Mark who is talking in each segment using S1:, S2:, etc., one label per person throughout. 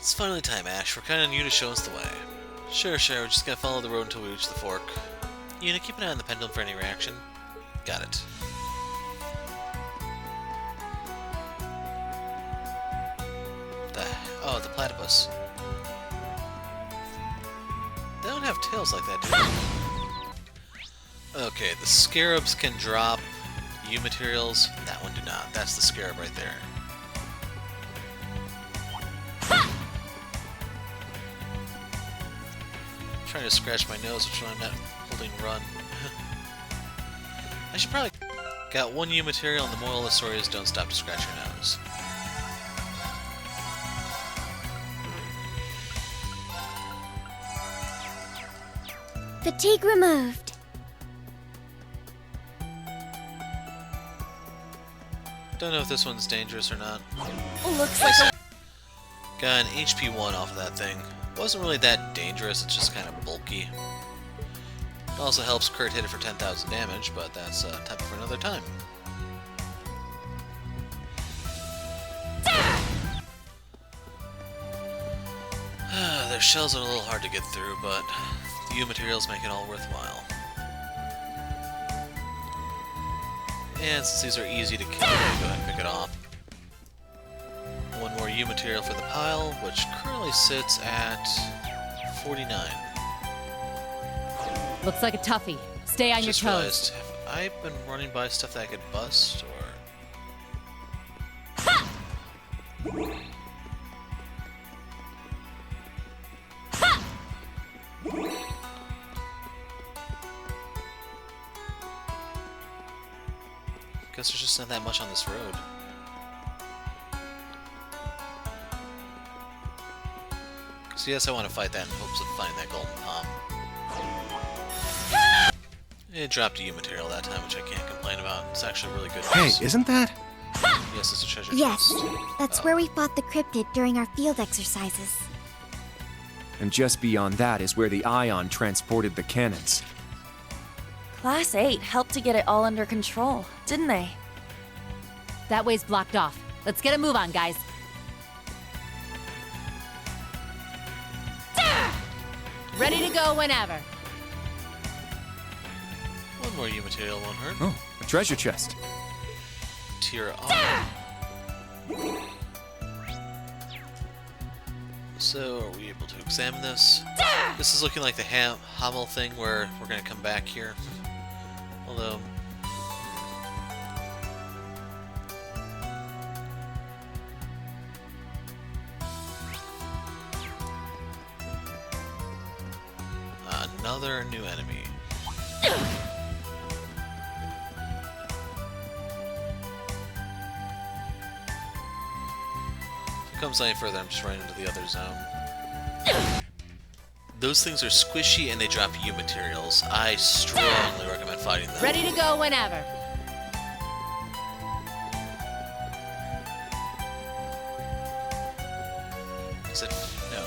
S1: It's finally time, Ash. We're counting on you to show us the way. Sure, we're just gonna follow the road until we reach the fork. You gonna keep an eye on the pendulum for any reaction? Got it. Oh, the platypus. They don't have tails like that, do they? Okay, the scarabs can drop U materials. That one do not. That's the scarab right there. I'm trying to scratch my nose, which I'm not holding run. I should probably... Got one U material, and the moral of the story is don't stop to scratch your nose.
S2: Fatigue removed.
S1: Don't know if this one's dangerous or not.
S2: Looks like a...
S1: Got an HP 1 off of that thing. Wasn't really that dangerous, it's just kind of bulky. It also helps crit hit it for 10,000 damage, but that's a topic for another time. Their shells are a little hard to get through, but the U materials make it all worthwhile. And since these are easy to kill, go ahead and pick it off. One more U material for the pile, which currently sits at 49.
S3: Looks like a toughie. Stay on your
S1: Just
S3: toes.
S1: realized, have I been running by stuff that I could bust, or...? Guess there's just not that much on this road. So yes, I want to fight that in hopes of finding that golden palm. It dropped a U material that time, which I can't complain about. It's actually really good
S4: Hey,
S1: news.
S4: isn't that?
S1: Yes, it's a treasure
S2: Yes,
S1: chest.
S2: that's where we fought the cryptid during our field exercises.
S4: And just beyond that is where the ion transported the cannons.
S5: Class 8 helped to get it all under control, didn't they?
S3: That way's blocked off. Let's get a move on, guys. Ready to go whenever.
S1: One more U material won't hurt.
S4: Oh, a treasure chest.
S1: Tier off. So, are we able to examine this? This is looking like the Hamel thing where we're going to come back here. Although... Another new enemy. If it comes any further, I'm just running into the other zone. Those things are squishy and they drop U materials. I strongly recommend fighting them.
S3: Ready to go whenever.
S1: Is it? No.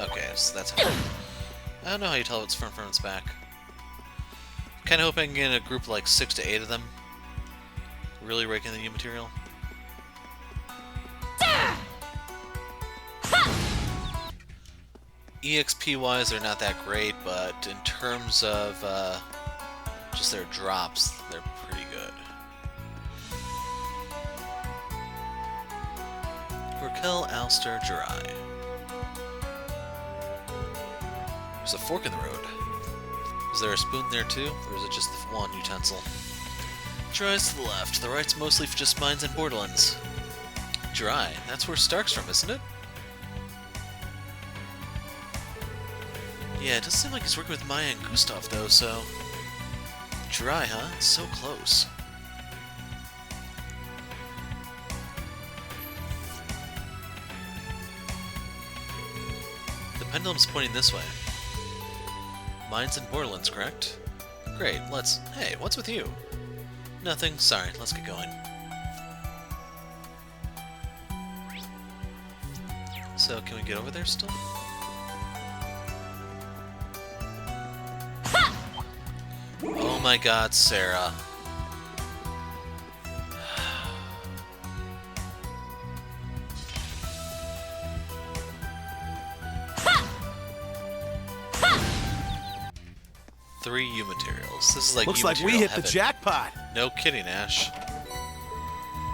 S1: Okay, so that's how... I don't know how you tell if it's front from its back. Kinda hoping I can get in a group of like 6 to 8 of them. Really raking the U material. EXP-wise, they're not that great, but in terms of just their drops, they're pretty good. Raquel, Alster, Jirai. There's a fork in the road. Is there a spoon there too, or is it just the one utensil? Jirai's to the left. The right's mostly for just mines and borderlands. Jirai, that's where Stark's from, isn't it? Yeah, it doesn't seem like he's working with Maya and Gustav, though, so... Jirai, huh? It's so close. The pendulum's pointing this way. Mines and borderlands, correct? Great, let's... Hey, what's with you? Nothing, sorry, let's get going. So, can we get over there still? Oh my god, Sarah. 3 U materials. This is like
S6: Looks
S1: U
S6: like we
S1: material
S6: hit the
S1: heaven.
S6: jackpot.
S1: No kidding, Ash.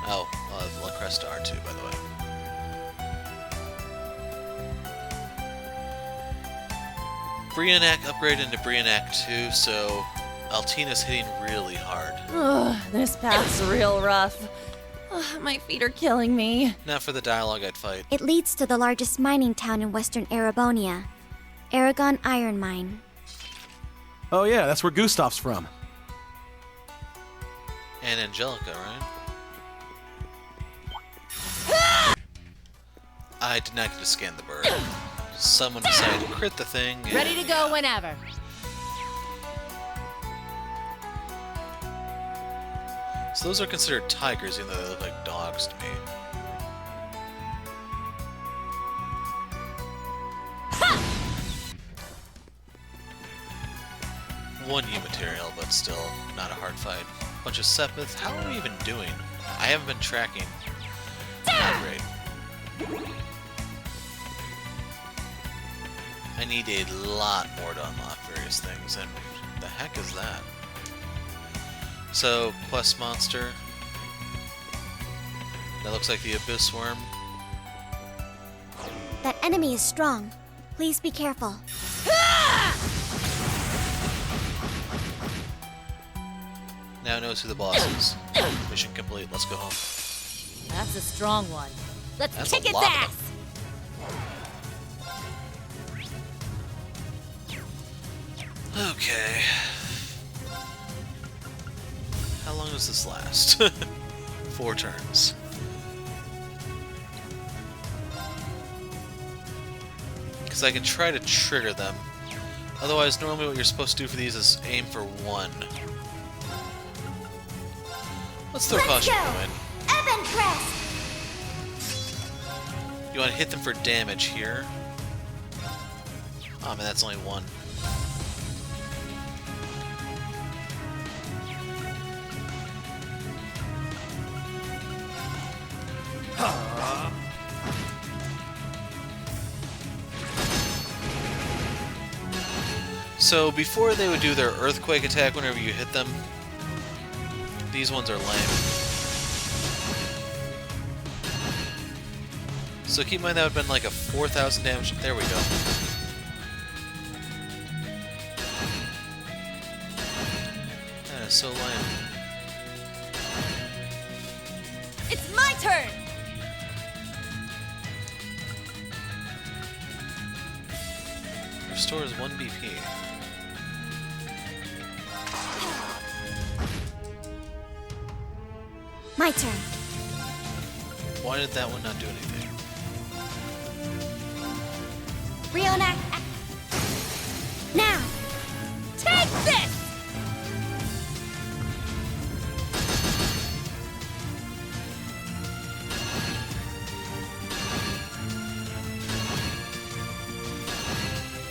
S1: Oh, La Cresta R2, by the way. Brianak upgraded into Brianak 2, so Altina's hitting really hard.
S5: Ugh, this path's real rough. Ugh, my feet are killing me.
S1: Not for the dialogue I'd fight.
S2: It leads to the largest mining town in western Arabonia, Aragon Iron Mine.
S6: Oh yeah, that's where Gustav's from.
S1: And Angelica, right? I did not get to scan the bird. Someone decided to crit the thing. And
S3: Ready to go whenever.
S1: So those are considered tigers, even though they look like dogs to me. One U material, but still not a hard fight. Bunch of Sepith. How are we even doing? I haven't been tracking. Not great. I need a lot more to unlock various things, and the heck is that? So, quest monster. That looks like the Abyss Worm.
S2: That enemy is strong. Please be careful.
S1: Now knows who the boss is. Mission complete. Let's go home.
S3: That's a strong one. Let's
S1: That's
S3: kick
S1: a
S3: its
S1: lot of
S3: ass!
S1: Okay. How long does this last? 4 turns. Because I can try to trigger them. Otherwise, normally what you're supposed to do for these is aim for 1. Let's throw caution to the wind.
S2: Evan Crest!
S1: You want to hit them for damage here. Oh man, that's only 1. So before they would do their earthquake attack whenever you hit them, these ones are lame. So keep in mind that would have been like a 4,000 damage. There we go. That is so lame.
S5: It's my turn!
S1: Restores 1 BP.
S2: My turn.
S1: Why did that one not do anything?
S2: Rionak. Now!
S3: Take this!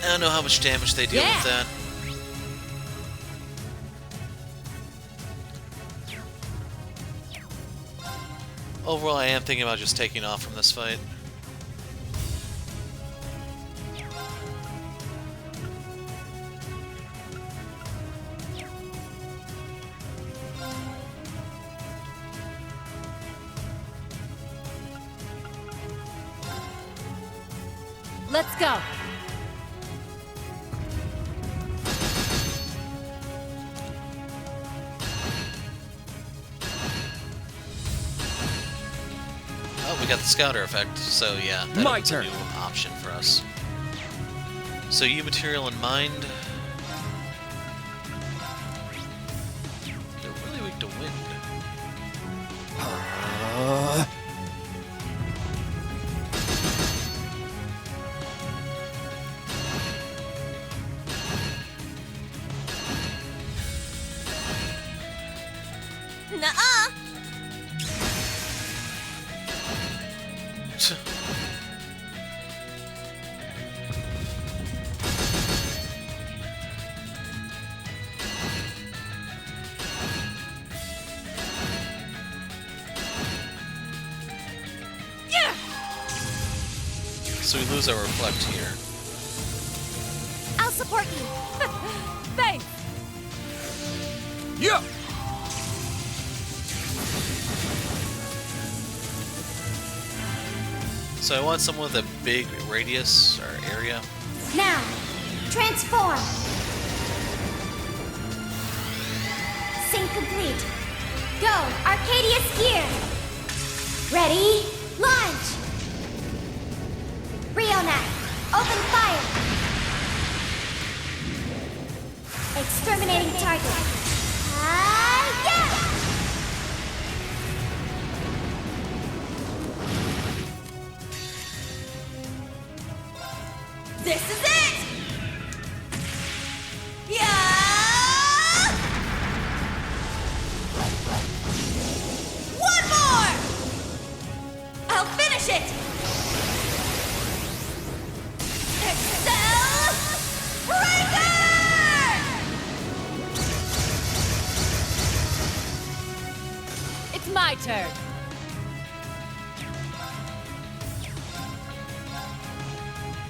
S1: I don't know how much damage they deal
S3: Yeah.
S1: with that. Overall, I am thinking about just taking off from this fight.
S3: Let's go.
S1: Oh, we got the scouter effect, so yeah,
S4: My
S1: that's a
S4: turn.
S1: new option for us. So you material in mind. They're really weak to wind.
S5: Nuh-uh!
S1: So we lose our reflect here.
S2: I'll support you.
S3: Thanks.
S4: Yeah!
S1: So I want someone with a big radius or area.
S2: Now, transform. Sync complete. Go, Arcadius gear. Ready, launch. Rionite, open fire. Exterminating target. Yeah!
S5: This is it! Yeah! One more! I'll finish it! Excel Breaker!
S3: It's my turn.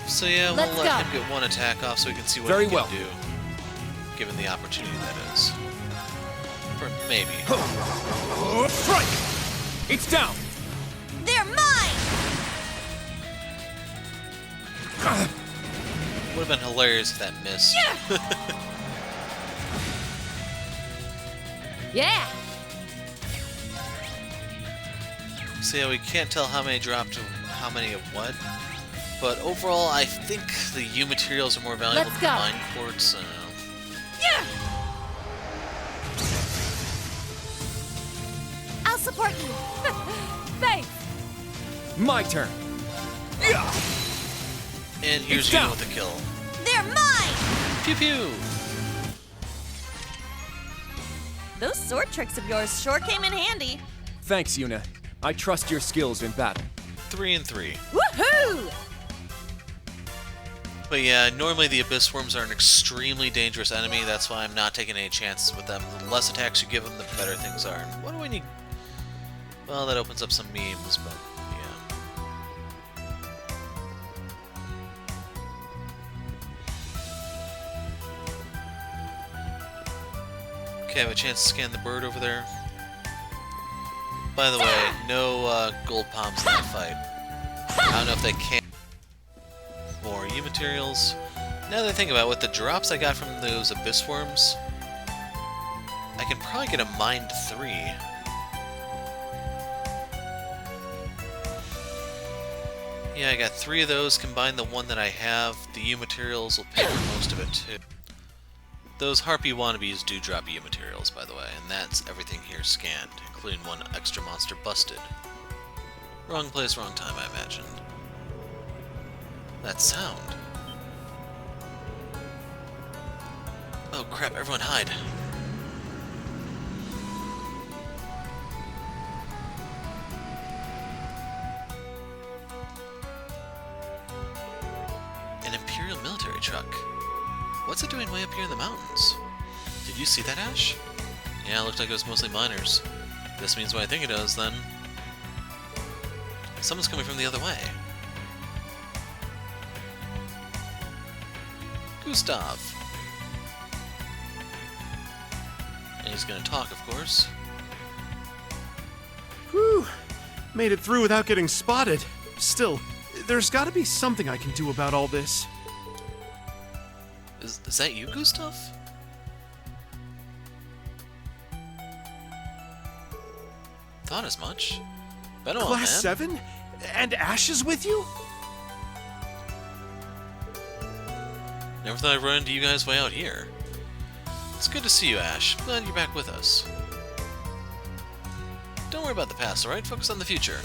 S1: So yeah, we'll
S3: Let's
S1: let
S3: go.
S1: him get one attack off so we can see what
S4: Very
S1: he
S4: well.
S1: can do. Given the opportunity, that is. For maybe.
S4: Strike! It's down!
S5: They're mine!
S1: Would have been hilarious if that missed.
S3: Yeah!
S1: So yeah, we can't tell how many dropped to how many of what. But overall, I think the U materials are more valuable
S3: Let's
S1: than
S3: go.
S1: mind quartz.
S5: Yeah!
S2: I'll support you.
S3: Thanks!
S4: My turn!
S1: And here's
S4: It's
S1: you
S4: down.
S1: with the kill.
S5: They're mine!
S1: Pew pew!
S5: Those sword tricks of yours sure came in handy.
S4: Thanks, Yuna. I trust your skills in battle.
S1: 3 and 3.
S3: Woohoo!
S1: But yeah, normally the Abyss Worms are an extremely dangerous enemy. That's why I'm not taking any chances with them. The less attacks you give them, the better things are. And what do I need? Well, that opens up some memes, but yeah. Okay, I have a chance to scan the bird over there. By the way, no gold palms in that fight. I don't know if they can. More U materials. Now that I think about it, with the drops I got from those Abyss Worms, I can probably get a Mind 3. Yeah, I got 3 of those. Combine the one that I have. The U materials will pay for most of it too. Those Harpy wannabes do drop U materials, by the way, and that's everything here scanned, including one extra monster busted. Wrong place, wrong time, I imagine. That sound. Oh crap, everyone hide. An Imperial military truck. What's it doing way up here in the mountains? Did you see that, Ash? Yeah, it looked like it was mostly miners. This means what I think it does, then. Someone's coming from the other way. Gustav. And he's gonna talk, of course.
S7: Whew. Made it through without getting spotted. Still, there's gotta be something I can do about all this.
S1: Is that you, Gustav? Thought as much. Been a while,
S7: Class
S1: man.
S7: 7? And Ash is with you?
S1: Never thought I'd run into you guys way out here. It's good to see you, Ash. Glad you're back with us. Don't worry about the past, alright? Focus on the future.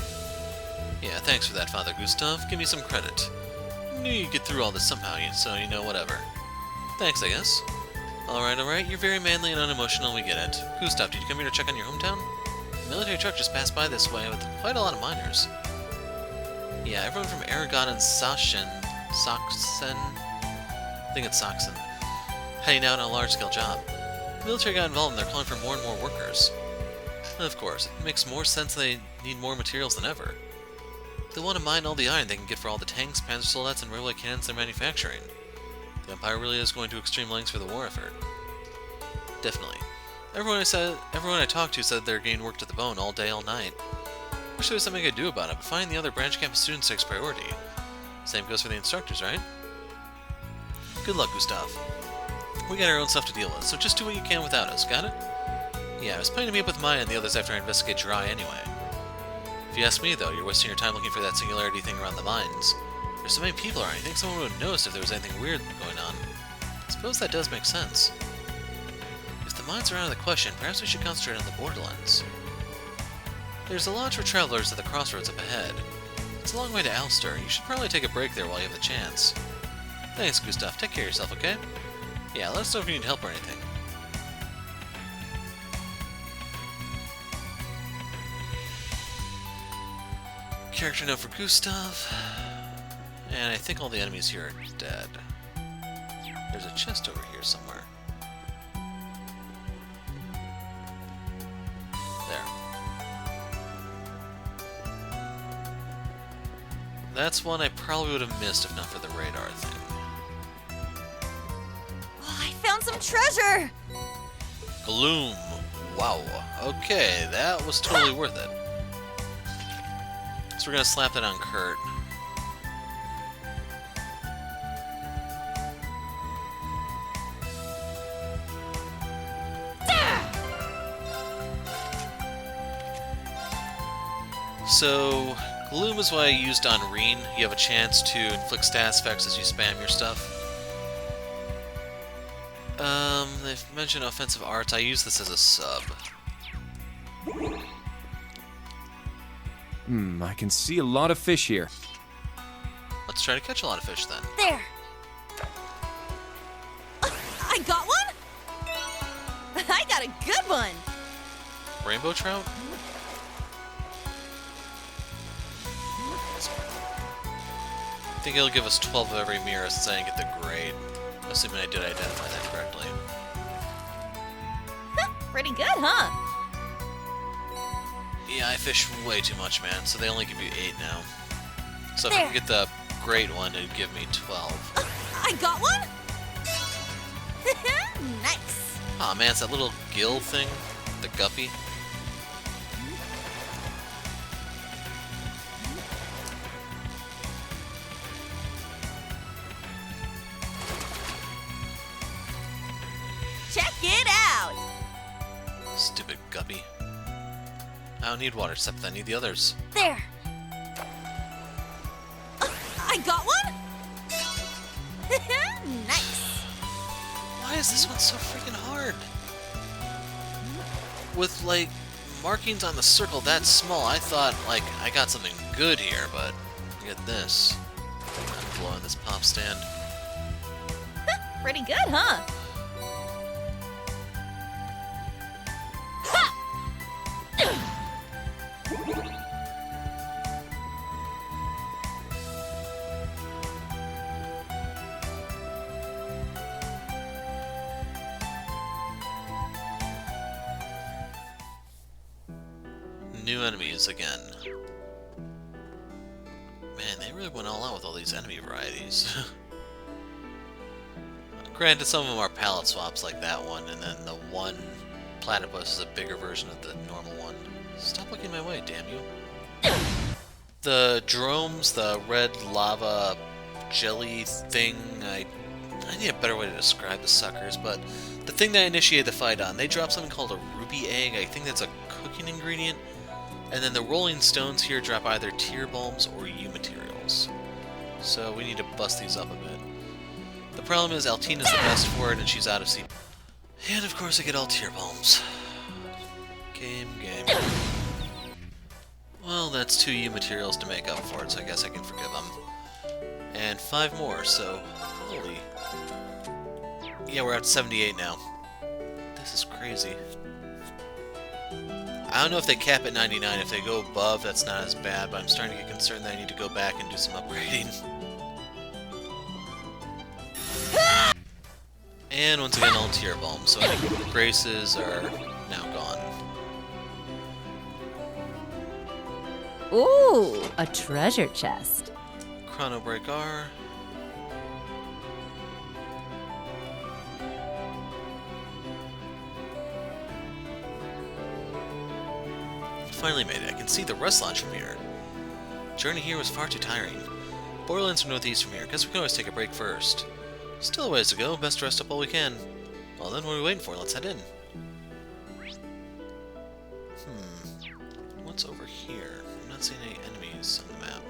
S1: Yeah, thanks for that, Father Gustav. Give me some credit. Knew you'd get through all this somehow, so you know, whatever. Thanks, I guess. Alright, you're very manly and unemotional, we get it. Gustav, did you come here to check on your hometown? The military truck just passed by this way with quite a lot of miners. Yeah, everyone from Aragon and Saxon, I think it's Saxon, heading out on a large-scale job. The military got involved and they're calling for more and more workers. And of course, it makes more sense they need more materials than ever. They want to mine all the iron they can get for all the tanks, panzer soldats, and railway cannons they're manufacturing. The Empire really is going to extreme lengths for the war effort. Definitely. Everyone I talked to said they're getting worked to the bone all day, all night. Wish there was something I could do about it, but finding the other branch campus students takes priority. Same goes for the instructors, right? Good luck, Gustav. We got our own stuff to deal with, so just do what you can without us, got it? Yeah, I was planning to meet up with Maya and the others after I investigate Dry anyway. If you ask me, though, you're wasting your time looking for that Singularity thing around the mines. There's so many people around, I think someone would have noticed if there was anything weird going on. I suppose that does make sense. If the mines are out of the question, perhaps we should concentrate on the borderlands. There's a lodge for travelers at the crossroads up ahead. It's a long way to Alster. You should probably take a break there while you have the chance. Thanks, Gustav. Take care of yourself, okay? Yeah, let us know if you need help or anything. Character note for Gustav. And I think all the enemies here are dead. There's a chest over here somewhere. There. That's one I probably would have missed if not for the radar thing.
S5: Oh, I found some treasure!
S1: Gloom. Wow. Okay, that was totally worth it. So we're gonna slap that on Kurt. So, Gloom is what I used on Reen. You have a chance to inflict status effects as you spam your stuff. They've mentioned offensive arts. I use this as a sub.
S4: I can see a lot of fish here.
S1: Let's try to catch a lot of fish then.
S5: There! I got one? I got a good one!
S1: Rainbow trout? I think it'll give us 12 of every mirror since I didn't get the grade. Assuming I did identify that correctly.
S5: Pretty good, huh?
S1: Yeah, I fish way too much, man, so they only give you 8 now. So if I
S5: There.
S1: can get the great one, it'd give me 12.
S5: I got one? Nice!
S1: Aw, man, it's that little gill thing. The guppy.
S5: Check it out!
S1: Stupid guppy. I don't need water, except I need the others.
S5: There! I got one? Nice!
S1: Why is this one so freaking hard? With, like, markings on the circle that small, I thought, like, I got something good here, but look at this. I'm blowing this pop stand.
S5: Pretty good, huh?
S1: New enemies again. Man, they really went all out with all these enemy varieties. Granted, some of them are palette swaps like that one, and then the one platypus is a bigger version of the normal one. Stop looking my way, damn you. The dromes, the red lava jelly thing, I need a better way to describe the suckers, but the thing that I initiated the fight on, they drop something called a ruby egg. I think that's a cooking ingredient. And then the rolling stones here drop either tear bulbs or U materials. So we need to bust these up a bit. The problem is Altina's the best for it and she's out of seat. And of course I get all tear bulbs. Game. Well, that's 2 U materials to make up for it, so I guess I can forgive them. And 5 more, so holy. Yeah, we're at 78 now. This is crazy. I don't know if they cap at 99. If they go above, that's not as bad, but I'm starting to get concerned that I need to go back and do some upgrading. And once again, all tear bombs, so I think graces are now gone.
S3: Ooh, a treasure chest.
S1: Chrono Break R. finally made it. I can see the rest lodge from here. Journey here was far too tiring. Borderlands are northeast from here. Guess we can always take a break first. Still a ways to go. Best rest up all we can. Well then, what are we waiting for? Let's head in. What's over here? I'm not seeing any enemies on the map.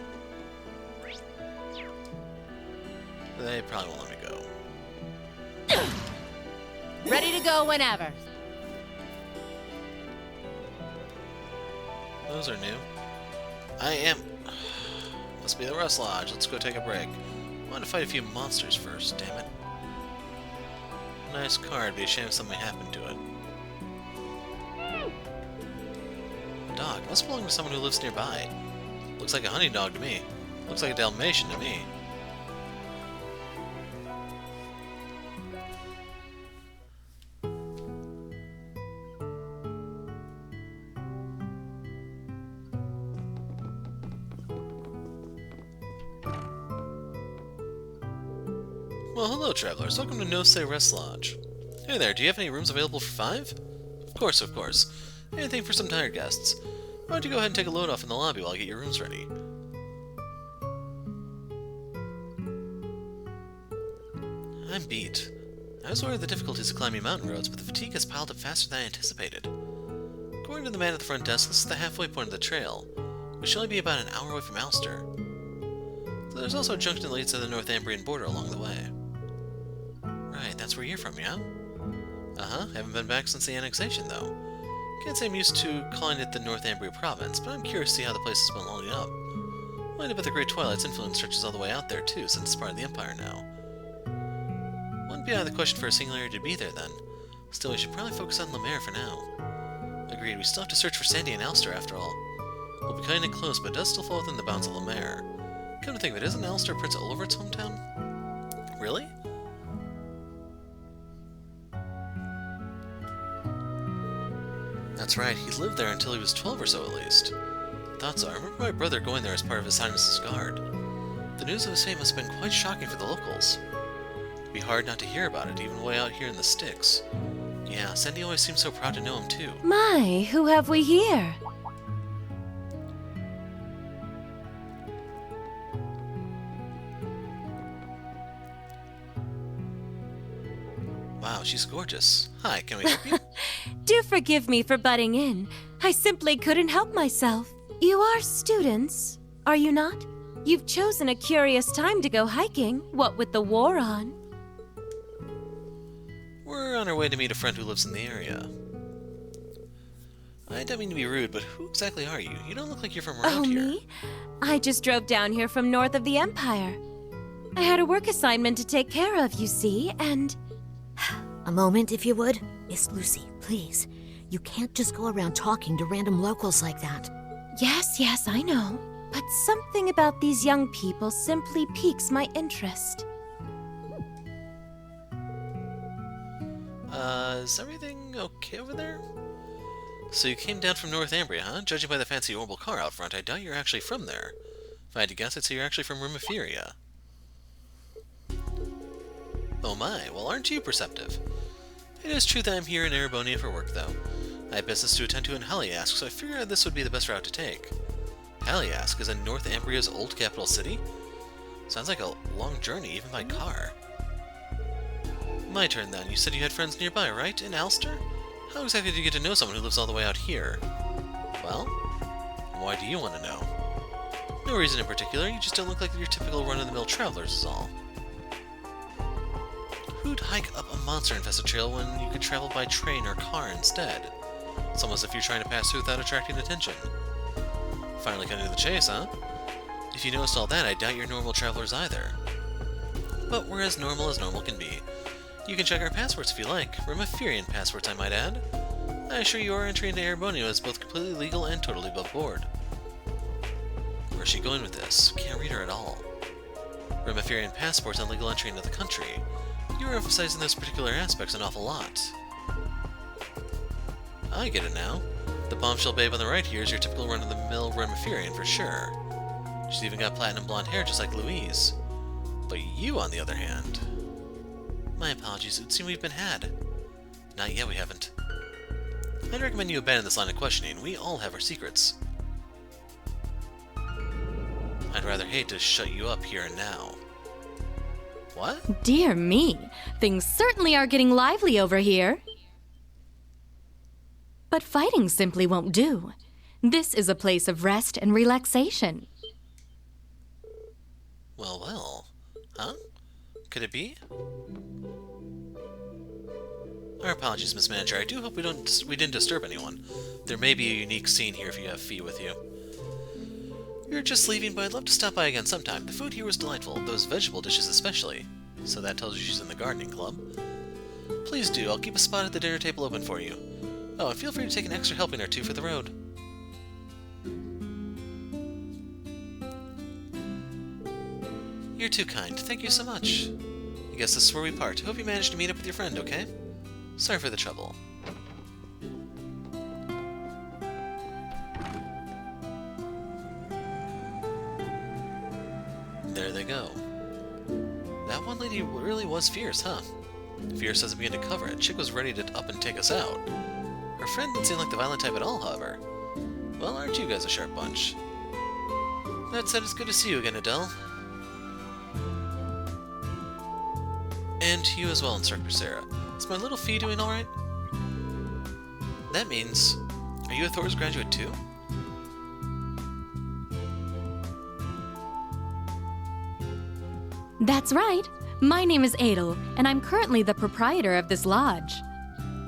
S1: They probably won't let me go.
S3: Ready to go whenever.
S1: Those are new. I am... Must be the rest lodge. Let's go take a break. I want to fight a few monsters first, damn it. Nice car. It'd be a shame if something happened to it. Dog. Must belong to someone who lives nearby. Looks like a hunting dog to me. Looks like a Dalmatian to me. Well, hello, travelers. Welcome to Musse Rest Lodge. Hey there, do you have any rooms available for 5? Of course, of course. Anything for some tired guests. Why don't you go ahead and take a load off in the lobby while I get your rooms ready? I'm beat. I was worried of the difficulties of climbing mountain roads, but the fatigue has piled up faster than I anticipated. According to the man at the front desk, this is the halfway point of the trail. We should only be about an hour away from Ulster. So there's also a junction that leads to the Northumbrian border along the way. Right, that's where you're from, yeah? Uh-huh, haven't been back since the annexation, though. Can't say I'm used to calling it the Northumbria province, but I'm curious to see how the place has been holding up. Might bet the Great Twilight's influence stretches all the way out there, too, since it's part of the Empire now. Wouldn't be out of the question for a Singularity to be there, then. Still, we should probably focus on Lemaire for now. Agreed, we still have to search for Sandy and Ulster, after all. We'll be kinda close, but it does still fall within the bounds of Lemaire. Come to think of it, isn't Ulster Prince Olivert's hometown? Really? That's right, he lived there until he was 12 or so at least. Thought so. I remember my brother going there as part of His Highness's guard. The news of his fame must have been quite shocking for the locals. It'd be hard not to hear about it, even way out here in the sticks. Yeah, Sandy always seemed so proud to know him too.
S5: My, who have we here?
S1: Wow, she's gorgeous. Hi, can we help you?
S8: Do forgive me for butting in. I simply couldn't help myself. You are students, are you not? You've chosen a curious time to go hiking, what with the war on.
S1: We're on our way to meet a friend who lives in the area. I don't mean to be rude, but who exactly are you? You don't look like you're from around here.
S8: Me? I just drove down here from north of the Empire. I had a work assignment to take care of, you see, and...
S9: A moment, if you would. Miss Lucy, please. You can't just go around talking to random locals like that.
S8: Yes, I know. But something about these young people simply piques my interest.
S1: Is everything okay over there? So you came down from Northumbria, huh? Judging by the fancy orbital car out front, I doubt you're actually from there. If I had to guess, I'd say you're actually from Rumeferia. Oh my, well aren't you perceptive? It is true that I'm here in Erebonia for work, though. I have business to attend to in Haliask, so I figured this would be the best route to take. Haliask is in Northumbria's old capital city? Sounds like a long journey, even by car. My turn then. You said you had friends nearby, right? In Ulster? How exactly did you get to know someone who lives all the way out here? Well, why do you want to know? No reason in particular, you just don't look like your typical run-of-the-mill travelers is all. Who'd hike up a monster-infested trail when you could travel by train or car instead? It's almost as if you're trying to pass through without attracting attention. Finally cutting to the chase, huh? If you noticed all that, I doubt you're normal travelers either. But we're as normal can be. You can check our passports if you like. Rumeferian passports, I might add. I assure you our entry into Erebonia is both completely legal and totally above board. Where's she going with this? Can't read her at all. Rumeferian passports and legal entry into the country. You're emphasizing those particular aspects an awful lot. I get it now. The bombshell babe on the right here is your typical run-of-the-mill Rumeferian for sure. She's even got platinum blonde hair just like Louise. But you, on the other hand... My apologies, it would seem we've been had. Not yet, we haven't. I'd recommend you abandon this line of questioning. We all have our secrets. I'd rather hate to shut you up here and now. What?
S3: Dear me, things certainly are getting lively over here. But fighting simply won't do. This is a place of rest and relaxation.
S1: Well, well. Huh? Could it be? Our apologies, Miss Manager. I do hope we didn't disturb anyone. There may be a unique scene here if you have Fee with you. We were just leaving, but I'd love to stop by again sometime. The food here was delightful, those vegetable dishes especially. So that tells you she's in the gardening club. Please do. I'll keep a spot at the dinner table open for you. Oh, and feel free to take an extra helping or two for the road. You're too kind. Thank you so much. I guess this is where we part. Hope you managed to meet up with your friend, okay? Sorry for the trouble. There they go. That one lady really was fierce, huh? Fierce doesn't begin to cover it. Chick was ready to up and take us out. Her friend didn't seem like the violent type at all, however. Well, aren't you guys a sharp bunch? That said, it's good to see you again, Adele. And you as well, Instructor Sarah. Is my little Fee doing alright? That means... Are you a Thor's graduate too?
S3: That's right. My name is Adel, and I'm currently the proprietor of this lodge.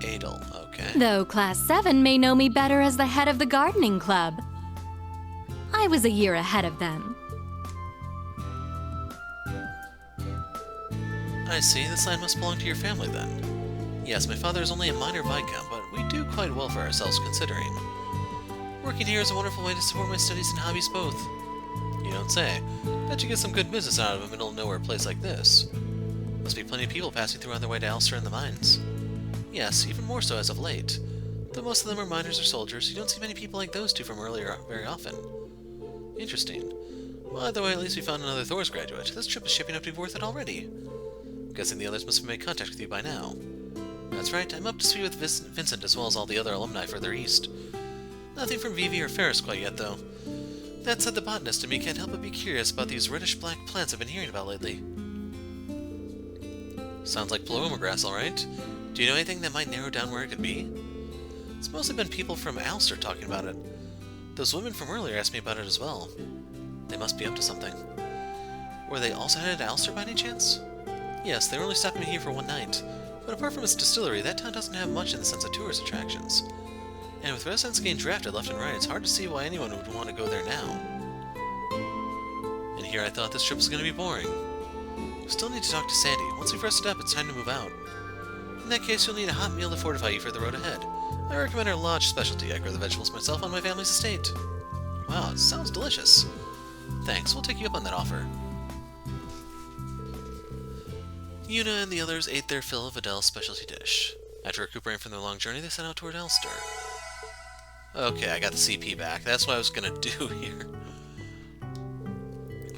S1: Adel, okay.
S3: Though Class 7 may know me better as the head of the gardening club. I was a year ahead of them.
S1: I see. This land must belong to your family then. Yes, my father is only a minor viscount, but we do quite well for ourselves considering. Working here is a wonderful way to support my studies and hobbies both. You don't say. Bet you get some good business out of a middle-of-nowhere place like this. Must be plenty of people passing through on their way to Alster and the mines. Yes, even more so as of late. Though most of them are miners or soldiers, you don't see many people like those two from earlier very often. Interesting. Well, either way, at least we found another Thor's graduate. This trip is shaping up to be worth it already. Guessing the others must have made contact with you by now. That's right, I'm up to speed with Vincent as well as all the other alumni further east. Nothing from Vivi or Ferris quite yet, though. That said, the botanist in me can't help but be curious about these reddish-black plants I've been hearing about lately. Sounds like paloma grass, alright. Do you know anything that might narrow down where it could be? It's mostly been people from Alster talking about it. Those women from earlier asked me about it as well. They must be up to something. Were they also headed to Alster by any chance? Yes, they were only stopping here for one night. But apart from its distillery, that town doesn't have much in the sense of tourist attractions. And with residents getting drafted left and right, it's hard to see why anyone would want to go there now. And here I thought this trip was going to be boring. We still need to talk to Sandy. Once we've rested up, it's time to move out. In that case, you'll need a hot meal to fortify you for the road ahead. I recommend our lodge specialty. I grow the vegetables myself on my family's estate. Wow, it sounds delicious. Thanks, we'll take you up on that offer. Yuna and the others ate their fill of Adele's specialty dish. After recuperating from their long journey, they set out toward Alster. Okay, I got the CP back. That's what I was gonna do here.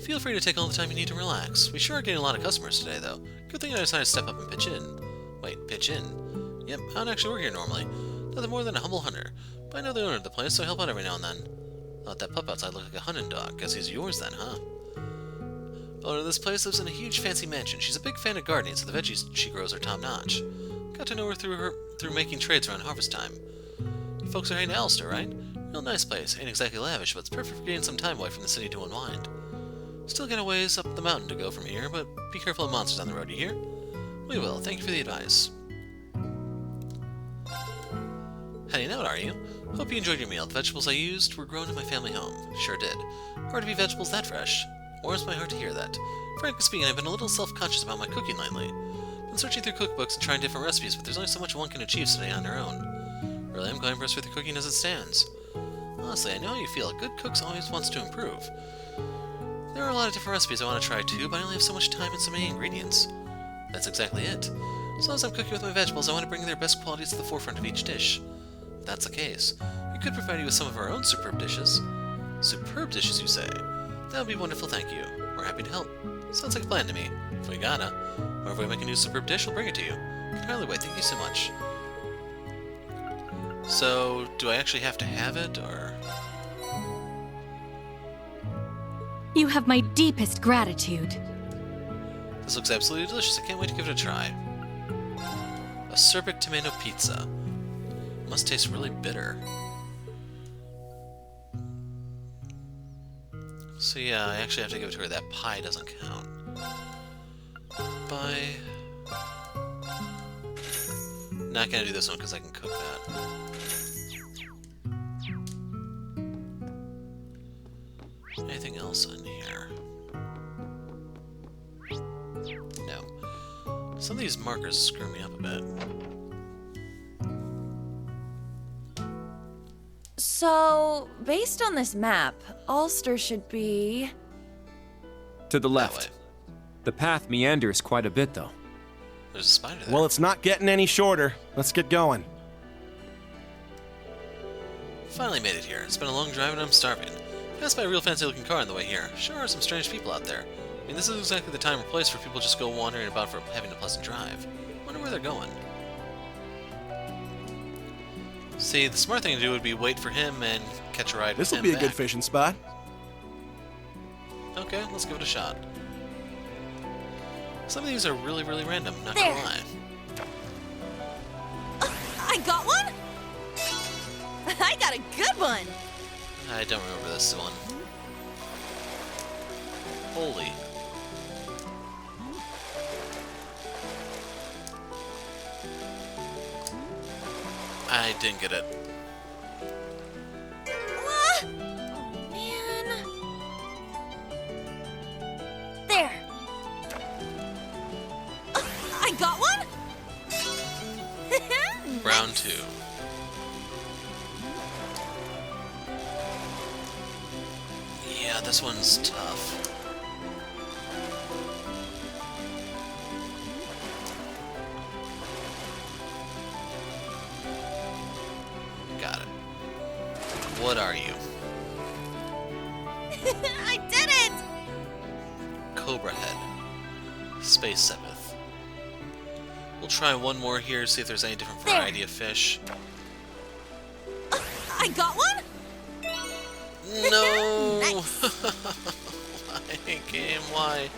S1: Feel free to take all the time you need to relax. We sure are getting a lot of customers today, though. Good thing I decided to step up and pitch in. Wait, pitch in? Yep, I don't actually work here normally. Nothing more than a humble hunter. But I know the owner of the place, so I help out every now and then. Thought that pup outside looked like a hunting dog. Guess he's yours then, huh? Owner of this place lives in a huge fancy mansion. She's a big fan of gardening, so the veggies she grows are top-notch. Got to know her through making trades around harvest time. You folks are heading to Alster, right? Real nice place. Ain't exactly lavish, but it's perfect for getting some time away from the city to unwind. Still got a ways up the mountain to go from here, but be careful of monsters on the road, you hear? We will. Thank you for the advice. Heading out, are you? Hope you enjoyed your meal. The vegetables I used were grown in my family home. Sure did. Hard to be vegetables that fresh. Warms my heart to hear that. Frankly speaking, I've been a little self-conscious about my cooking lately. Been searching through cookbooks and trying different recipes, but there's only so much one can achieve today on their own. Really, I'm quite impressed with your cooking as it stands. Honestly, I know how you feel. A good cook always wants to improve. There are a lot of different recipes I want to try too, but I only have so much time and so many ingredients. That's exactly it. As long as I'm cooking with my vegetables, I want to bring their best qualities to the forefront of each dish. If that's the case, we could provide you with some of our own superb dishes. Superb dishes, you say? That would be wonderful, thank you. We're happy to help. Sounds like a plan to me. If we gotta, or if we make a new superb dish, we'll bring it to you. Can hardly wait, thank you so much. So, do I actually have to have it, or...?
S3: You have my deepest gratitude.
S1: This looks absolutely delicious. I can't wait to give it a try. A Serbic tomato pizza. Must taste really bitter. So yeah, I actually have to give it to her. That pie doesn't count. Bye. Not gonna do this one because I can cook that. Anything else in here? No. Some of these markers screw me up a bit.
S5: So, based on this map, Ulster should be...
S4: To the
S1: That
S4: left.
S1: way.
S4: The path meanders quite a bit, though.
S1: There's a spider there.
S6: Well, it's not getting any shorter. Let's get going.
S1: Finally made it here. It's been a long drive and I'm starving. Passed by a real fancy-looking car on the way here. Sure are some strange people out there. I mean, this is exactly the time or place for people to just go wandering about for having a pleasant drive. Wonder where they're going. See, the smart thing to do would be wait for him and catch a ride with
S6: This will
S1: him
S6: be a
S1: back.
S6: good fishing spot.
S1: Okay, let's give it a shot. Some of these are really, really random, not
S5: There.
S1: gonna lie.
S5: I got one? I got a good one!
S1: I don't remember this one. Holy. I didn't get it.
S5: Ah! Man. There. I got one?
S1: Round 2. Yeah, this one's tough. Got it. What are you?
S5: I did it!
S1: Cobra Head. Space Sepith. We'll try one more here, see if there's any different
S5: There.
S1: variety of fish.
S5: I got one?
S1: No!
S5: Nice.
S1: Why, game? Why?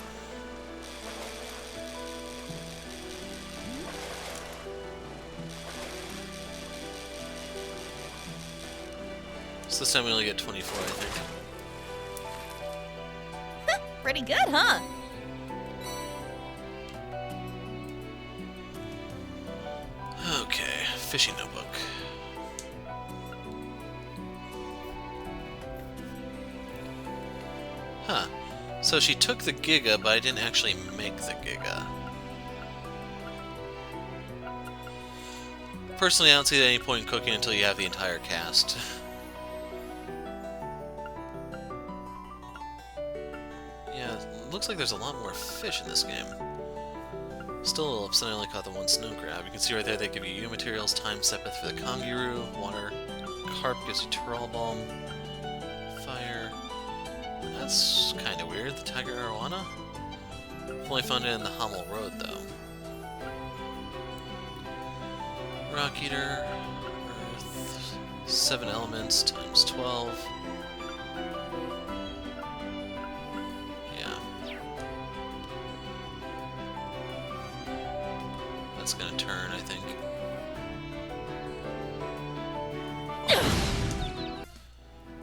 S1: So this time we only get 24, I think.
S5: Pretty good, huh?
S1: Okay, fishing notebook. Huh. So she took the Giga, but I didn't actually make the Giga. Personally, I don't see any point in cooking until you have the entire cast. Yeah, it looks like there's a lot more fish in this game. Still a little upset I only caught the one snow crab. You can see right there they give you U materials, time sepith for the Kanguru, water, carp gives you Tural Balm, fire. That's kind of weird, the tiger arowana. Only found it in the Hummel Road though. Rock Eater, Earth, 7 elements times 12. That's gonna turn, I think.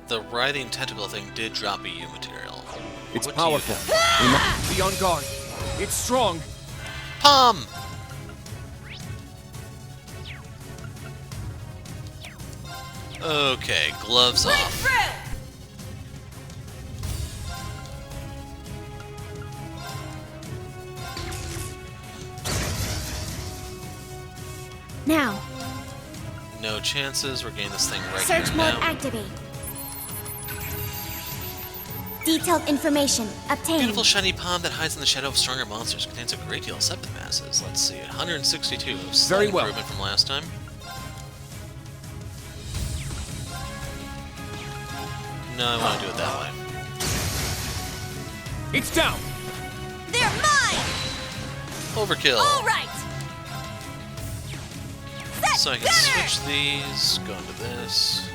S1: The writhing tentacle thing did drop a U material.
S4: It's
S1: What do you
S4: powerful.
S1: have?
S4: We must be on guard. It's strong.
S1: Palm! Okay, gloves off.
S2: Now,
S1: No chances, we're getting this thing right
S2: search
S1: here
S2: mode
S1: now.
S2: activate. Detailed information obtained.
S1: Beautiful shiny palm that hides in the shadow of stronger monsters contains a great deal of sepith masses. Let's see, 162. Slight
S4: Very well.
S1: improvement from last time. No, I want to do it that way.
S4: It's down.
S5: They're mine!
S1: Overkill.
S5: All right!
S1: Also, I can switch these, go into this.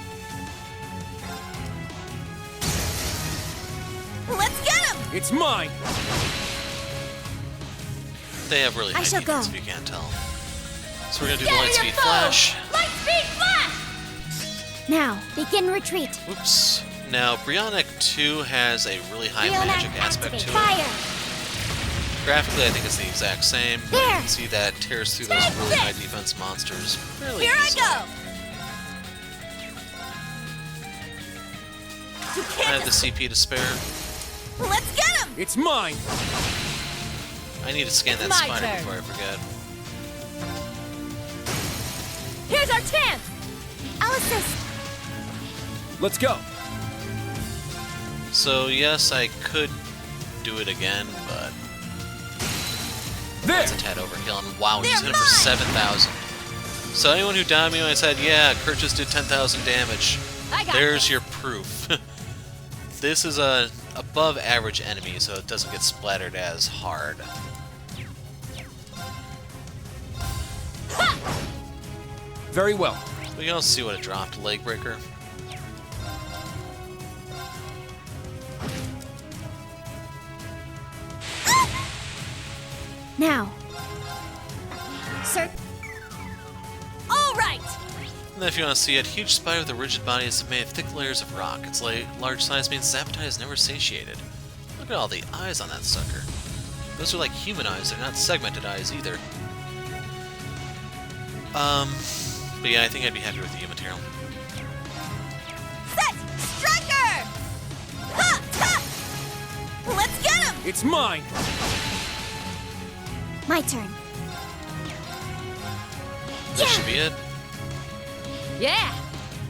S5: Let's get him!
S4: It's mine!
S1: They have really high
S2: I shall
S1: defense
S2: go.
S1: if you can't tell. So we're gonna do the Lightspeed Flash.
S5: Lightspeed flash!
S2: Now, begin retreat.
S1: Oops. Now, Brionic 2 has a really high
S2: Reel
S1: magic
S2: net
S1: aspect
S2: activate.
S1: to it.
S2: Fire!
S1: Graphically, I think it's the exact same. But you
S2: There.
S1: can see that tears through those
S5: Take
S1: really
S5: this.
S1: high defense monsters fairly
S5: Here I
S1: easily.
S5: go! You
S1: I
S5: can't
S1: have the CP to spare.
S5: Let's get him!
S4: It's mine!
S1: I need to scan that
S8: My
S1: spider
S8: turn.
S1: before I forget.
S8: Here's our chance!
S2: I'll assist.
S4: Let's go!
S1: So yes, I could do it again, but
S4: There!
S1: it's a tad overkill. And wow,
S5: They're
S1: he's hit him for
S5: mine!
S1: 7,000. So anyone who died me when I said, yeah, Kurt just did 10,000 damage,
S8: I got
S1: there's your proof. This is a above average enemy, so it doesn't get splattered as hard.
S4: Very well.
S1: We can also see what it dropped. Leg breaker.
S2: Now. Sir,
S5: All right!
S1: And then if you want to see it, huge spider with a rigid body is made of thick layers of rock. Its large size means its appetite is never satiated. Look at all the eyes on that sucker. Those are like human eyes, they're not segmented eyes either. But yeah, I think I'd be happy with the U material.
S5: Set! Striker! Ha! Ha! Let's get him!
S4: It's mine!
S2: my turn.
S1: This should be it.
S8: Yeah!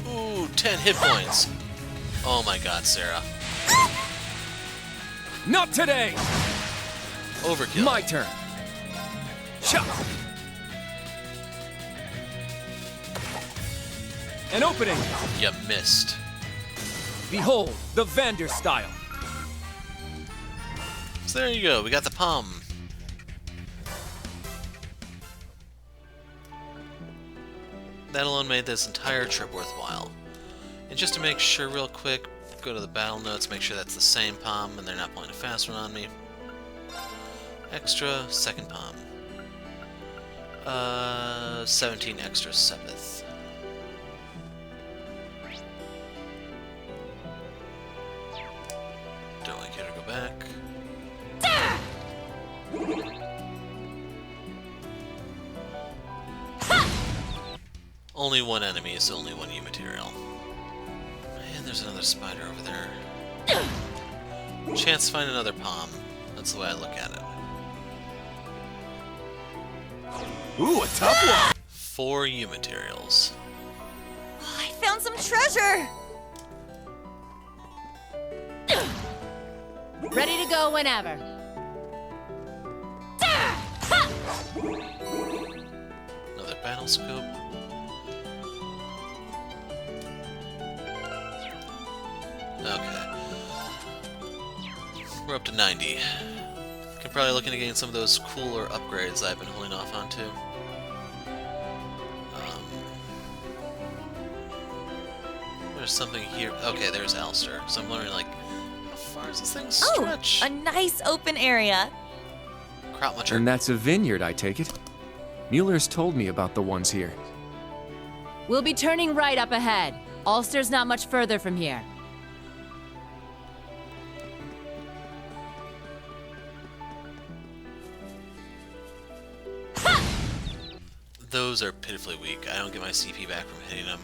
S1: Ooh, 10 hit points. Oh my god, Sarah.
S4: Not today!
S1: Overkill.
S4: My turn! Shot! An opening!
S1: You missed.
S4: Behold, the Vander style!
S1: So there you go, we got the palm. That alone made this entire trip worthwhile. And just to make sure real quick, go to the battle notes, make sure that's the same palm and they're not pulling a fast one on me. Extra, second palm. 17 extra, 7th. Don't really care to go back. Only one enemy is only one U material. And there's another spider over there. Chance to find another palm. That's the way I look at it.
S7: Ooh, a tough one!
S1: 4 U materials.
S5: Oh, I found some treasure!
S8: Ready to go whenever.
S1: Another battle scope. Okay. We're up to 90. Can probably look into getting some of those cooler upgrades I've been holding off on too. There's something here. Okay, there's Alistair. So I'm wondering, like, how far does this thing stretch?
S5: Oh, a nice open area.
S1: Crop muncher.
S4: And that's a vineyard, I take it? Mueller's told me about the ones here.
S8: We'll be turning right up ahead. Ulster's not much further from here.
S1: Those are pitifully weak. I don't get my CP back from hitting them.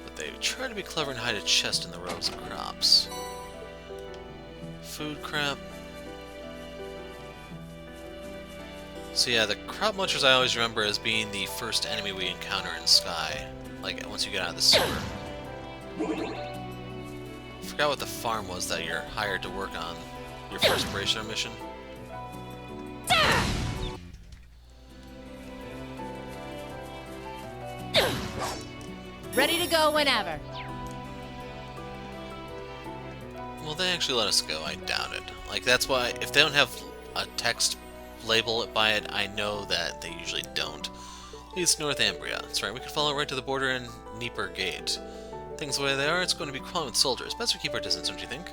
S1: But they try to be clever and hide a chest in the rows of crops. Food crap. So yeah, the crop munchers I always remember as being the first enemy we encounter in Sky. Like, once you get out of the sewer. Forgot what the farm was that you're hired to work on. Your first Bracer mission.
S8: Ready to go whenever.
S1: Will they actually let us go? I doubt it. Like, that's why, if they don't have a text label by it, I know that they usually don't. Leads to North Ambria. That's right, we could follow it right to the border in Dnieper Gate. Things the way they are, it's going to be crawling with soldiers. Best we keep our distance, don't you think?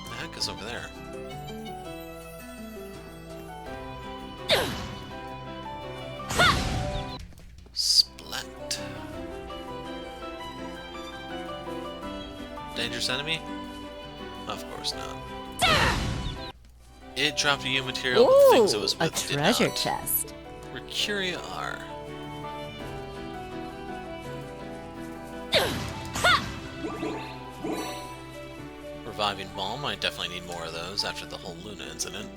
S1: The heck is over there? Splat. Dangerous enemy? Of course not. It dropped a U material, but the things it was
S8: a
S1: with did
S8: treasure
S1: not.
S8: chest.
S1: Mercuria R. Reviving Balm, I definitely need more of those after the whole Luna incident.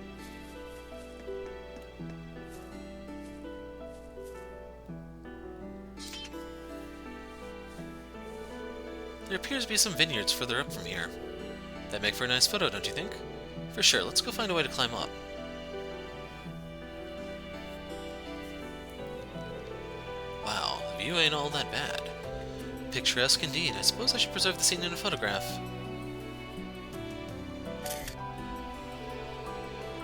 S1: There appears to be some vineyards further up from here. That'd make for a nice photo, don't you think? For sure, let's go find a way to climb up. Wow, the view ain't all that bad. Picturesque indeed. I suppose I should preserve the scene in a photograph.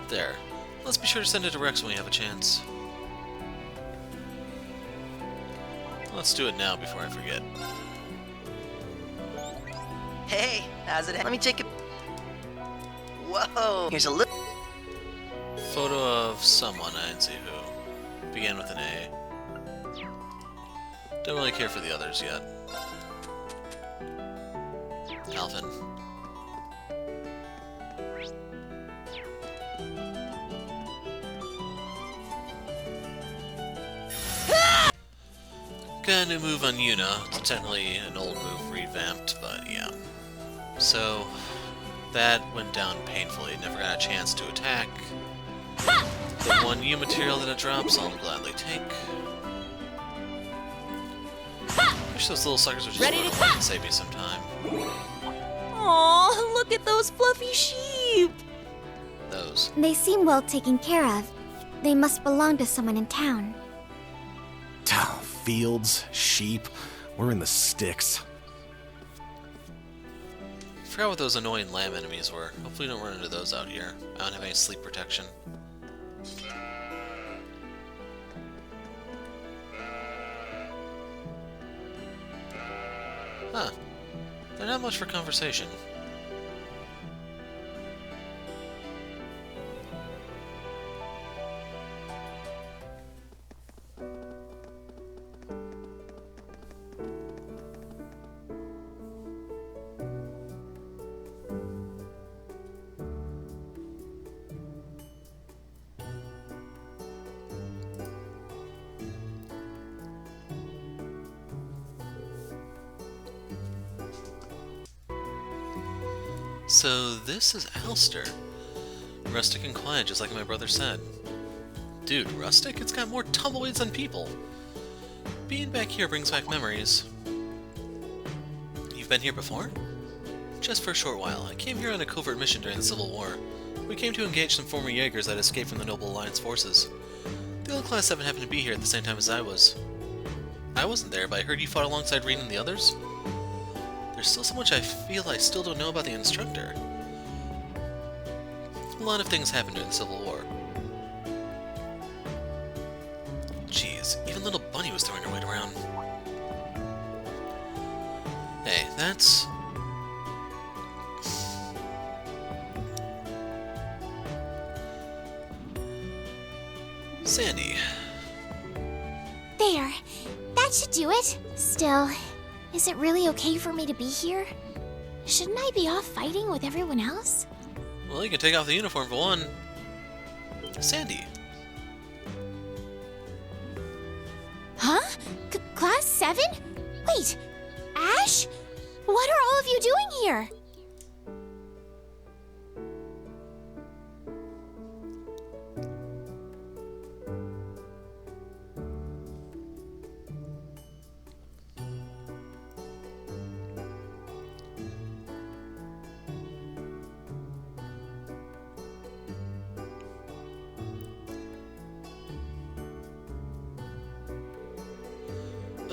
S1: There. Let's be sure to send it to Rex when we have a chance. Let's do it now before I forget.
S10: Hey, how's it? Let me take a. Whoa! Here's a look.
S1: Photo of someone, I didn't see who. Began with an A. Don't really care for the others yet. Alvin. Got a new move on Yuna. It's technically an old move revamped, but yeah. So, that went down painfully. Never got a chance to attack. The one U material that it drops, I'll gladly take. Wish those little suckers would just run away and save me some time.
S5: Aw, look at those fluffy sheep!
S1: Those.
S2: They seem well taken care of. They must belong to someone in town.
S6: Fields, sheep, we're in the sticks.
S1: Forgot what those annoying lamb enemies were. Hopefully we don't run into those out here. I don't have any sleep protection. Huh. They're not much for conversation. So this is Alster. Rustic and quiet, just like my brother said. Dude, rustic? It's got more tumbleweeds than people. Being back here brings back memories. You've been here before? Just for a short while. I came here on a covert mission during the Civil War. We came to engage some former Jaegers that escaped from the Noble Alliance forces. The old Class 7 happened to be here at the same time as I was. I wasn't there, but I heard you fought alongside Reed and the others. There's still so much I feel I still don't know about the instructor. A lot of things happened during the Civil War. Jeez, even little Bunny was throwing her weight around. Hey, that's... Sandy.
S2: There. That should do it. Still, is it really okay for me to be here? Shouldn't I be off fighting with everyone else?
S1: Well, you can take off the uniform for one. Sandy.
S2: Huh? Class 7? Wait, Ash? What are all of you doing here?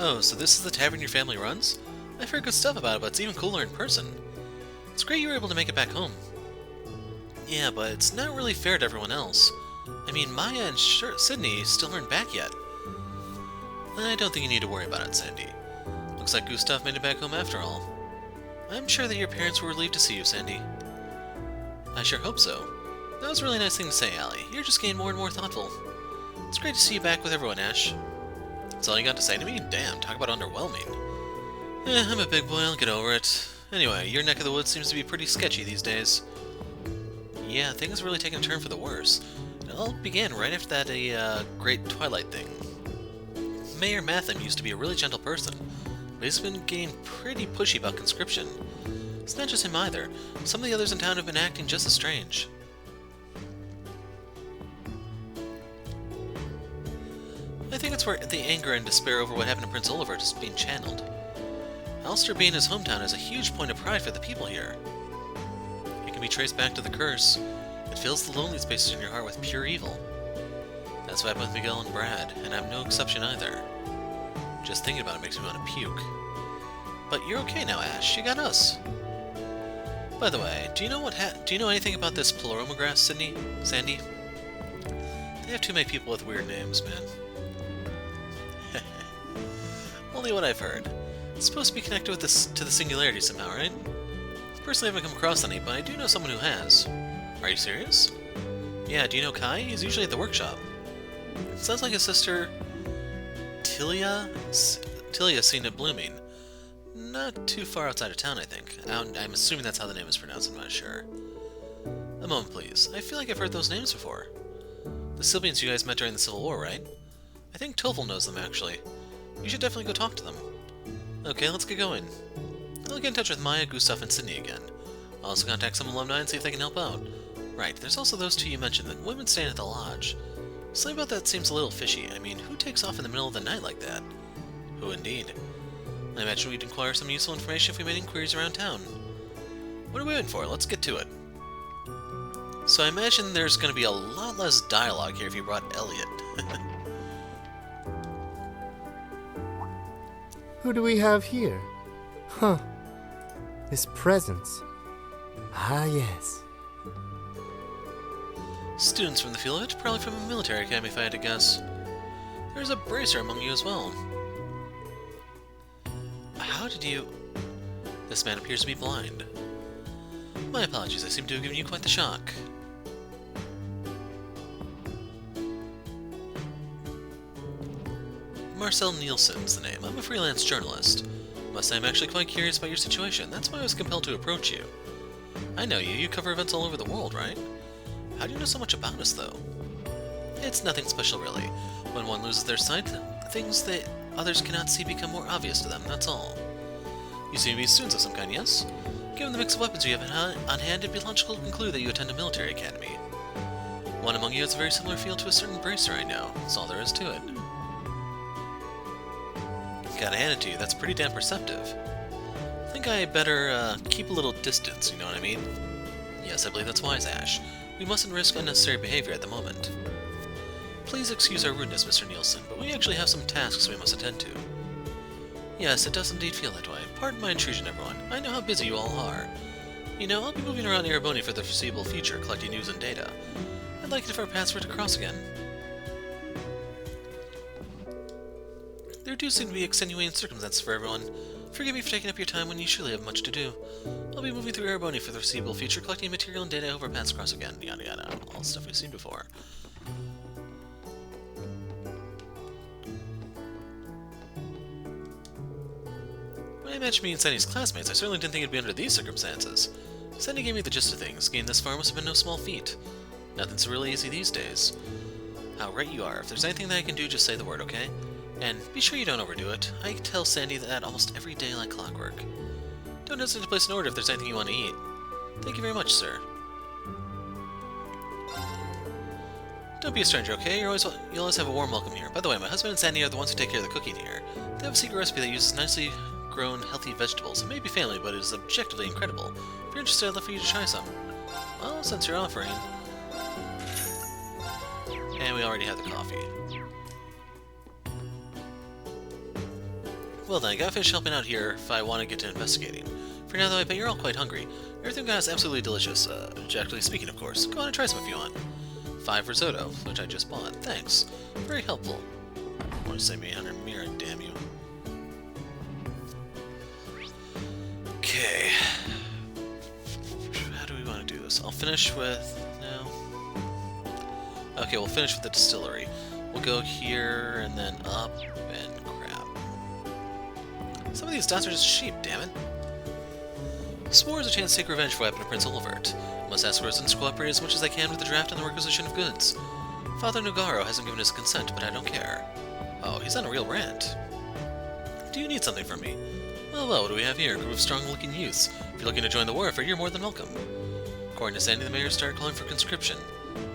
S1: Oh, so this is the tavern your family runs? I've heard good stuff about it, but it's even cooler in person. It's great you were able to make it back home. Yeah, but it's not really fair to everyone else. I mean, Maya and Sydney still aren't back yet. I don't think you need to worry about it, Sandy. Looks like Gustav made it back home after all. I'm sure that your parents were relieved to see you, Sandy. I sure hope so. That was a really nice thing to say, Allie. You're just getting more and more thoughtful. It's great to see you back with everyone, Ash. That's all you got to say to me? Damn, talk about underwhelming. I'm a big boy, I'll get over it. Anyway, your neck of the woods seems to be pretty sketchy these days. Yeah, things really taking a turn for the worse. It all began right after that great Twilight thing. Mayor Matham used to be a really gentle person, but he's been getting pretty pushy about conscription. It's not just him either. Some of the others in town have been acting just as strange. I think it's where the anger and despair over what happened to Prince Olivert is being channeled. Ulster being his hometown is a huge point of pride for the people here. It can be traced back to the curse. It fills the lonely spaces in your heart with pure evil. That's what happened with Miguel and Brad, and I'm no exception either. Just thinking about it makes me want to puke. But you're okay now, Ash. You got us. By the way, do you know anything about this Pleroma grass, Sandy? They have too many people with weird names, man. Only what I've heard. It's supposed to be connected with to the Singularity somehow, right? Personally, I haven't come across any, but I do know someone who has. Are you serious? Yeah, do you know Kai? He's usually at the workshop. Sounds like his sister Tilia's seen it blooming. Not too far outside of town, I think. I'm assuming that's how the name is pronounced, I'm not sure. A moment, please. I feel like I've heard those names before. The Sylvians you guys met during the Civil War, right? I think Tovel knows them, actually. You should definitely go talk to them. Okay, let's get going. I'll get in touch with Maya, Gustav, and Sydney again. I'll also contact some alumni and see if they can help out. Right, there's also those two you mentioned, the women staying at the lodge. Something about that seems a little fishy. I mean, who takes off in the middle of the night like that? Who indeed? I imagine we'd acquire some useful information if we made inquiries around town. What are we waiting for? Let's get to it. So I imagine there's going to be a lot less dialogue here if you brought Elliot.
S11: Who do we have here? Huh. His presence. Ah, yes.
S1: Students from the feel of it, probably from a military academy if I had to guess. There's a bracer among you as well. How did you... This man appears to be blind. My apologies, I seem to have given you quite the shock. Marcel Nielsen's the name. I'm a freelance journalist. Must say I'm actually quite curious about your situation. That's why I was compelled to approach you. I know you. You cover events all over the world, right? How do you know so much about us, though? It's nothing special, really. When one loses their sight, things that others cannot see become more obvious to them, that's all. You seem to be students of some kind, yes? Given the mix of weapons you have on hand, it'd be logical to conclude that you attend a military academy. One among you has a very similar feel to a certain bracer I know. That's all there is to it. Gotta hand it to you, that's pretty damn perceptive. I think I better keep a little distance, you know what I mean? Yes, I believe that's wise, Ash. We mustn't risk unnecessary behavior at the moment. Please excuse our rudeness, Mr. Nielsen, but we actually have some tasks we must attend to. Yes, it does indeed feel that way. Pardon my intrusion, everyone. I know how busy you all are. You know, I'll be moving around Erebony for the foreseeable future, collecting news and data. I'd like it if our paths were to cross again. There do seem to be extenuating circumstances for everyone. Forgive me for taking up your time when you surely have much to do. I'll be moving through Erebony for the foreseeable future, collecting material and data. I hope our paths cross again. Yada yada. All stuff we've seen before. When I imagined being Sunny's classmates, I certainly didn't think it'd be under these circumstances. Sunny gave me the gist of things. Getting this far must have been no small feat. Nothing's really easy these days. How right you are. If there's anything that I can do, just say the word, okay? And be sure you don't overdo it. I tell Sandy that almost every day like clockwork. Don't hesitate to place an order if there's anything you want to eat. Thank you very much, sir. Don't be a stranger, okay? You'll always have a warm welcome here. By the way, my husband and Sandy are the ones who take care of the cooking here. They have a secret recipe that uses nicely grown, healthy vegetables. It may be family, but it is objectively incredible. If you're interested, I'd love for you to try some. Well, since you're offering... And we already have the coffee. Well then, I gotta finish helping out here if I want to get to investigating. For now, though, I bet you're all quite hungry. Everything got is absolutely delicious. Objectively speaking, of course. Go on and try some if you want. 5 risotto, which I just bought. Thanks. Very helpful. I want to save me 100 mirror, damn you. Okay. How do we want to do this? I'll finish with... no. Okay, we'll finish with the distillery. We'll go here, and then up, and crap. Some of these dots are just sheep, damn it. S'more is a chance to take revenge for what happened to Prince Olivert. I must ask residents to cooperate as much as they can with the draft and the requisition of goods. Father Nogaro hasn't given his consent, but I don't care. Oh, he's on a real rant. Do you need something from me? Well, what do we have here? A group of strong-looking youths. If you're looking to join the war effort, you're more than welcome. According to Sandy, the mayor started calling for conscription.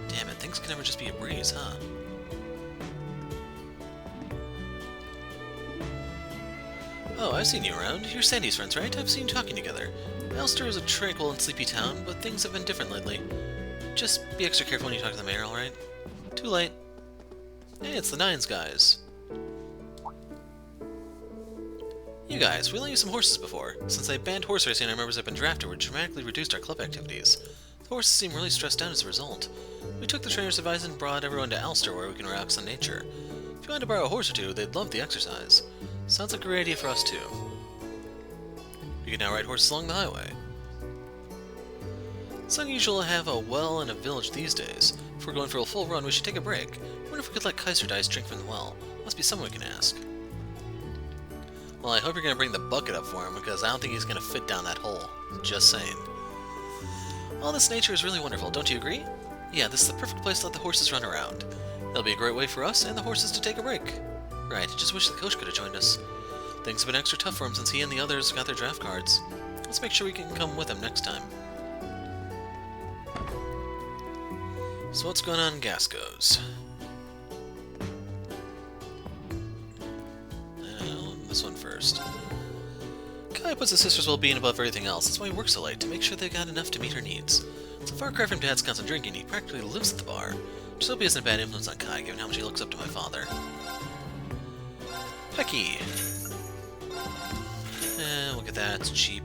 S1: Damn it, things can never just be a breeze, huh? Oh, I've seen you around. You're Sandy's friends, right? I've seen you talking together. Alster is a tranquil and sleepy town, but things have been different lately. Just be extra careful when you talk to the mayor, alright? Too late. Hey, it's the Nines guys. You guys, we lent you some horses before. Since they banned horse racing and our members have been drafted, we dramatically reduced our club activities. The horses seem really stressed out as a result. We took the trainer's advice and brought everyone to Alster where we can relax on nature. If you wanted to borrow a horse or two, they'd love the exercise. Sounds like a great idea for us too. We can now ride horses along the highway. It's unusual to have a well in a village these days. If we're going for a full run, we should take a break. I wonder if we could let Kaiser Dice drink from the well. Must be someone we can ask. Well, I hope you're going to bring the bucket up for him, because I don't think he's going to fit down that hole. Just saying. All this nature is really wonderful, don't you agree? Yeah, this is the perfect place to let the horses run around. It'll be a great way for us and the horses to take a break. Right, I just wish the coach could have joined us. Things have been extra tough for him since he and the others got their draft cards. Let's make sure we can come with him next time. So what's going on in Gasco's? This one first. Kai puts his sister's well-being above everything else. That's why he works so late, to make sure they got enough to meet her needs. It's a far cry from Dad's constant drinking. He practically lives at the bar. Just hope he isn't a bad influence on Kai, given how much he looks up to my father. Pecky! Look at that, it's cheap.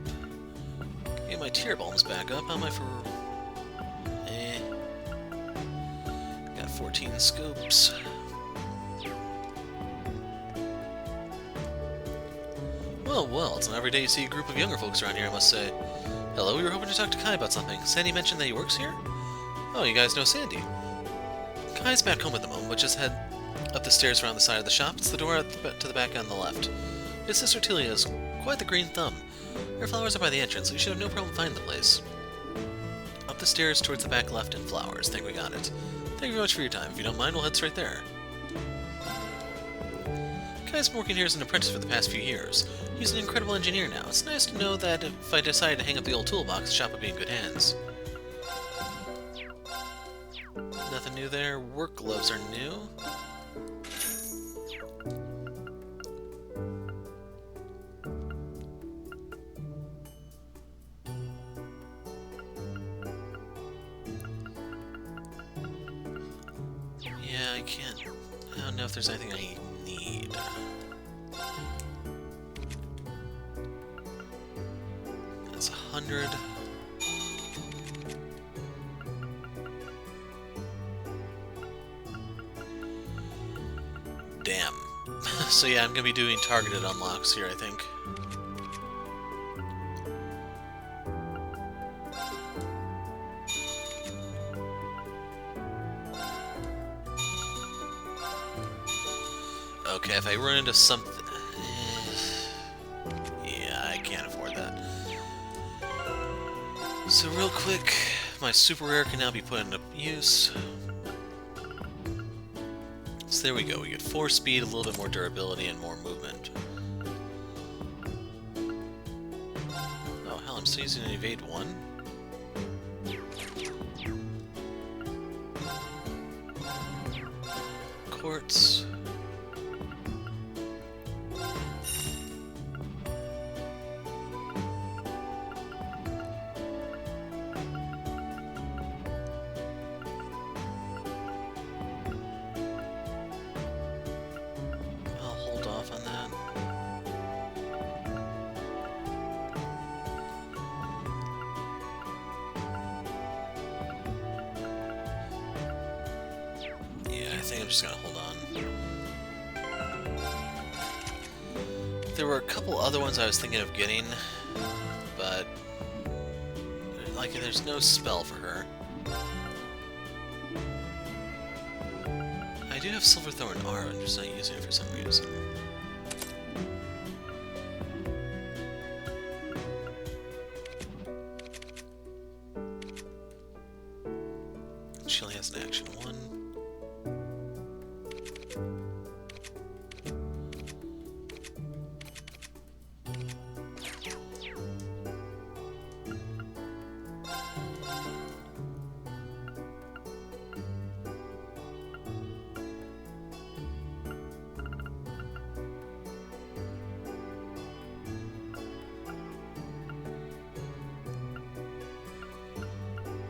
S1: Get my tear bombs back up. How am I for... Got 14 scopes. Well, it's not every day you see a group of younger folks around here, I must say. Hello, we were hoping to talk to Kai about something. Sandy mentioned that he works here? Oh, you guys know Sandy. Kai's back home at the moment, but just head up the stairs around the side of the shop. It's the door to the back on the left. His sister Tilia has quite the green thumb. Her flowers are by the entrance, so you should have no problem finding the place. Up the stairs towards the back left and flowers. Think we got it. Thank you very much for your time. If you don't mind, we'll head straight there. Kai's been working here as an apprentice for the past few years. He's an incredible engineer now. It's nice to know that if I decided to hang up the old toolbox, the shop would be in good hands. Nothing new there. Work gloves are new. Yeah, I can't... I don't know if there's anything I need. That's 100. Damn. So yeah, I'm gonna be doing targeted unlocks here, I think. Okay, if I run into something... Yeah, I can't afford that. So real quick, my super rare can now be put into use. So there we go, we get 4 speed, a little bit more durability, and more movement. Oh hell, I'm still using an evade 1? Quartz. think I'm just gonna hold on. There were a couple other ones I was thinking of getting, but like there's no spell for her. I do have Silverthorn R, I'm just not using it for some reason. She only has an action 1.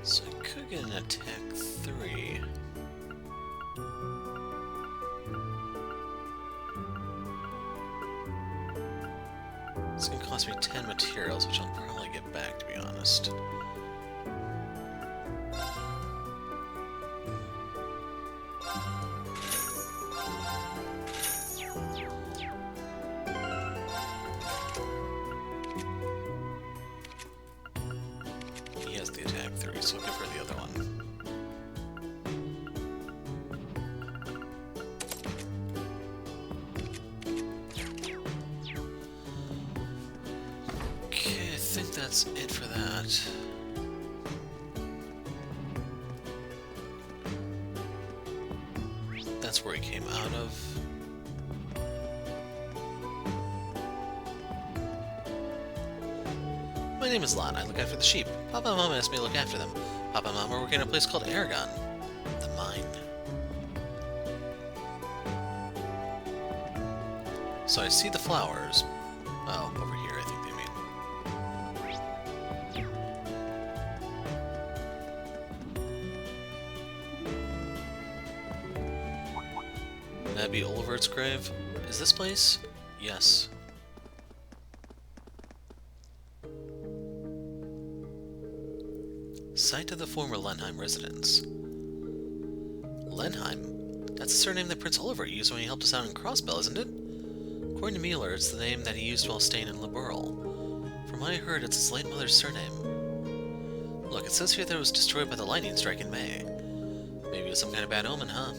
S1: So I could get an attack 3. It's gonna cost me 10 materials, which I'll probably get back, to be honest. He has the attack 3, so we'll give her the other one. Okay, I think that's it for that. That's where he came out of. My name is Lon. I look after the sheep. Papa and Mama asked me to look after them. Papa and Mama are working at a place called Aragon. The mine. So I see the flowers. Oh, over here I think they mean. That'd be Olivert's grave. Is this place? Yes. Site of the former Lenheim residence. Lenheim? That's the surname that Prince Oliver used when he helped us out in Crossbell, isn't it? According to Mueller, it's the name that he used while staying in Liberl. From what I heard, it's his late mother's surname. Look, it says here that it was destroyed by the lightning strike in May. Maybe it was some kind of bad omen, huh?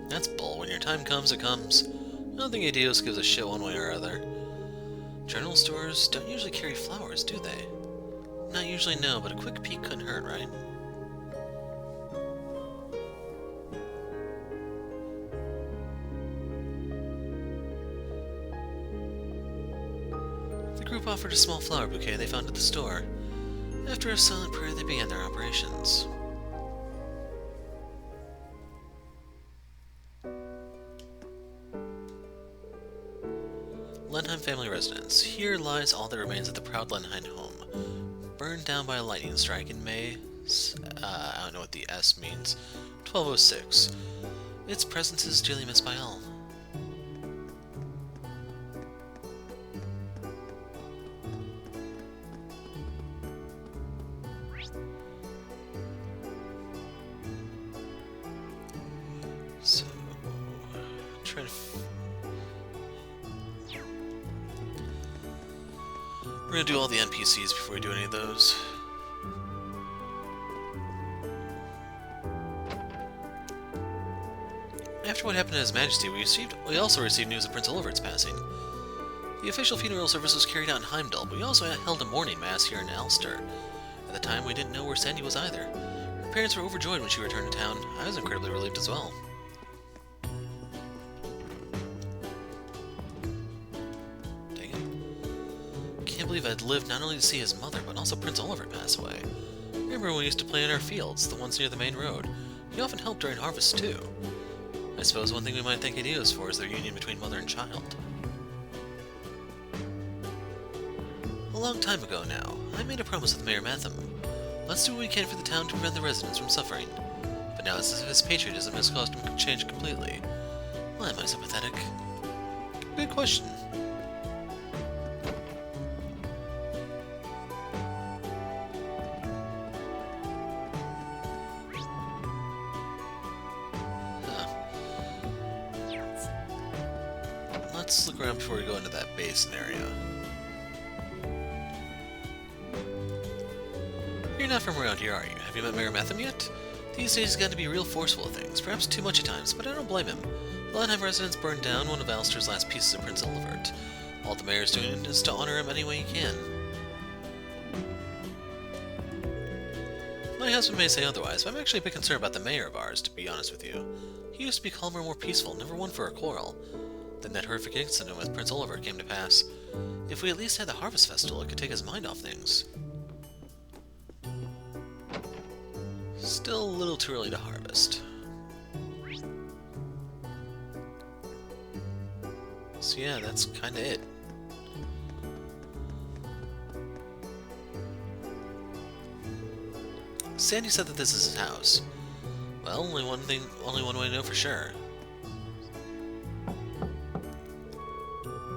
S1: That's bull. When your time comes, it comes. I don't think Adios gives a shit one way or other. General stores don't usually carry flowers, do they? Not usually, no, but a quick peek couldn't hurt, right? The group offered a small flower bouquet they found at the store. After a silent prayer, they began their operations. Lenheim family residence. Here lies all that remains of the proud Lenheim home. Burned down by a lightning strike in May, I don't know what the S means, 1206. Its presence is dearly missed by all. So, try to... We're gonna do all the NPCs before we do any of those. After what happened to His Majesty, we also received news of Prince Olivert's passing. The official funeral service was carried out in Heimdall, but we also held a mourning mass here in Ulster. At the time, we didn't know where Sandy was either. Her parents were overjoyed when she returned to town. I was incredibly relieved as well. I can't believe I'd lived not only to see his mother, but also Prince Oliver pass away. I remember when we used to play in our fields, the ones near the main road. He often helped during harvest, too. I suppose one thing we might thank Adios for is their union between mother and child. A long time ago now, I made a promise with Mayor Matham. Let's do what we can for the town to prevent the residents from suffering. But now it's as if his patriotism has caused him to change completely. Why am I so pathetic? Good question. let's look around before we go into that basin area. You're not from around here, are you? Have you met Mayor Metham yet? These days he's got to be real forceful with things, perhaps too much at times, but I don't blame him. The Landheim residence burned down one of Alistair's last pieces of Prince Olivert. All the mayor's doing is to honor him any way he can. My husband may say otherwise, but I'm actually a bit concerned about the mayor of ours, to be honest with you. He used to be calmer and more peaceful, never one for a quarrel. Then that horrific incident with Prince Olivert came to pass. If we at least had the Harvest Festival, it could take his mind off things. Still a little too early to harvest. So yeah, that's kinda it. Sandy said that this is his house. Well, only one way to know for sure.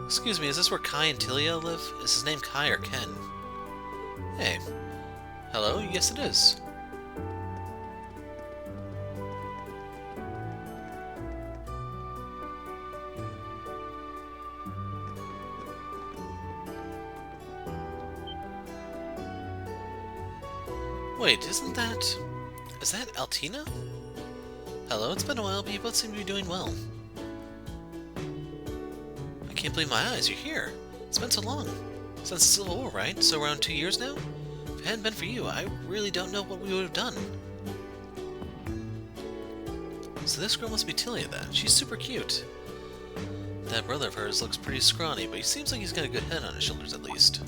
S1: Excuse me, is this where Kai and Tilia live? Is his name Kai or Ken? Hey. Hello? Yes, it is. Wait, isn't that... Is that Altina? Hello, it's been a while, but you both seem to be doing well. I can't believe my eyes, you're here. It's been so long. Since the Civil War, right? So around 2 years now? If it hadn't been for you, I really don't know what we would have done. So this girl must be Tilia then. She's super cute. That brother of hers looks pretty scrawny, but he seems like he's got a good head on his shoulders at least.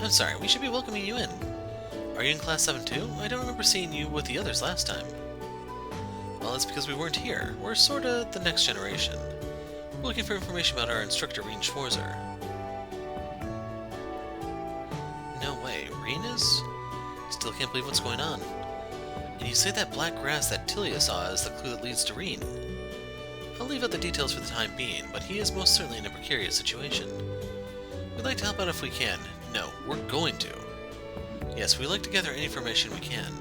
S1: I'm sorry, we should be welcoming you in. Are you in Class 7 too? I don't remember seeing you with the others last time. Well, that's because we weren't here. We're sorta the next generation. We're looking for information about our instructor, Reen Schwarzer. No way, Reen is? Still can't believe what's going on. And you say that black grass that Tilia saw is the clue that leads to Reen. I'll leave out the details for the time being, but he is most certainly in a precarious situation. We'd like to help out if we can. No, we're going to. Yes, we like to gather any information we can.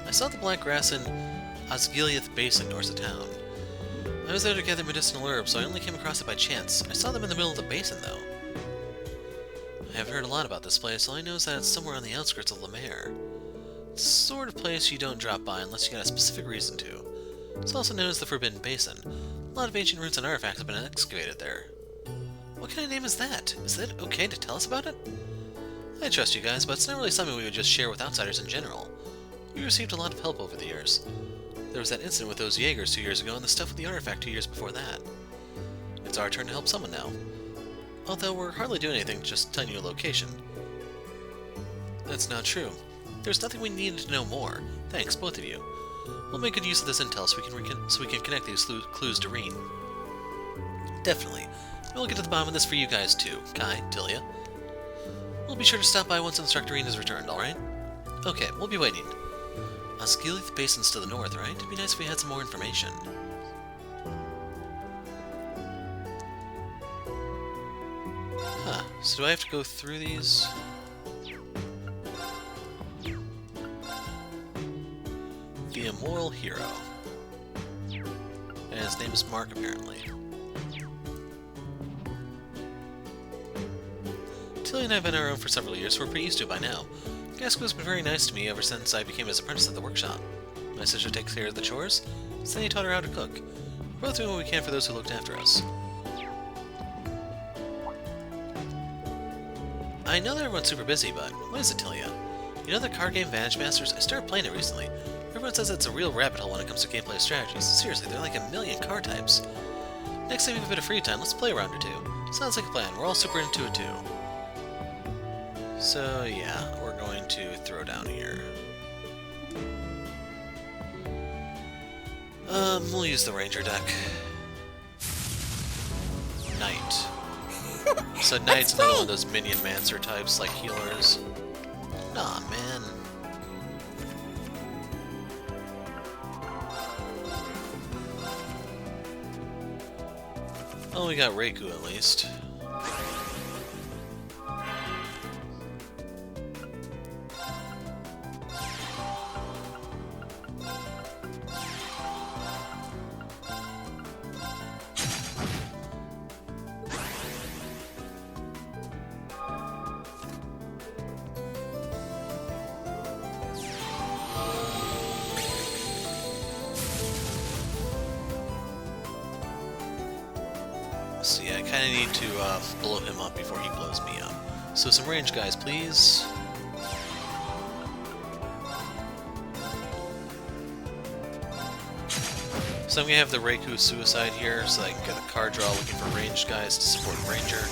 S1: I saw the black grass in Osgiliath Basin north of town. I was there to gather medicinal herbs, so I only came across it by chance. I saw them in the middle of the basin, though. I have heard a lot about this place. All I know is that it's somewhere on the outskirts of Lemaire. It's the sort of place you don't drop by unless you got a specific reason to. It's also known as the Forbidden Basin. A lot of ancient ruins and artifacts have been excavated there. What kind of name is that? Is it okay to tell us about it? I trust you guys, but it's not really something we would just share with outsiders in general. We received a lot of help over the years. There was that incident with those Jaegers 2 years ago, and the stuff with the artifact 2 years before that. It's our turn to help someone now. Although we're hardly doing anything, just telling you a location. That's not true. There's nothing we needed to know more. Thanks, both of you. We'll make good use of this intel so we can connect these clues to Reen. Definitely. We'll get to the bottom of this for you guys too, Kai, Tilia. We'll be sure to stop by once Instructor Reen is returned, alright? Okay, we'll be waiting. Osgiliath Basin's to the north, right? It'd be nice if we had some more information. Huh, so do I have to go through these? The Immoral Hero. And his name is Mark, apparently. Tilly and I have been our own for several years, so we're pretty used to it by now. Gasco's been very nice to me ever since I became his apprentice at the workshop. My sister takes care of the chores, Sandy taught her how to cook. We're both doing what we can for those who looked after us. I know that everyone's super busy, but what is it, Tilia? You know the card game Vantage Masters? I started playing it recently. Everyone says it's a real rabbit hole when it comes to gameplay strategies. Seriously, there are like a million card types. Next time you have a bit of free time, let's play a round or two. Sounds like a plan. We're all super into it too. So yeah, we're going to throw down here. We'll use the Ranger deck. Knight. So Knight's another one of those minion Mancer types, like healers. Aw, man. Oh, we got Reiku at least. kind of need to blow him up before he blows me up. So some range guys, please. So I'm going to have the Reiku Suicide here so I can get a card draw looking for ranged guys to support Ranger.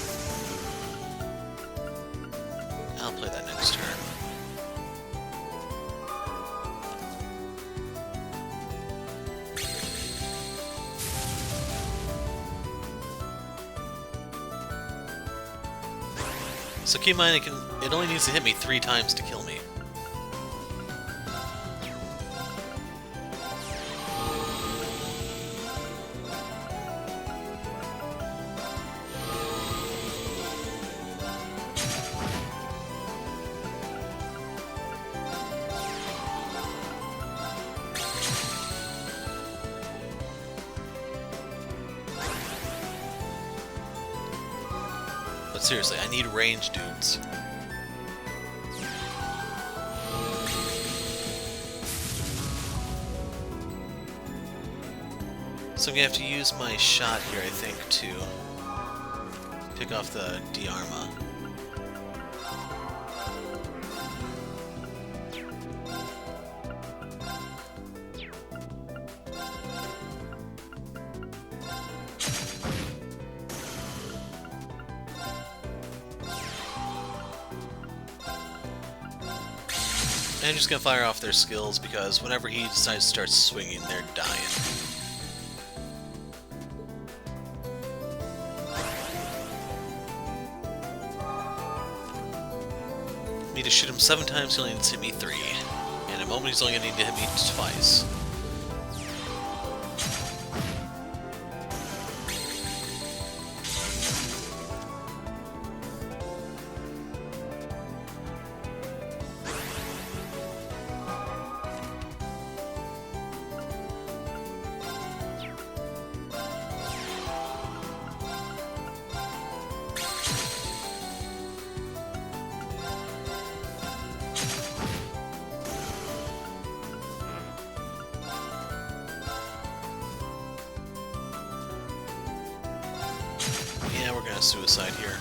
S1: I'll play that next turn. So keep in mind, it only needs to hit me 3 times to kill me. But seriously, I need range dudes. So I'm gonna have to use my shot here, I think, to pick off the Diarma. I'm just gonna fire off their skills because whenever he decides to start swinging, they're dying. Need to shoot him 7 times, he'll need to hit me 3. And in a moment, he's only gonna need to hit me twice. Yeah, we're gonna suicide here.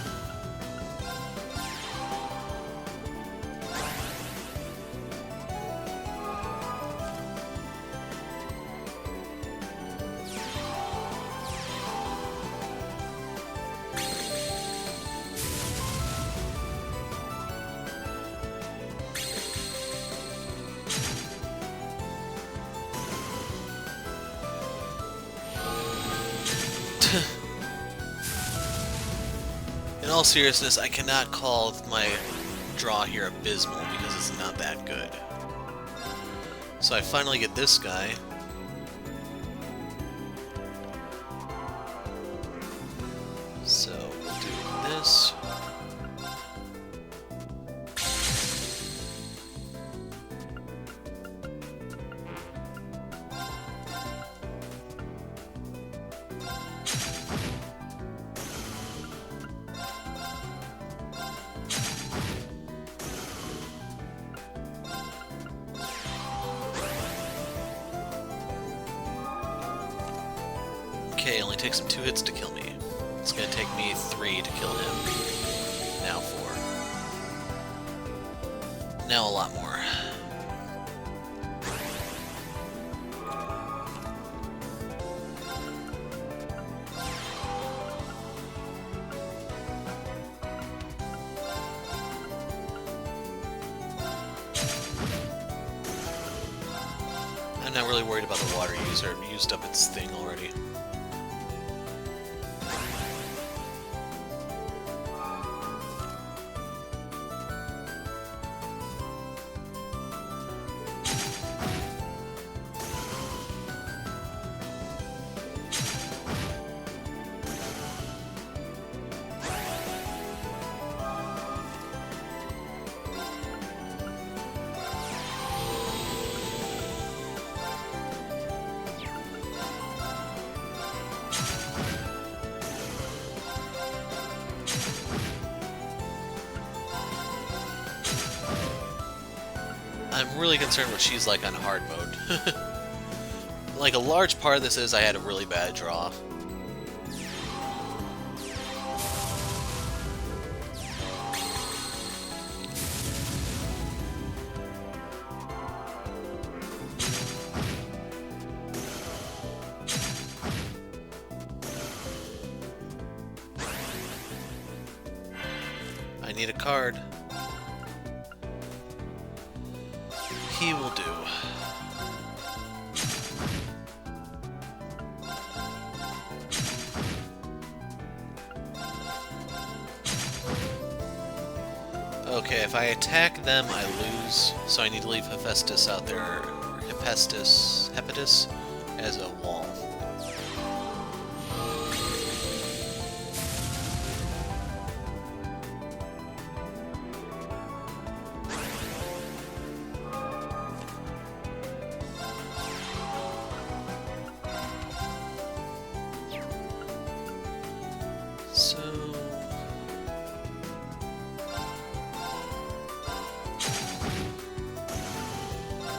S1: In all seriousness, I cannot call my draw here abysmal because it's not that good. So I finally get this guy. So we'll do this. Okay, it only takes him 2 hits to kill me. It's gonna take me 3 to kill him. Now 4. Now a lot more. I'm not really worried about the water user. I've used up its thing already. I'm really concerned what she's like on hard mode. Like, a large part of this is I had a really bad draw. I need a card. He will do. Okay, if I attack them, I lose, so I need to leave Hephaestus out there, or Hepatus, as a wall. So...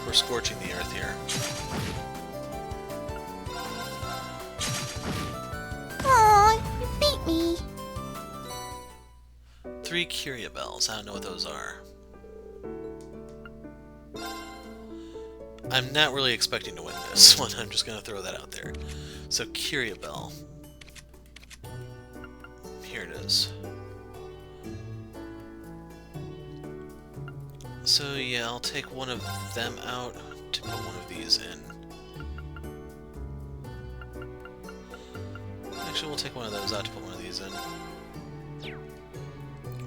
S1: we're scorching the earth here.
S2: Aw, you beat me.
S1: 3 Curia Bells. I don't know what those are. I'm not really expecting to win this one. I'm just going to throw that out there. So, Curia Bell. Here it is. So yeah, I'll take one of them out to put one of these in. Actually, we'll take one of those out to put one of these in.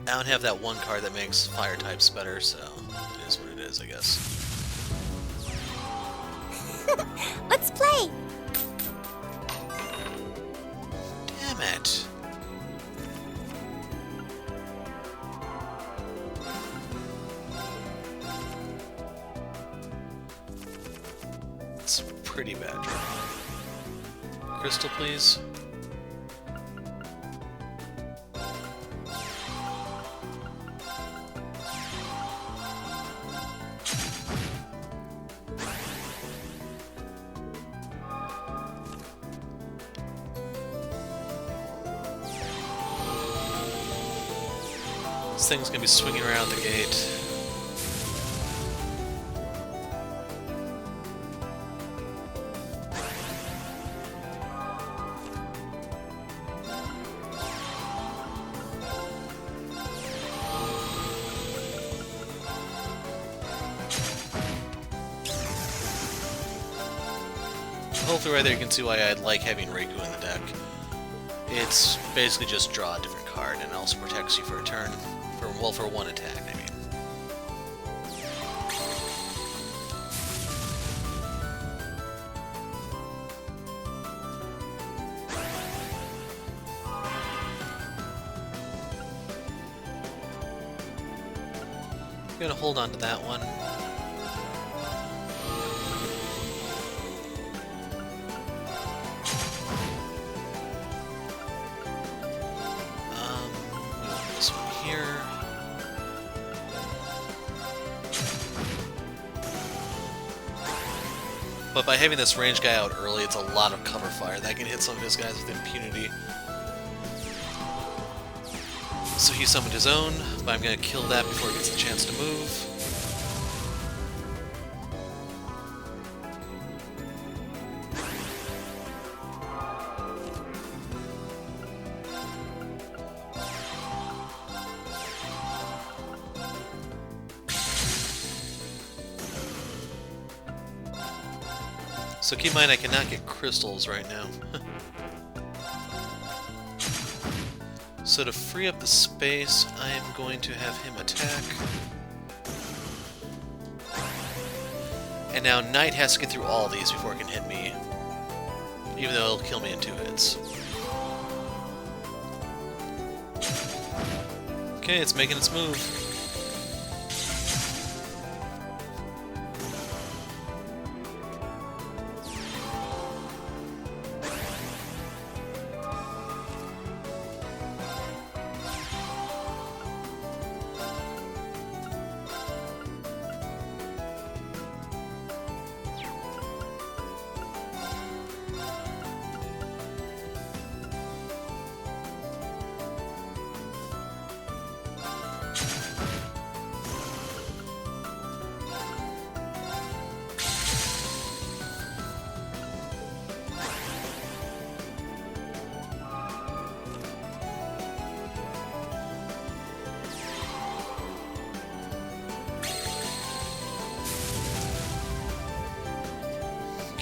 S1: I don't have that one card that makes fire types better, so it is what it is, I guess.
S2: Let's play.
S1: Damn it! It's a pretty bad draw. Crystal, please. This thing's gonna be swinging around the gate. Hopefully right there you can see why I like having Reiku in the deck. It's basically just draw a different card and it also protects you for a turn. For one attack, I mean. I'm gonna hold on to that one. This one here. But by having this range guy out early, it's a lot of cover fire. That can hit some of his guys with impunity. So he summoned his own, but I'm going to kill that before it gets the chance to move. So keep in mind I cannot get crystals right now. So to free up the space, I am going to have him attack. And now Knight has to get through all these before it can hit me. Even though it'll kill me in 2 hits. Okay, it's making its move.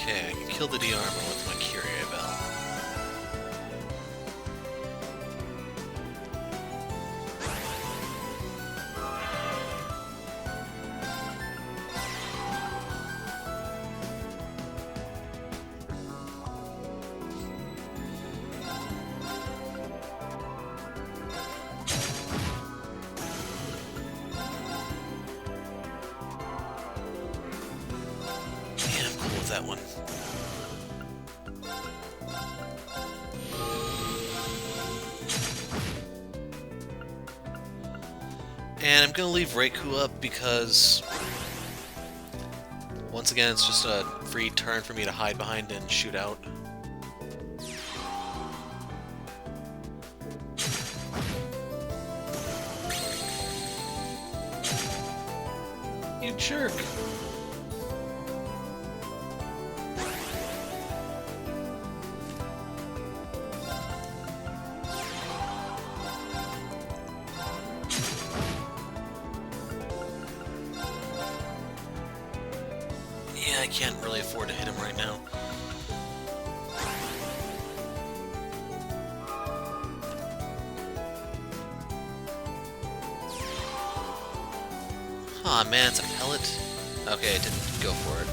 S1: Okay, I can kill the de-armor with my Curie Bell. Yeah, I'm cool with that one. And I'm gonna leave Reiku up because once again it's just a free turn for me to hide behind and shoot out. You jerk! Yeah, I can't really afford to hit him right now. Aw, man, it's a pellet. Okay, I didn't go for it.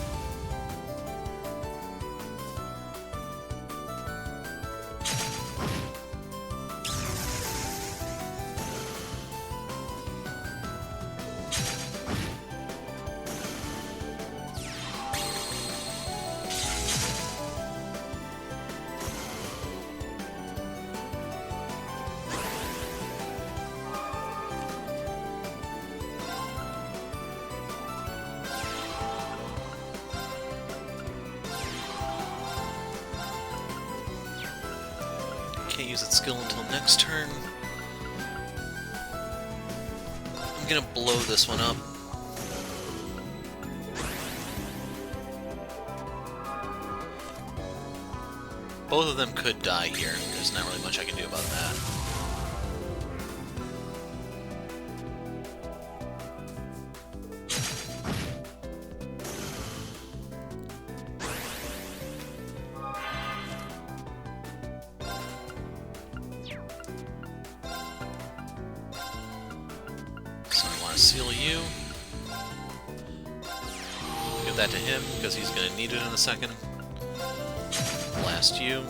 S1: Can't use its skill until next turn. I'm gonna blow this one up. Both of them could die here. There's not really much I can do about that. So I want to seal you. Give that to him because he's going to need it in a second. Blast you.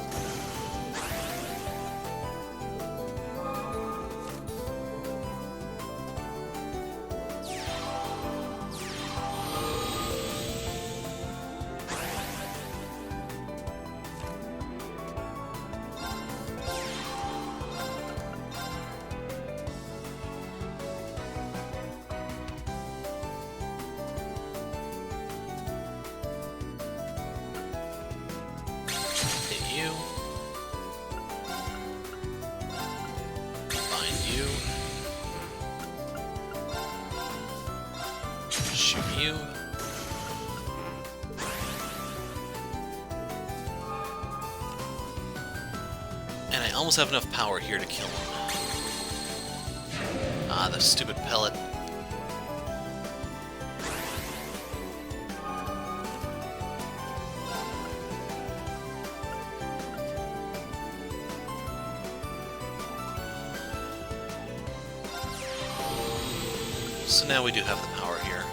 S1: Shoot you. And I almost have enough power here to kill him. Ah, the stupid pellet. So now we do have the power here.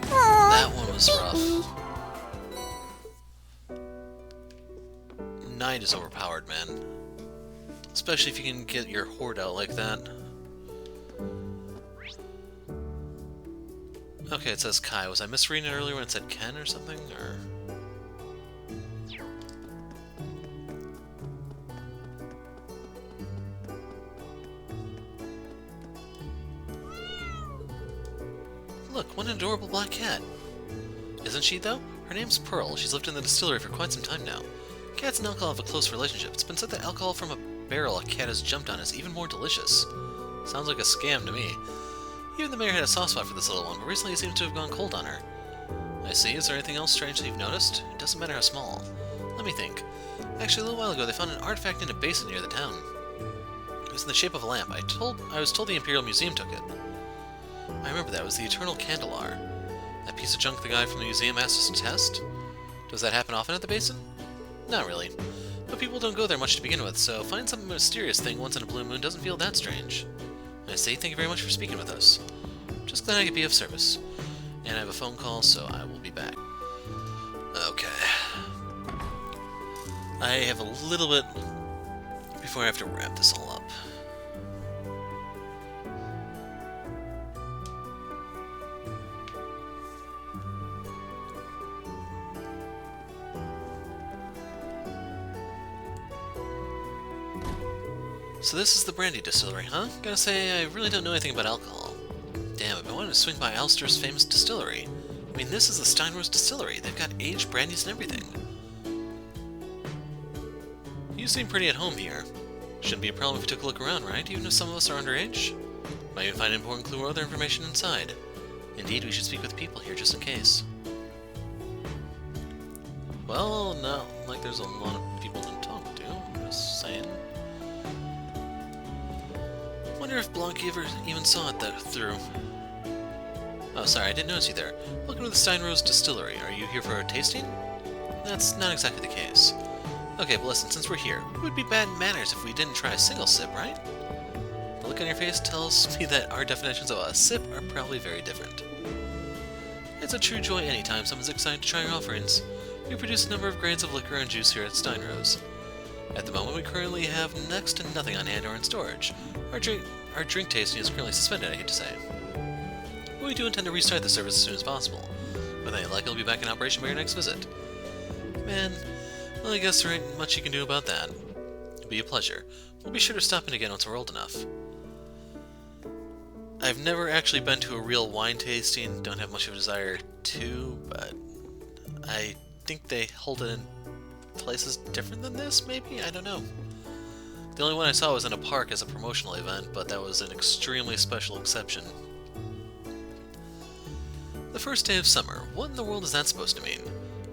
S1: That one was rough. Knight is overpowered, man. Especially if you can get your horde out like that. Okay, it says Kai. Was I misreading it earlier when it said Ken or something? Or... Look, what an adorable black cat. Isn't she, though? Her name's Pearl. She's lived in the distillery for quite some time now. Cats and alcohol have a close relationship. It's been said that alcohol from a barrel a cat has jumped on is even more delicious. Sounds like a scam to me. Even the mayor had a soft spot for this little one, but recently he seems to have gone cold on her. I see. Is there anything else strange that you've noticed? It doesn't matter how small. Let me think. Actually, a little while ago, they found an artifact in a basin near the town. It was in the shape of a lamp. I was told the Imperial Museum took it. I remember that. It was the Eternal Candelar. That piece of junk the guy from the museum asked us to test? Does that happen often at the basin? Not really. But people don't go there much to begin with, so finding some mysterious thing once in a blue moon doesn't feel that strange. I say thank you very much for speaking with us. Just glad I could be of service. And I have a phone call, so I will be back. Okay. I have a little bit before I have to wrap this all up. So this is the brandy distillery, huh? Gotta say, I really don't know anything about alcohol. Damn, I've been wanting to swing by Alistair's famous distillery. I mean, this is the Steinrose Distillery. They've got aged brandies and everything. You seem pretty at home here. Shouldn't be a problem if we took a look around, right? Even if some of us are underage? Might even find an important clue or other information inside. Indeed, we should speak with people here just in case. Well, not like there's a lot of people to talk to. I'm just saying. Wonder if Blanc ever even saw it through. Oh, sorry, I didn't notice you there. Welcome to the Steinrose Distillery. Are you here for a tasting? That's not exactly the case. Okay, but listen, since we're here, it would be bad manners if we didn't try a single sip, right? The look on your face tells me that our definitions of a sip are probably very different. It's a true joy anytime someone's excited to try our offerings. We produce a number of grades of liquor and juice here at Steinrose. At the moment, we currently have next to nothing on hand or in storage. Our drink tasting is currently suspended, I hate to say. But we do intend to restart the service as soon as possible. With any luck, it'll be back in operation by your next visit. Man, well, I guess there ain't much you can do about that. It'll be a pleasure. We'll be sure to stop in again once we're old enough. I've never actually been to a real wine tasting, don't have much of a desire to, but I think they hold it in places different than this, maybe? I don't know. The only one I saw was in a park as a promotional event, but that was an extremely special exception. The first day of summer. What in the world is that supposed to mean?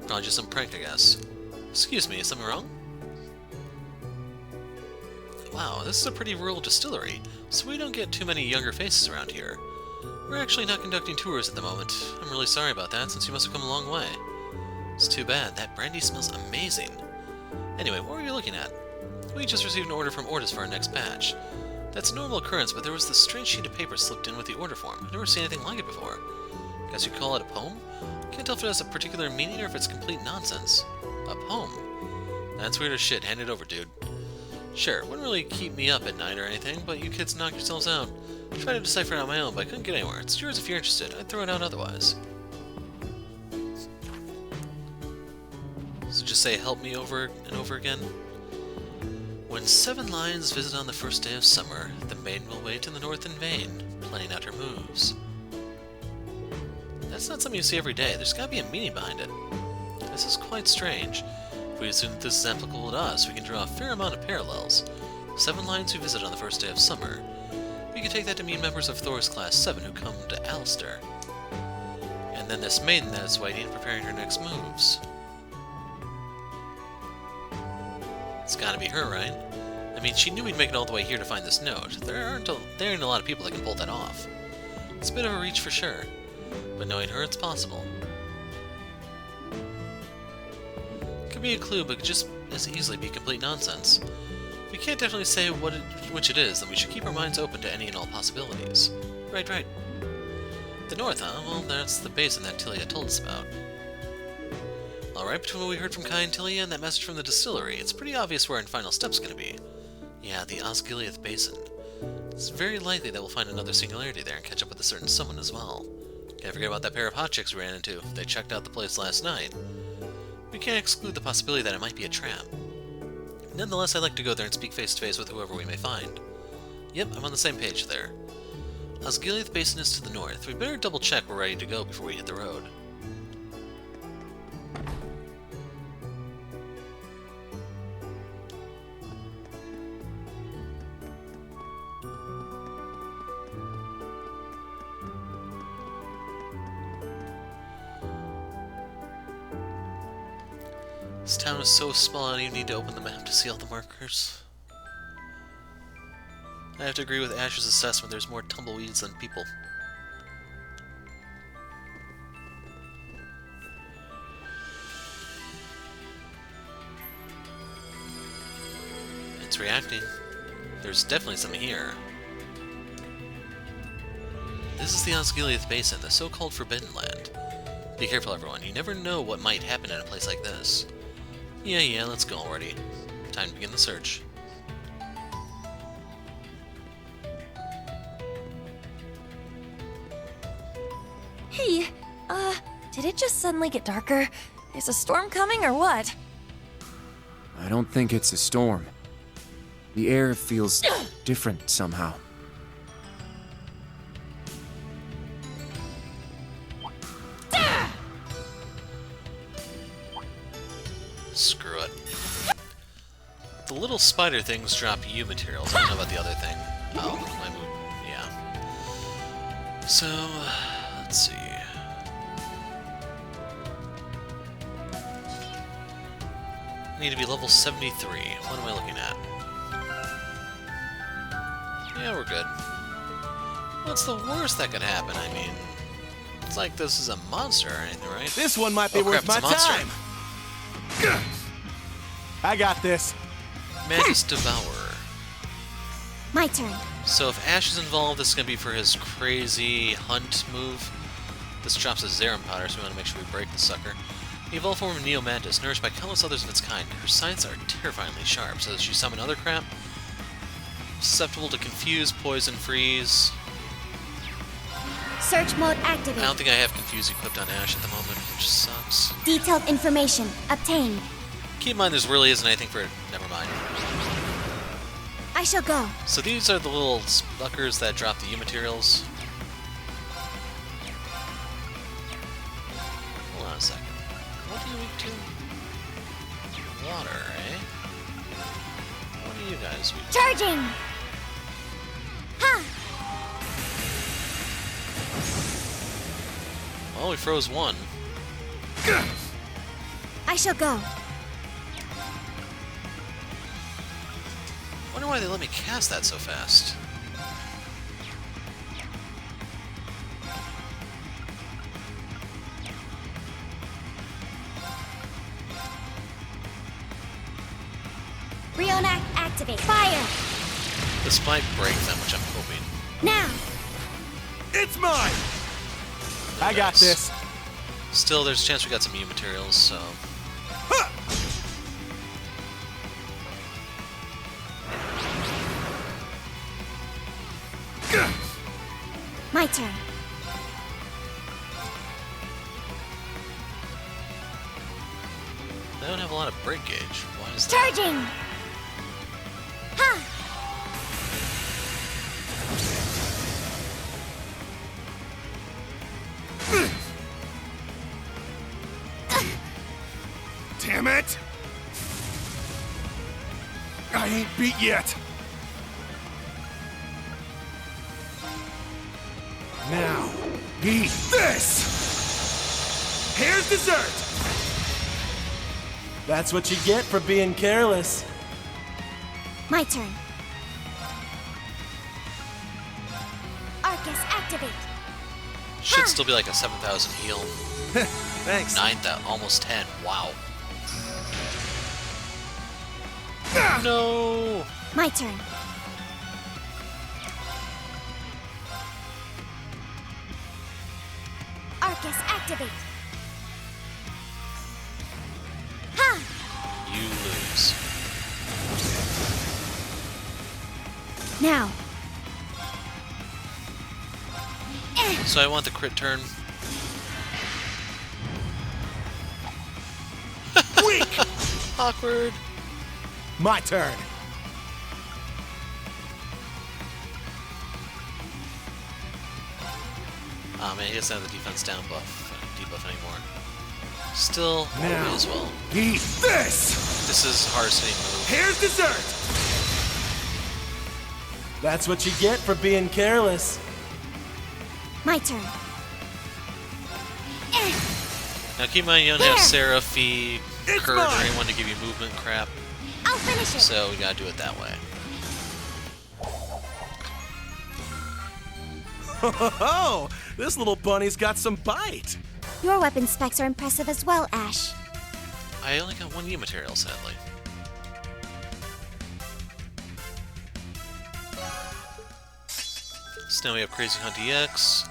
S1: Probably just some prank, I guess. Excuse me, is something wrong? Wow, this is a pretty rural distillery, so we don't get too many younger faces around here. We're actually not conducting tours at the moment. I'm really sorry about that, since you must have come a long way. It's too bad. That brandy smells amazing. Anyway, what were you looking at? We just received an order from Ordis for our next batch. That's a normal occurrence, but there was this strange sheet of paper slipped in with the order form. I've never seen anything like it before. Guess you'd call it a poem? Can't tell if it has a particular meaning or if it's complete nonsense. A poem? That's weird as shit. Hand it over, dude. Sure, wouldn't really keep me up at night or anything, but you kids knock yourselves out. I tried to decipher it on my own, but I couldn't get anywhere. It's yours if you're interested. I'd throw it out otherwise. So just say, help me over and over again. When 7 lions visit on the first day of summer, the maiden will wait in the north in vain, planning out her moves. That's not something you see every day. There's gotta be a meaning behind it. This is quite strange. If we assume that this is applicable to us, we can draw a fair amount of parallels. 7 lions who visit on the first day of summer. We can take that to mean members of Thor's Class 7 who come to Alistair. And then this maiden that is waiting and preparing her next moves. It's gotta be her, right? I mean, she knew we'd make it all the way here to find this note. There ain't a lot of people that can pull that off. It's a bit of a reach for sure, but knowing her, it's possible. Could be a clue, but could just as easily be complete nonsense. If we can't definitely say which it is, then we should keep our minds open to any and all possibilities. Right. The north, huh? Well, that's the basin that Tilia told us about. Alright, between what we heard from Kai and Tilia and that message from the distillery, it's pretty obvious where our final step's gonna be. Yeah, the Osgiliath Basin. It's very likely that we'll find another Singularity there and catch up with a certain someone as well. Can't forget about that pair of hot chicks we ran into. They checked out the place last night. We can't exclude the possibility that it might be a trap. Nonetheless, I'd like to go there and speak face-to-face with whoever we may find. Yep, I'm on the same page there. Osgiliath Basin is to the north. We'd better double-check we're ready to go before we hit the road. This town is so small, I don't even need to open the map to see all the markers. I have to agree with Ash's assessment, there's more tumbleweeds than people. It's reacting. There's definitely something here. This is the Osgiliath Basin, the so-called Forbidden Land. Be careful, everyone. You never know what might happen in a place like this. Yeah, let's go already. Time to begin the search.
S5: Hey, did it just suddenly get darker? Is a storm coming or what?
S4: I don't think it's a storm. The air feels different somehow.
S1: Screw it. The little spider things drop U materials. I don't know about the other thing. Oh, my move. Yeah. So, let's see. I need to be level 73. What am I looking at? Yeah, we're good. What's the worst that could happen? I mean, it's like this is a monster or anything, right?
S6: This one might be worth my time. I got this.
S1: Mantis Devourer.
S2: My turn.
S1: So if Ash is involved, this is going to be for his crazy hunt move. This drops a Zerum powder, so we want to make sure we break the sucker. The evolved form of Neo Mantis, nourished by countless others of its kind. Her scythes are terrifyingly sharp, so does she summon other crap? Susceptible to confuse, poison, freeze.
S2: Search mode
S1: I
S2: activated.
S1: don't think I have confuse equipped on Ash at the moment, which sucks.
S2: Detailed information obtained.
S1: Keep in mind, there really isn't anything for it. Never mind.
S2: I shall go.
S1: So these are the little suckers that drop the U materials. Hold on a second. What are you weak to? Water, eh? What are you guys weak to?
S2: Charging! Ha!
S1: Well, we froze one.
S2: I shall go.
S1: Wonder why they let me cast that so fast.
S2: Rionac activate. Fire!
S1: This might break them, which I'm hoping.
S2: Now!
S6: It's mine. I got
S1: Nice.
S6: this.
S1: Still, there's a chance we got some U materials, so...
S2: My turn.
S1: They don't have a lot of break gauge. Why is that?
S2: Charging! Ha!
S6: Damn it! I ain't beat yet. Now, eat this! Here's dessert!
S12: That's what you get for being careless.
S2: My turn. Arcus activate.
S1: Should still be like a 7,000 heal.
S6: Thanks.
S1: 9,000, almost 10. Wow. No!
S2: My turn. Arcus activate. Ha!
S1: You lose.
S2: Now.
S1: So I want the crit turn.
S6: Weak!
S1: Awkward.
S6: My turn.
S1: Ah man, he doesn't have the defense down debuff anymore. Still,
S6: Now,
S1: may as well.
S6: eat this!
S1: This is hardest hitting move.
S6: Here's dessert!
S12: That's what you get for being careless.
S2: My turn.
S1: Now keep in mind you don't have Seraphy,
S6: It's
S1: courage or
S6: mine!
S1: anyone to give you movement crap.
S2: I'll finish it.
S1: So we gotta do it that way.
S6: Oh, this little bunny's got some bite.
S2: Your weapon specs are impressive as well, Ash.
S1: I only got one U material, sadly. So now we have Crazy Hunt EX.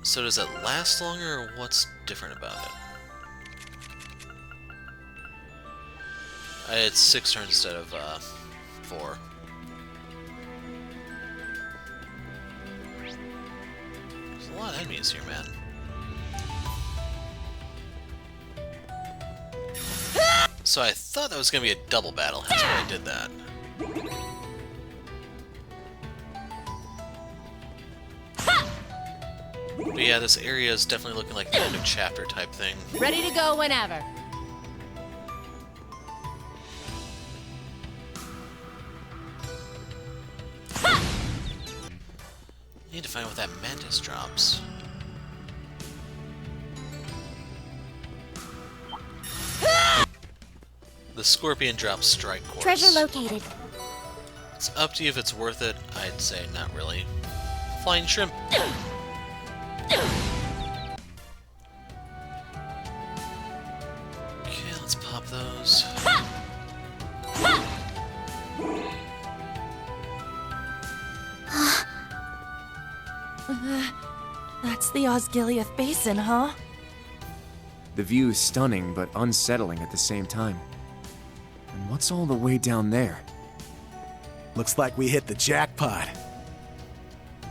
S1: So does it last longer, or what's different about it? It's 6 turns instead of 4. There's a lot of enemies here, man. So I thought that was going to be a double battle, hence why I did that. But yeah, this area is definitely looking like the end of chapter type thing.
S3: Ready to go whenever.
S1: Need to find out what that mantis drops. The scorpion drops strike course.
S2: Treasure located.
S1: It's up to you if it's worth it. I'd say not really. Flying shrimp. Okay, let's pop those.
S5: That's the Osgiliath Basin, huh?
S4: The view is stunning, but unsettling at the same time. And what's all the way down there?
S6: Looks like we hit the jackpot.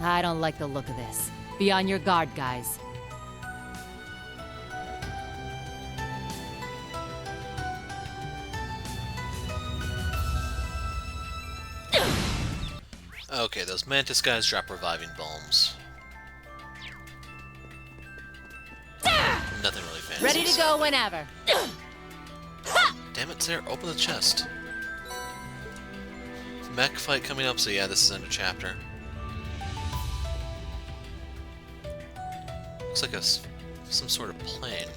S3: I don't like the look of this. Be on your guard, guys.
S1: Okay, those mantis guys drop reviving bombs. Nothing really fancy.
S3: Ready to go whenever.
S1: Damn it, Sarah, open the chest. Mech fight coming up, so yeah, this is end of chapter. Looks like some sort of plane.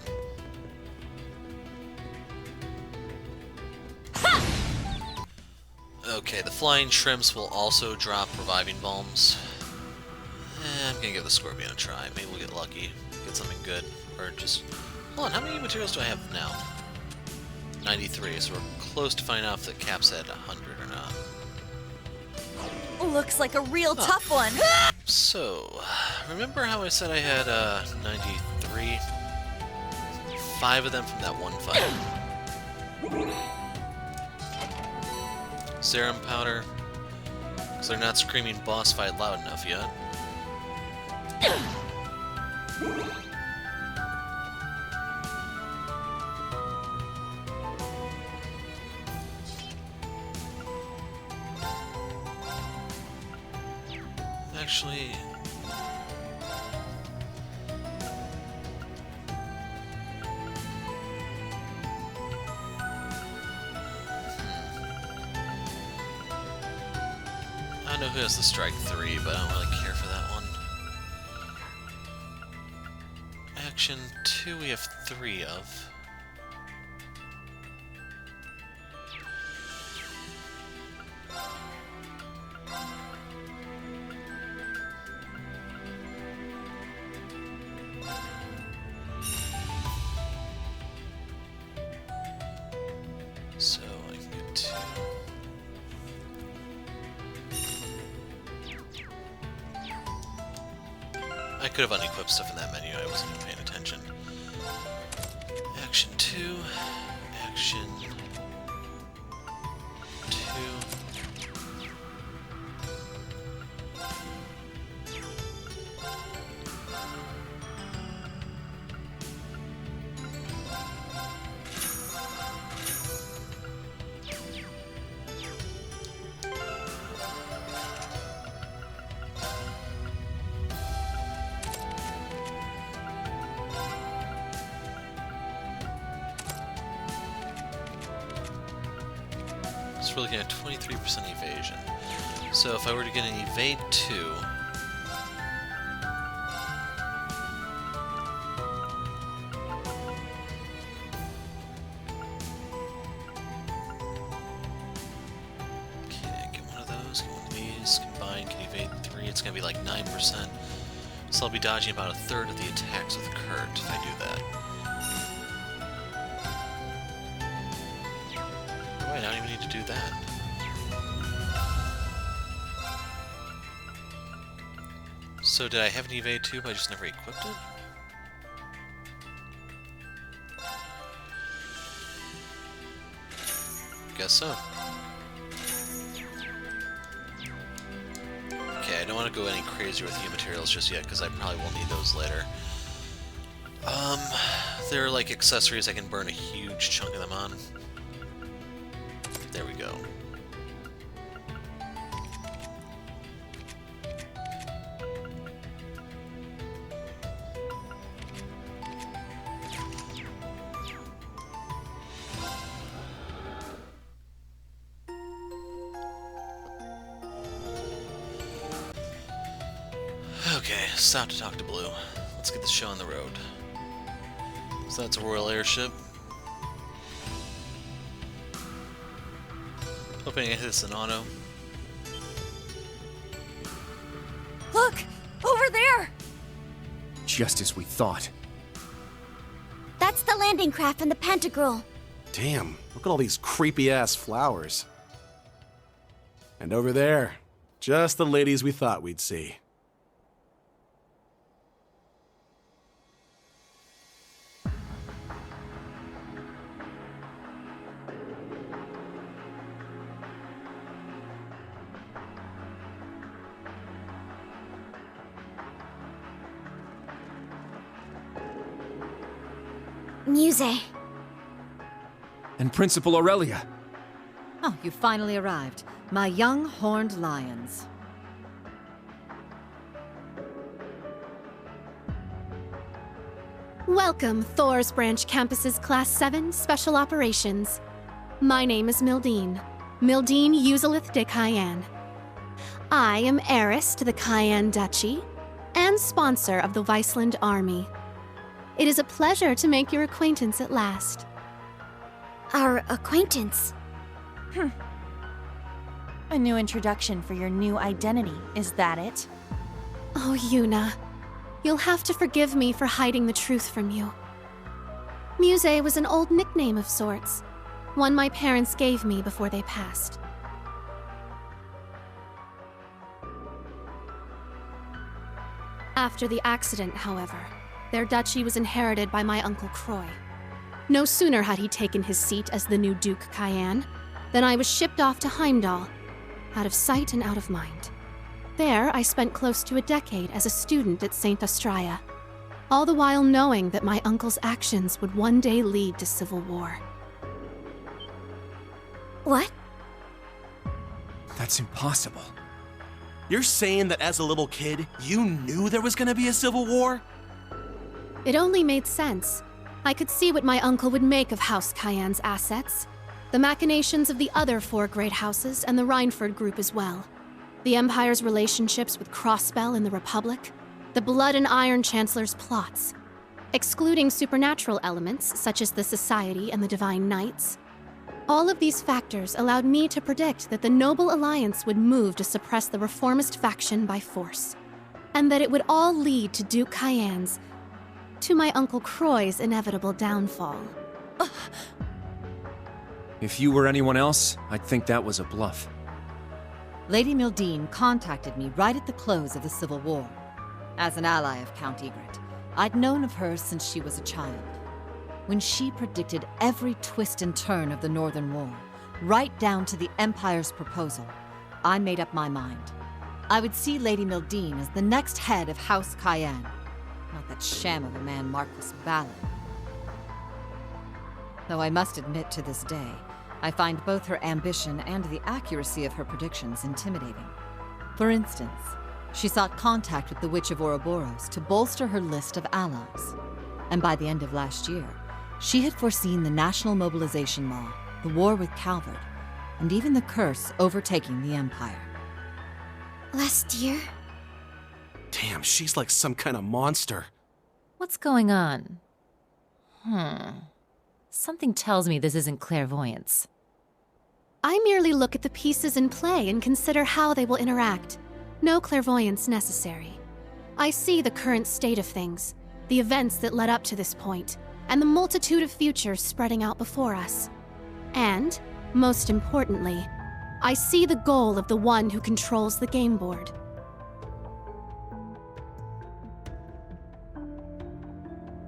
S1: Okay, the flying shrimps will also drop reviving bombs. I'm gonna give the scorpion a try. Maybe we'll get lucky, get something good, or just... Hold on, how many materials do I have now? 93, so we're close to finding out if the cap's at 100 or not.
S5: Looks like a real tough one.
S1: So, remember how I said I had 93? 5 of them from that one fight. Serum powder, because they're not screaming boss fight loud enough yet. Actually... I know who has the strike 3, but I don't really care for that one. Action 2 we have 3 of. So I can get 2. I could have unequipped stuff in that menu, I wasn't even paying attention. Action 2, action 2. So we're looking at 23% evasion. So if I were to get an evade 2, Plus combined can evade 3. It's going to be like 9%. So I'll be dodging about a third of the attacks with Kurt if I do that. Oh, wait, I don't even need to do that. So did I have an evade too, but I just never equipped it? Guess so. Okay, I don't want to go any crazier with U materials just yet, because I probably will need those later. There are like accessories I can burn a huge chunk of them on. There we go. Okay, stop to talk to Blue. Let's get this show on the road. So that's a royal airship. Hoping I hit this in auto.
S5: Look! Over there!
S4: Just as we thought.
S2: That's the landing craft from the Pantagruel.
S6: Damn, look at all these creepy-ass flowers. And over there, just the ladies we thought we'd see.
S2: Musse.
S4: And Principal Aurelia.
S13: Oh, you finally arrived. My young horned lions.
S3: Welcome, Thor's Branch Campus's Class 7 Special Operations. My name is Mildine. Mildine Uzalith de Cayenne. I am heiress to the Cayenne Duchy and sponsor of the Viceland Army. It is a pleasure to make your acquaintance at last.
S2: Our acquaintance?
S5: A new introduction for your new identity, is that it?
S3: Oh, Yuna. You'll have to forgive me for hiding the truth from you. Musse was an old nickname of sorts, one my parents gave me before they passed. After the accident, however, their duchy was inherited by my Uncle Croy. No sooner had he taken his seat as the new Duke Cayenne than I was shipped off to Heimdall, out of sight and out of mind. There, I spent close to a decade as a student at St. Astraea, all the while knowing that my uncle's actions would one day lead to civil war.
S2: What?
S4: That's impossible.
S6: You're saying that as a little kid, you knew there was gonna be a civil war?
S3: It only made sense. I could see what my uncle would make of House Cayenne's assets, the machinations of the other 4 great houses, and the Rhineford group as well. The Empire's relationships with Crossbell and the Republic, the Blood and Iron Chancellor's plots. Excluding supernatural elements, such as the Society and the Divine Knights. All of these factors allowed me to predict that the Noble Alliance would move to suppress the reformist faction by force, and that it would all lead to Duke Cayenne's, to my Uncle Croy's inevitable downfall.
S4: If you were anyone else, I'd think that was a bluff.
S13: Lady Mildine contacted me right at the close of the Civil War. As an ally of Count Egret, I'd known of her since she was a child. When she predicted every twist and turn of the Northern War, right down to the Empire's proposal, I made up my mind. I would see Lady Mildine as the next head of House Cayenne, not that sham of a man Marquis Ballin. Though I must admit to this day, I find both her ambition and the accuracy of her predictions intimidating. For instance, she sought contact with the Witch of Ouroboros to bolster her list of allies. And by the end of last year, she had foreseen the National Mobilization Law, the war with Calvard, and even the curse overtaking the Empire.
S2: Last year?
S6: Damn, she's like some kind of monster.
S14: What's going on? Something tells me this isn't clairvoyance.
S3: I merely look at the pieces in play and consider how they will interact. No clairvoyance necessary. I see the current state of things, the events that led up to this point, and the multitude of futures spreading out before us. And, most importantly, I see the goal of the one who controls the game board.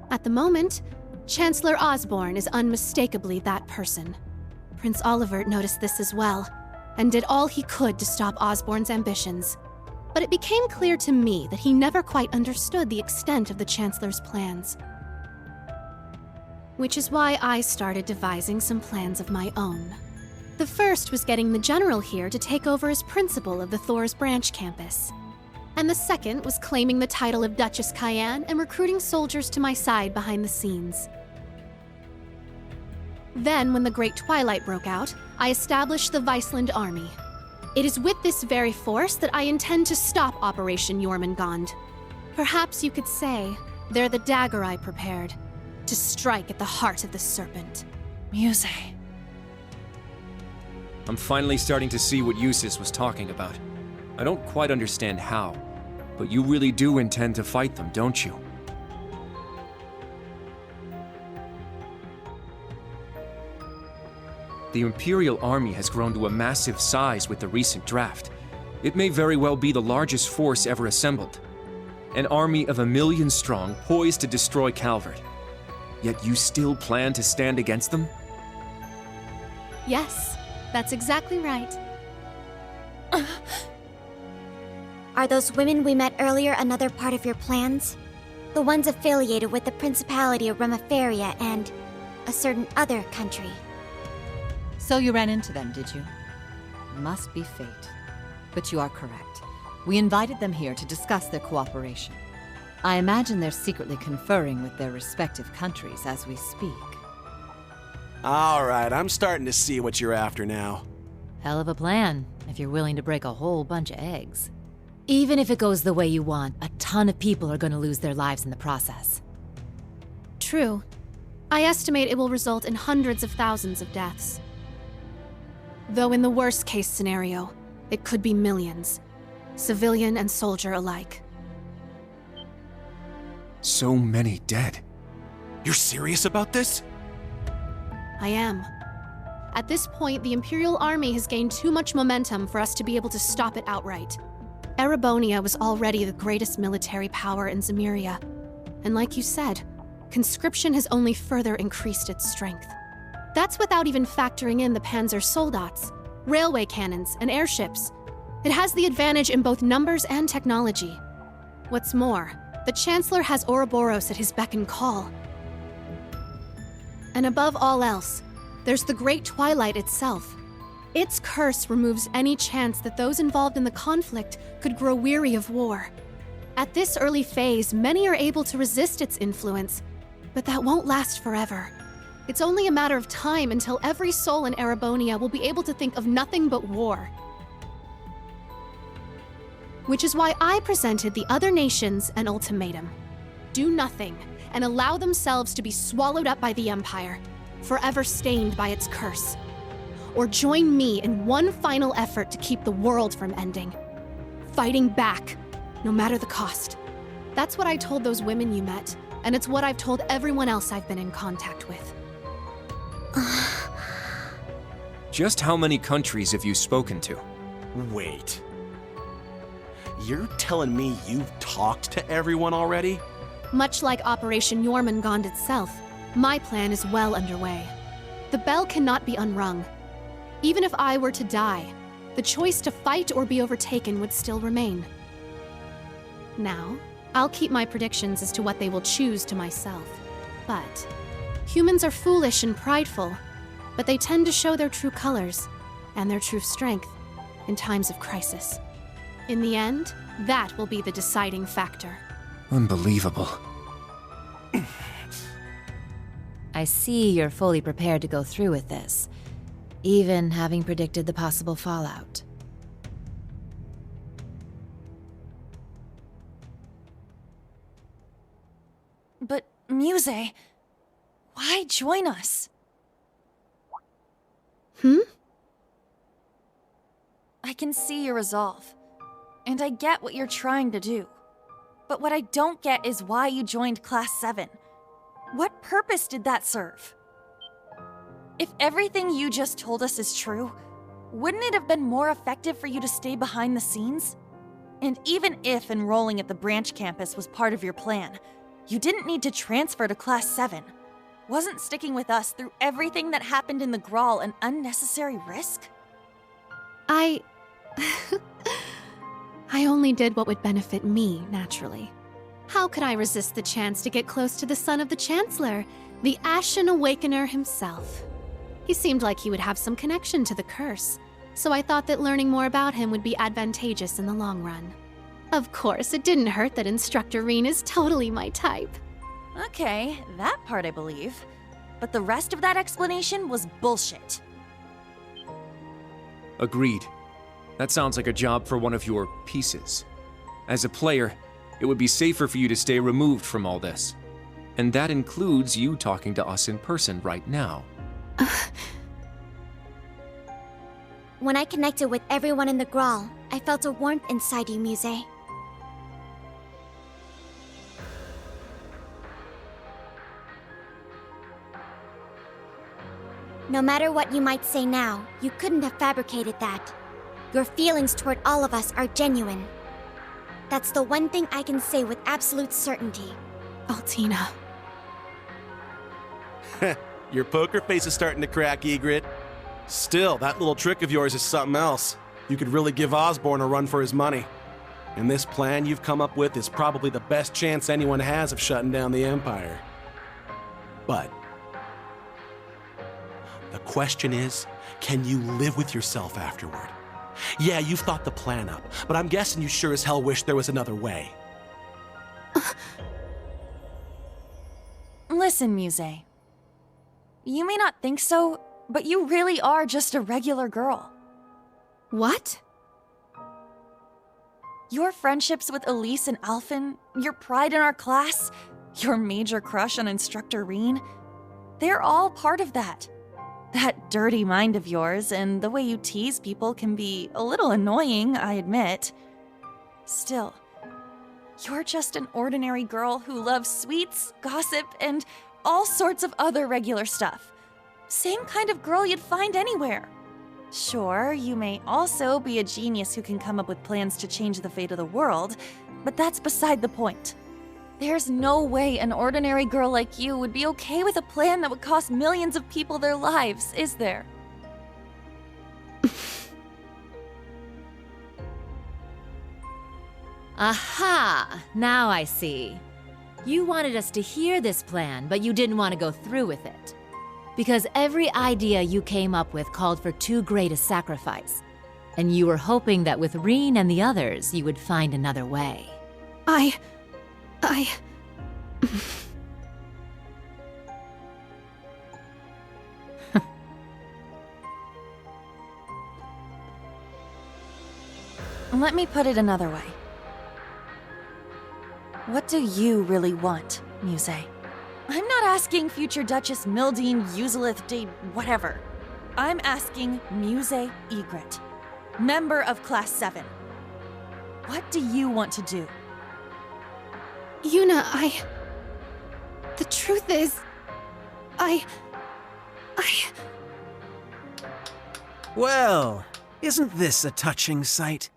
S3: At the moment, Chancellor Osborne is unmistakably that person. Prince Olivert noticed this as well, and did all he could to stop Osborne's ambitions. But it became clear to me that he never quite understood the extent of the Chancellor's plans. Which is why I started devising some plans of my own. The first was getting the General here to take over as principal of the Thor's Branch campus. And the second was claiming the title of Duchess Cayenne and recruiting soldiers to my side behind the scenes. Then, when the Great Twilight broke out, I established the Viceland Army. It is with this very force that I intend to stop Operation Jormungand. Perhaps you could say they're the dagger I prepared to strike at the heart of the serpent.
S5: Musse.
S4: I'm finally starting to see what Eustace was talking about. I don't quite understand how, but you really do intend to fight them, don't you? The Imperial Army has grown to a massive size with the recent draft. It may very well be the largest force ever assembled. An army of 1 million strong, poised to destroy Calvert. Yet you still plan to stand against them?
S3: Yes, that's exactly right.
S2: Are those women we met earlier another part of your plans? The ones affiliated with the Principality of Remaferia and a certain other country.
S13: So you ran into them, did you? Must be fate. But you are correct. We invited them here to discuss their cooperation. I imagine they're secretly conferring with their respective countries as we speak.
S6: All right, I'm starting to see what you're after now.
S14: Hell of a plan, if you're willing to break a whole bunch of eggs. Even if it goes the way you want, a ton of people are going to lose their lives in the process.
S3: True. I estimate it will result in hundreds of thousands of deaths. Though in the worst case scenario, it could be millions, civilian and soldier alike.
S4: So many dead.
S6: You're serious about this?
S3: I am. At this point, the Imperial Army has gained too much momentum for us to be able to stop it outright. Arowana was already the greatest military power in Zemuria, and like you said, conscription has only further increased its strength. That's without even factoring in the Panzer Soldats, railway cannons, and airships. It has the advantage in both numbers and technology. What's more, the Chancellor has Ouroboros at his beck and call. And above all else, there's the Great Twilight itself. Its curse removes any chance that those involved in the conflict could grow weary of war. At this early phase, many are able to resist its influence, but that won't last forever. It's only a matter of time until every soul in Arowana will be able to think of nothing but war. Which is why I presented the other nations an ultimatum. Do nothing, and allow themselves to be swallowed up by the Empire, forever stained by its curse. Or join me in one final effort to keep the world from ending. Fighting back, no matter the cost. That's what I told those women you met, and it's what I've told everyone else I've been in contact with.
S4: Just how many countries have you spoken to?
S6: Wait. You're telling me you've talked to everyone already?
S3: Much like Operation Jormungand itself, my plan is well underway. The bell cannot be unrung. Even if I were to die, the choice to fight or be overtaken would still remain. Now, I'll keep my predictions as to what they will choose to myself. But humans are foolish and prideful, but they tend to show their true colors and their true strength in times of crisis. In the end, that will be the deciding factor.
S4: Unbelievable.
S14: I see you're fully prepared to go through with this, even having predicted the possible fallout.
S5: But, Musse, why join us? I can see your resolve. And I get what you're trying to do. But what I don't get is why you joined Class 7. What purpose did that serve? If everything you just told us is true, wouldn't it have been more effective for you to stay behind the scenes? And even if enrolling at the branch campus was part of your plan, you didn't need to transfer to Class 7. Wasn't sticking with us through everything that happened in the Grawl an unnecessary risk?
S3: I only did what would benefit me, naturally. How could I resist the chance to get close to the son of the Chancellor, the Ashen Awakener himself? He seemed like he would have some connection to the curse, so I thought that learning more about him would be advantageous in the long run. Of course, it didn't hurt that Instructor Reen is totally my type.
S5: Okay, that part I believe. But the rest of that explanation was bullshit.
S4: Agreed. That sounds like a job for one of your pieces. As a player, it would be safer for you to stay removed from all this. And that includes you talking to us in person right now.
S2: When I connected with everyone in the Grawl, I felt a warmth inside you, Musse. No matter what you might say now, you couldn't have fabricated that. Your feelings toward all of us are genuine. That's the one thing I can say with absolute certainty.
S3: Altina.
S6: Your poker face is starting to crack, Egret. Still, that little trick of yours is something else. You could really give Osborne a run for his money. And this plan you've come up with is probably the best chance anyone has of shutting down the Empire. But the question is, can you live with yourself afterward? Yeah, you've thought the plan up, but I'm guessing you sure as hell wish there was another way.
S5: Listen, Musse. You may not think so, but you really are just a regular girl.
S3: What?
S5: Your friendships with Elise and Alphen, your pride in our class, your major crush on Instructor Reen, they're all part of that. That dirty mind of yours and the way you tease people can be a little annoying, I admit. Still, you're just an ordinary girl who loves sweets, gossip, and all sorts of other regular stuff. Same kind of girl you'd find anywhere. Sure, you may also be a genius who can come up with plans to change the fate of the world, but that's beside the point. There's no way an ordinary girl like you would be okay with a plan that would cost millions of people their lives, is there?
S14: Aha! Now I see. You wanted us to hear this plan, but you didn't want to go through with it. Because every idea you came up with called for too great a sacrifice. And you were hoping that with Reen and the others, you would find another way.
S5: Let me put it another way. What do you really want, Musse? I'm not asking future Duchess Mildine Uselith de whatever. I'm asking Musse Egret, member of Class 7. What do you want to do?
S3: Yuna, the truth is,
S15: Well, isn't this a touching sight?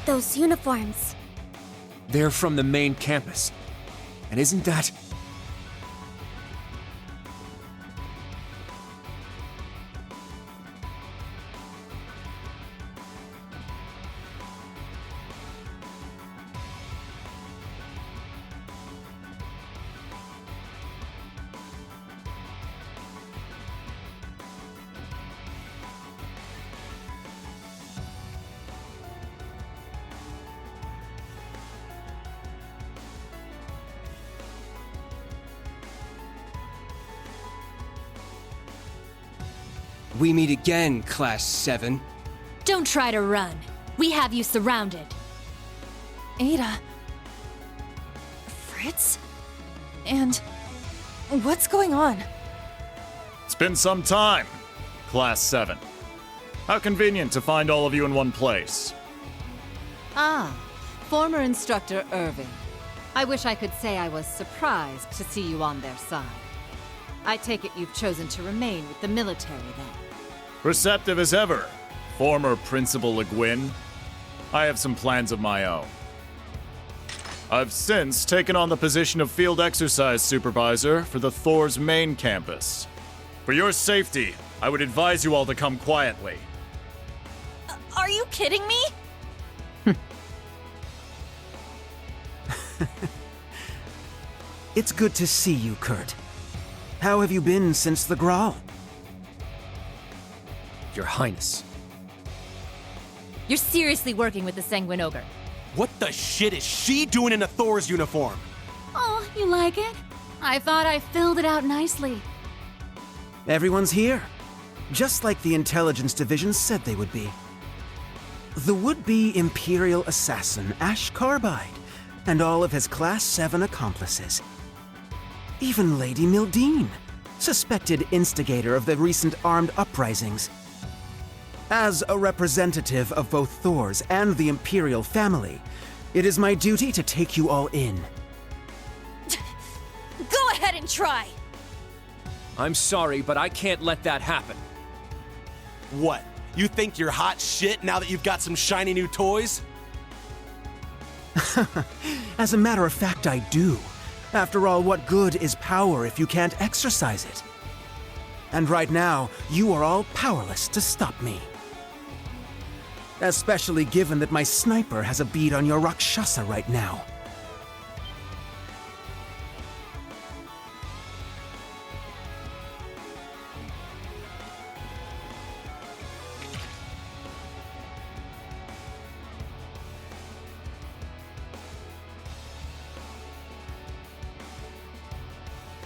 S2: Those uniforms.
S4: They're from the main campus. And isn't that...
S16: We meet again, Class 7.
S8: Don't try to run. We have you surrounded.
S5: Ada. secrets? And what's going on?
S17: It's been some time, Class 7. How convenient to find all of you in one place.
S13: Ah, former instructor Irving. I wish I could say I was surprised to see you on their side. I take it you've chosen to remain with the military then.
S17: Receptive as ever, former Principal Le Guin. I have some plans of my own. I've since taken on the position of Field Exercise Supervisor for the Thor's main campus. For your safety, I would advise you all to come quietly.
S5: Are you kidding me?
S15: It's good to see you, Kurt. How have you been since the Graal?
S4: Your Highness.
S14: You're seriously working with the Sanguine Ogre.
S6: What the shit is she doing in a Thor's uniform?
S3: Oh, you like it? I thought I filled it out nicely.
S15: Everyone's here, just like the Intelligence Division said they would be. The would-be Imperial assassin Ash Carbide, and all of his Class 7 accomplices. Even Lady Mildine, suspected instigator of the recent armed uprisings. As a representative of both Thor's and the Imperial family, it is my duty to take you all in.
S5: Go ahead and try!
S4: I'm sorry, but I can't let that happen.
S6: What? You think you're hot shit now that you've got some shiny new toys?
S15: As a matter of fact, I do. After all, what good is power if you can't exercise it? And right now, you are all powerless to stop me. Especially given that my sniper has a bead on your Rakshasa right now.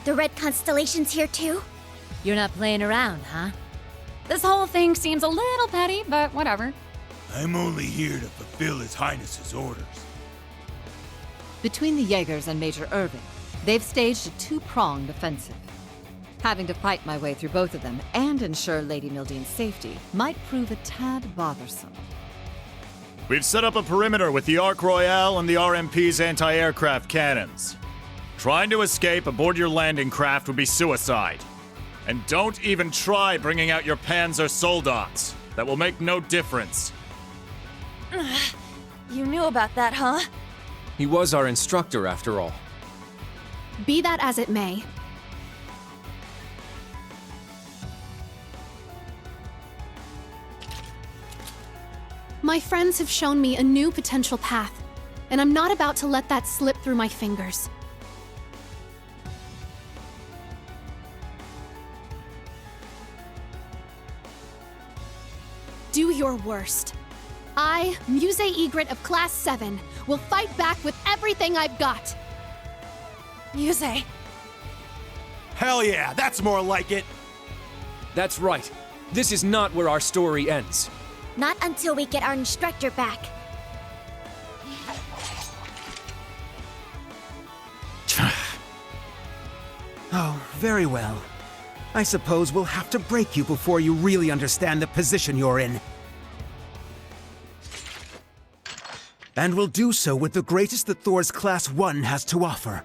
S2: The red constellation's here too?
S14: You're not playing around, huh?
S3: This whole thing seems a little petty, but whatever.
S18: I'm only here to fulfill His Highness's orders.
S13: Between the Jaegers and Major Irving, they've staged a two-pronged offensive. Having to fight my way through both of them and ensure Lady Mildine's safety might prove a tad bothersome.
S17: We've set up a perimeter with the Ark Royale and the RMP's anti-aircraft cannons. Trying to escape aboard your landing craft would be suicide. And don't even try bringing out your Panzer Soldats. That will make no difference.
S5: You knew about that, huh?
S4: He was our instructor, after all.
S3: Be that as it may. My friends have shown me a new potential path, and I'm not about to let that slip through my fingers. Do your worst. I, Musse Egret of Class 7, will fight back with everything I've got.
S5: Musse.
S6: Hell yeah, that's more like it.
S4: That's right. This is not where our story ends.
S2: Not until we get our instructor back.
S15: Oh, very well. I suppose we'll have to break you before you really understand the position you're in. And we'll do so with the greatest that Thor's Class 1 has to offer.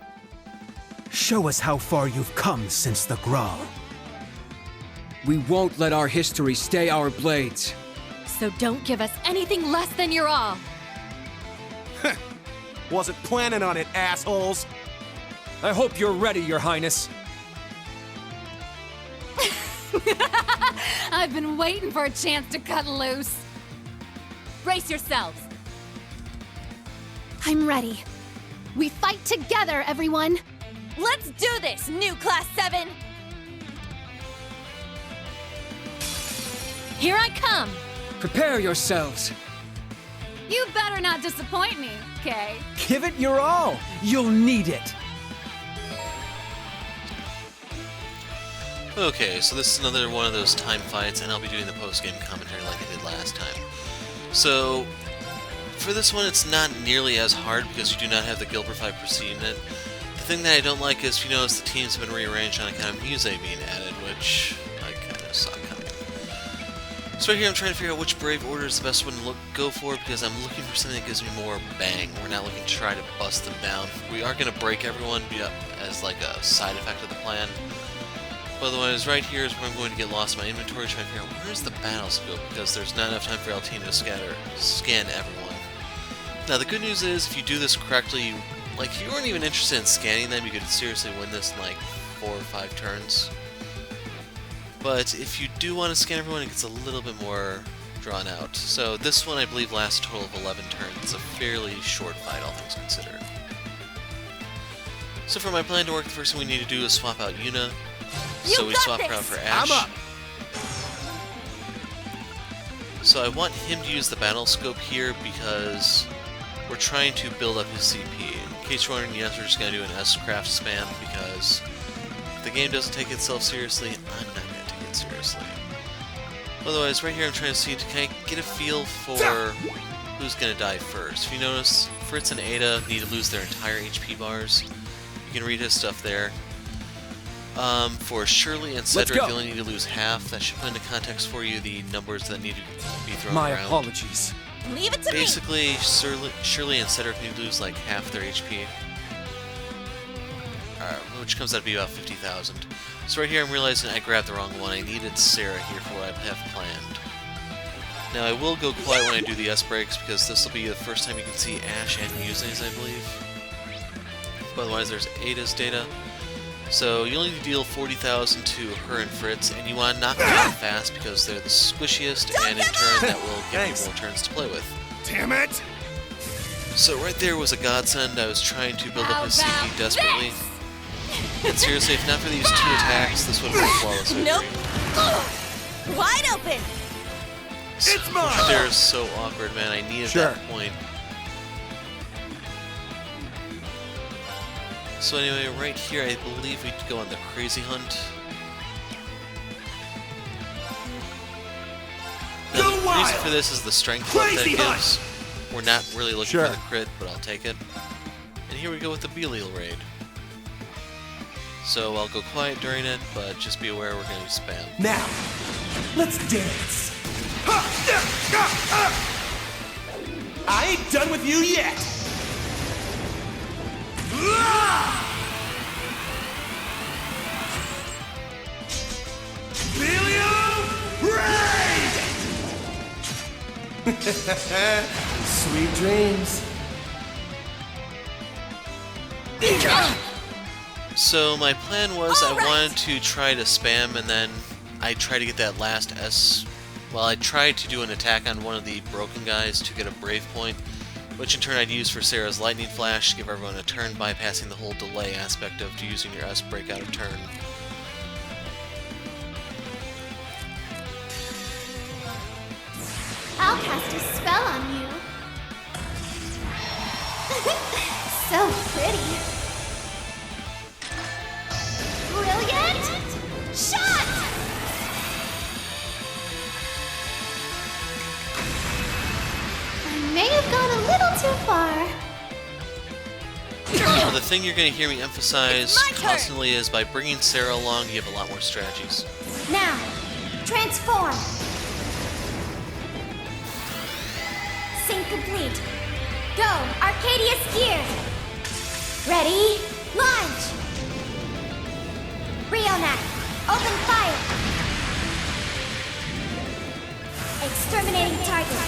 S15: Show us how far you've come since the Graal.
S16: We won't let our history stay our blades.
S8: So don't give us anything less than your all.
S6: Wasn't planning on it, assholes.
S4: I hope you're ready, Your Highness.
S3: I've been waiting for a chance to cut loose.
S8: Brace yourselves.
S3: I'm ready. We fight together, everyone.
S8: Let's do this, new Class 7. Here I come.
S16: Prepare yourselves.
S3: You better not disappoint me, Kay.
S15: Give it your all. You'll need it.
S1: Okay, so this is another one of those time fights, and I'll be doing the post-game commentary like I did last time. So, for this one, it's not nearly as hard because you do not have the Gilbert 5 preceding it, thing that I don't like is, if you notice, the teams have been rearranged on account of Musse being added, which I kind of saw coming. So right here I'm trying to figure out which Brave Order is the best one to go for, because I'm looking for something that gives me more bang. We're not looking to try to bust them down. We are going to break everyone as like a side effect of the plan. But otherwise, right here is where I'm going to get lost in my inventory, trying to figure out where's the battle scope, because there's not enough time for LT to scan everyone. Now the good news is, if you do this correctly, like, if you weren't even interested in scanning them, you could seriously win this in like 4 or 5 turns. But if you do want to scan everyone, it gets a little bit more drawn out. So this one, I believe, lasts a total of 11 turns. It's a fairly short fight, all things considered. So for my plan to work, the first thing we need to do is swap out Yuna. So we swap her out for Ash.
S6: I'm up.
S1: So I want him to use the battle scope here because we're trying to build up his CP. In case you're wondering, yes, we're just going to do an S-craft spam because if the game doesn't take itself seriously, I'm not going to take it seriously. Otherwise, right here I'm trying to see, can I get a feel for who's going to die first. If you notice, Fritz and Ada need to lose their entire HP bars. You can read his stuff there. For Shirley and Cedric, you only need to lose half. That should put into context for you the numbers that need to be thrown around.
S4: My apologies.
S8: Leave it to me!
S1: Basically, Shirley and Cedric need to lose like half their HP. Which comes out to be about 50,000. So right here I'm realizing I grabbed the wrong one. I needed Sarah here for what I have planned. Now I will go quiet when I do the S-breaks because this will be the first time you can see Ash and Muse's, I believe. But otherwise there's Ada's data. So you only need to deal 40,000 to her and Fritz, and you want to knock them out fast because they're the squishiest, and in turn that will give you more turns to play with.
S6: Damn it!
S1: So right there was a godsend. I was trying to build up his CP desperately. And seriously, if not for these 2 attacks, this would have been a flawless victory.
S8: Nope. Wide open.
S1: It's mine. They're so awkward, man. I needed that point. So anyway, right here, I believe we go on the Crazy Hunt. Now, the reason for this is the strength buff that it gives. We're not really looking for the crit, but I'll take it. And here we go with the Belial raid. So I'll go quiet during it, but just be aware we're going to spam.
S12: Now, let's dance. I ain't done with you yet. Sweet dreams.
S1: So my plan was I wanted to try to spam and then I tried to get that last S. Well, I tried to do an attack on one of the broken guys to get a brave point, which in turn I'd use for Sarah's lightning flash to give everyone a turn, bypassing the whole delay aspect of using your S break out of turn.
S3: I'll cast a spell on you. So pretty. Brilliant shot! I may have gone a little too far.
S1: So the thing you're going to hear me emphasize constantly is by bringing Sarah along, you have a lot more strategies.
S2: Now, transform. Sync complete. Go, Arcadius gear. Ready, launch. Rionac, open fire. Exterminating target.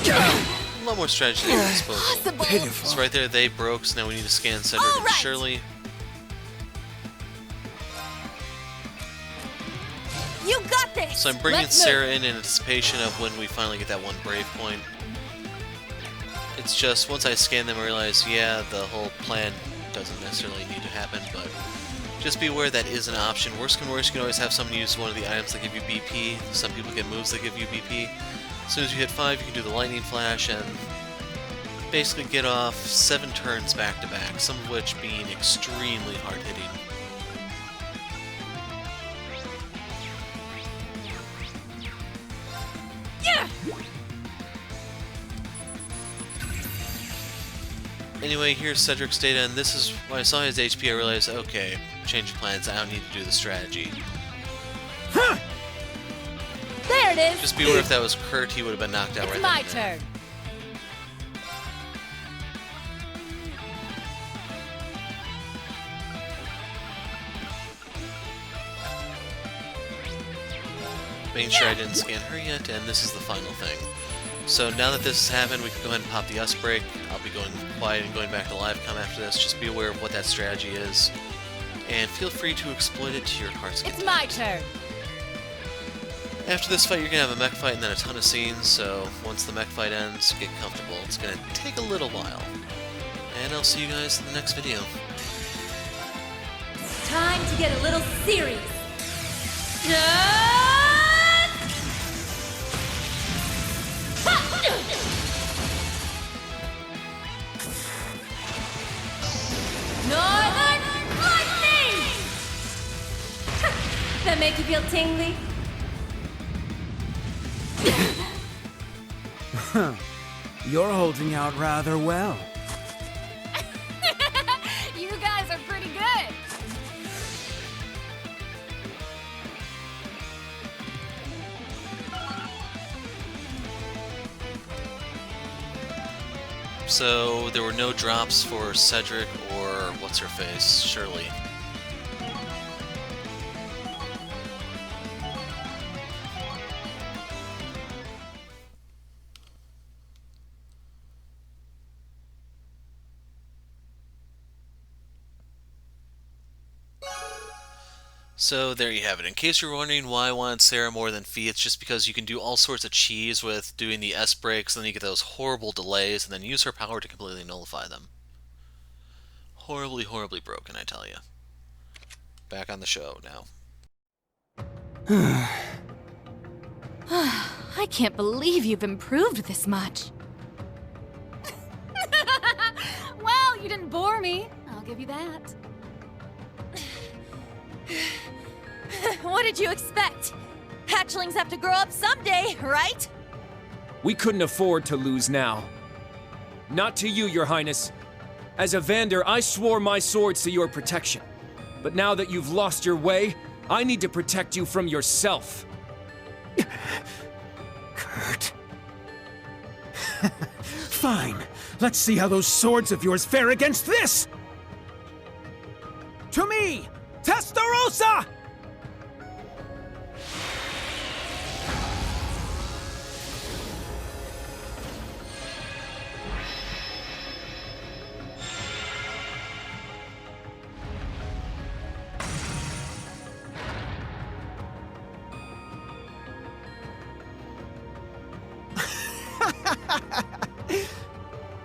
S1: A lot more strategy at your disposal. So right there, they broke, so now we need to scan Cedric and Shirley.
S8: You got this!
S1: So I'm bringing Sarah in anticipation of when we finally get that one brave point. It's just, once I scan them, I realize, yeah, the whole plan doesn't necessarily need to happen, but just be aware that is an option. Worst come worst, you can always have someone use one of the items that give you BP. Some people get moves that give you BP. As soon as you hit 5, you can do the lightning flash and basically get off 7 turns back to back, some of which being extremely hard hitting. Anyway, here's Cedric's data, and this is when I saw his HP, I realized, okay, change of plans, I don't need to do the strategy.
S14: There it is!
S1: Just be aware if that was Kurt, he would have been knocked out
S14: It's
S1: right
S14: my
S1: then.
S14: turn.
S1: Making sure I didn't scan her yet, and this is the final thing. So now that this has happened, we can go ahead and pop the US break. I'll be going quiet and going back to live com after this. Just be aware of what that strategy is, and feel free to exploit it to your heart's content.
S14: It's my turn.
S1: After this fight, you're going to have a mech fight and then a ton of scenes, so once the mech fight ends, get comfortable. It's going to take a little while. And I'll see you guys in the next video.
S14: Time to get a little serious. Northern Lightning! That make you feel tingly?
S15: You're holding out rather well.
S14: You guys are pretty good.
S1: So there were no drops for Cedric or what's-her-face, Shirley. So there you have it. In case you're wondering why I wanted Sarah more than Fee, it's just because you can do all sorts of cheese with doing the S breaks, and then you get those horrible delays, and then use her power to completely nullify them. Horribly, horribly broken, I tell you. Back on the show now.
S5: I can't believe you've improved this much.
S3: Well, you didn't bore me. I'll give you that.
S5: What did you expect? Hatchlings have to grow up someday, right?
S4: We couldn't afford to lose now. Not to you, Your Highness. As a Vander, I swore my swords to your protection. But now that you've lost your way, I need to protect you from yourself.
S15: Kurt. Fine. Let's see how those swords of yours fare against this! To me, Testarossa!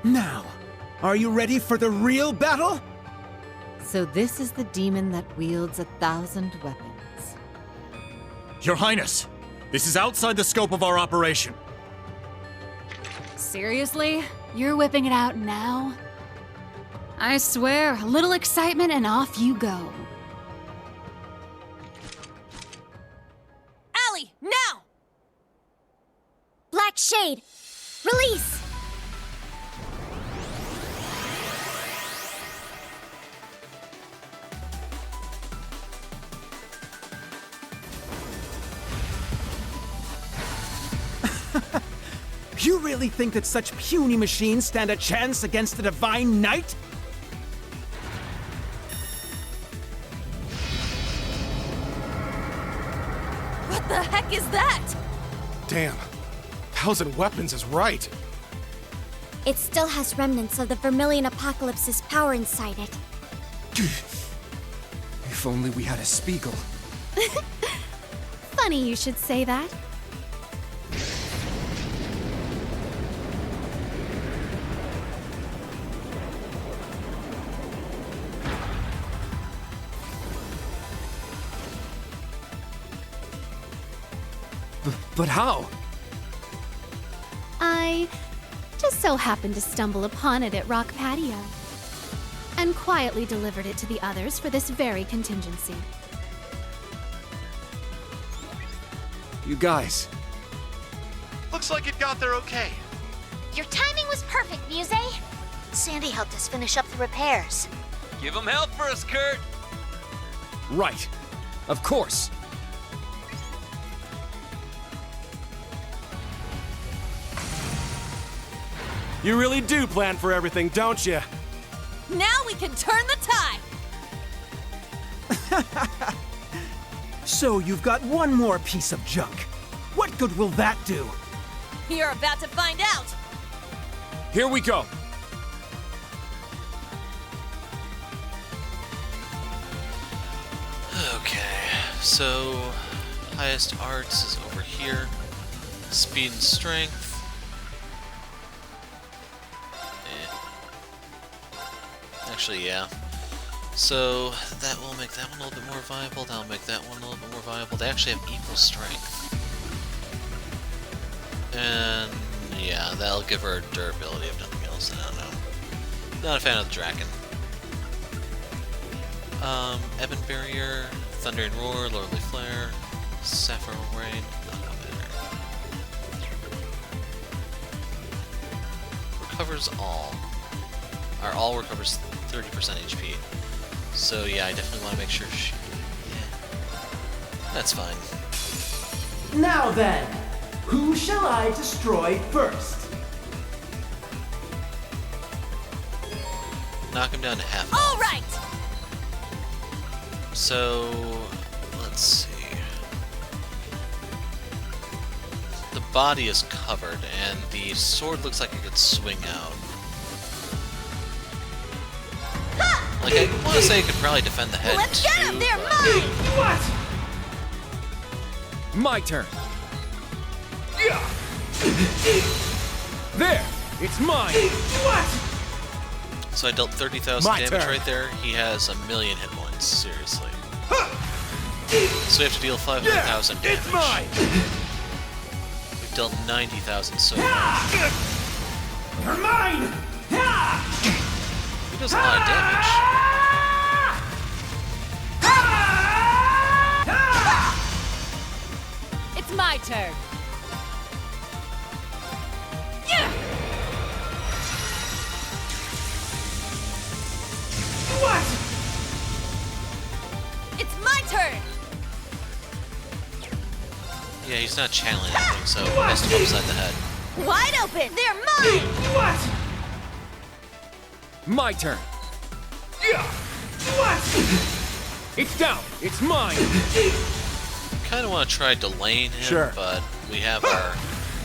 S15: Now, are you ready for the real battle?
S13: So this is the demon that wields 1,000 weapons.
S17: Your Highness, this is outside the scope of our operation.
S3: Seriously? You're whipping it out now? I swear, a little excitement and off you go.
S5: Allie, now!
S2: Black Shade, release!
S15: You really think that such puny machines stand a chance against the Divine Knight?
S5: What the heck is that?
S6: Damn. 1,000 weapons is right.
S2: It still has remnants of the Vermilion Apocalypse's power inside it.
S4: If only we had a Spiegel.
S3: Funny you should say that.
S4: But how?
S3: I just so happened to stumble upon it at Rock Patio, and quietly delivered it to the others for this very contingency.
S4: You guys.
S7: Looks like it got there okay.
S2: Your timing was perfect, Musse.
S9: Sandy helped us finish up the repairs.
S19: Give him help for us, Kurt!
S4: Right. Of course.
S6: You really do plan for everything, don't you?
S5: Now we can turn the tide!
S15: So you've got one more piece of junk. What good will that do?
S5: You're about to find out!
S4: Here we go.
S1: Okay, so highest arts is over here. Speed and strength. Actually, yeah. So that will make that one a little bit more viable. That'll make that one a little bit more viable. They actually have equal strength. And yeah, that'll give her durability if nothing else. I don't know. Not a fan of the Draken. Ebon Barrier, Thunder and Roar, Lordly Flare, Sapphire Rain, recovers all. Our all recovers 30% HP. So yeah, I definitely want to make sure she... Yeah. That's fine.
S12: Now then, who shall I destroy first?
S1: Knock him down to half.
S5: All right!
S1: So, let's see. The body is covered, and the sword looks like it could swing out. Like, I want to say it could probably defend the head.
S5: Let's get him! They're mine!
S12: What?
S4: My turn. There! It's mine!
S12: What?
S1: So I dealt 30,000
S6: My
S1: damage
S6: turn.
S1: right there. He has 1,000,000 hit points, seriously. So we have to deal 500,000 damage.
S12: It's mine!
S1: We've dealt 90,000 so far.
S12: You're mine!
S1: He does a lot of damage.
S14: It's my turn.
S12: What?
S5: It's my turn!
S1: Yeah, he's not channeling anything, so bust him upside the head.
S5: Wide open! They're mine!
S12: What?
S4: My turn.
S12: What?
S4: It's down. It's mine.
S1: Kind of want to try delaying him,
S6: Sure.
S1: but we have our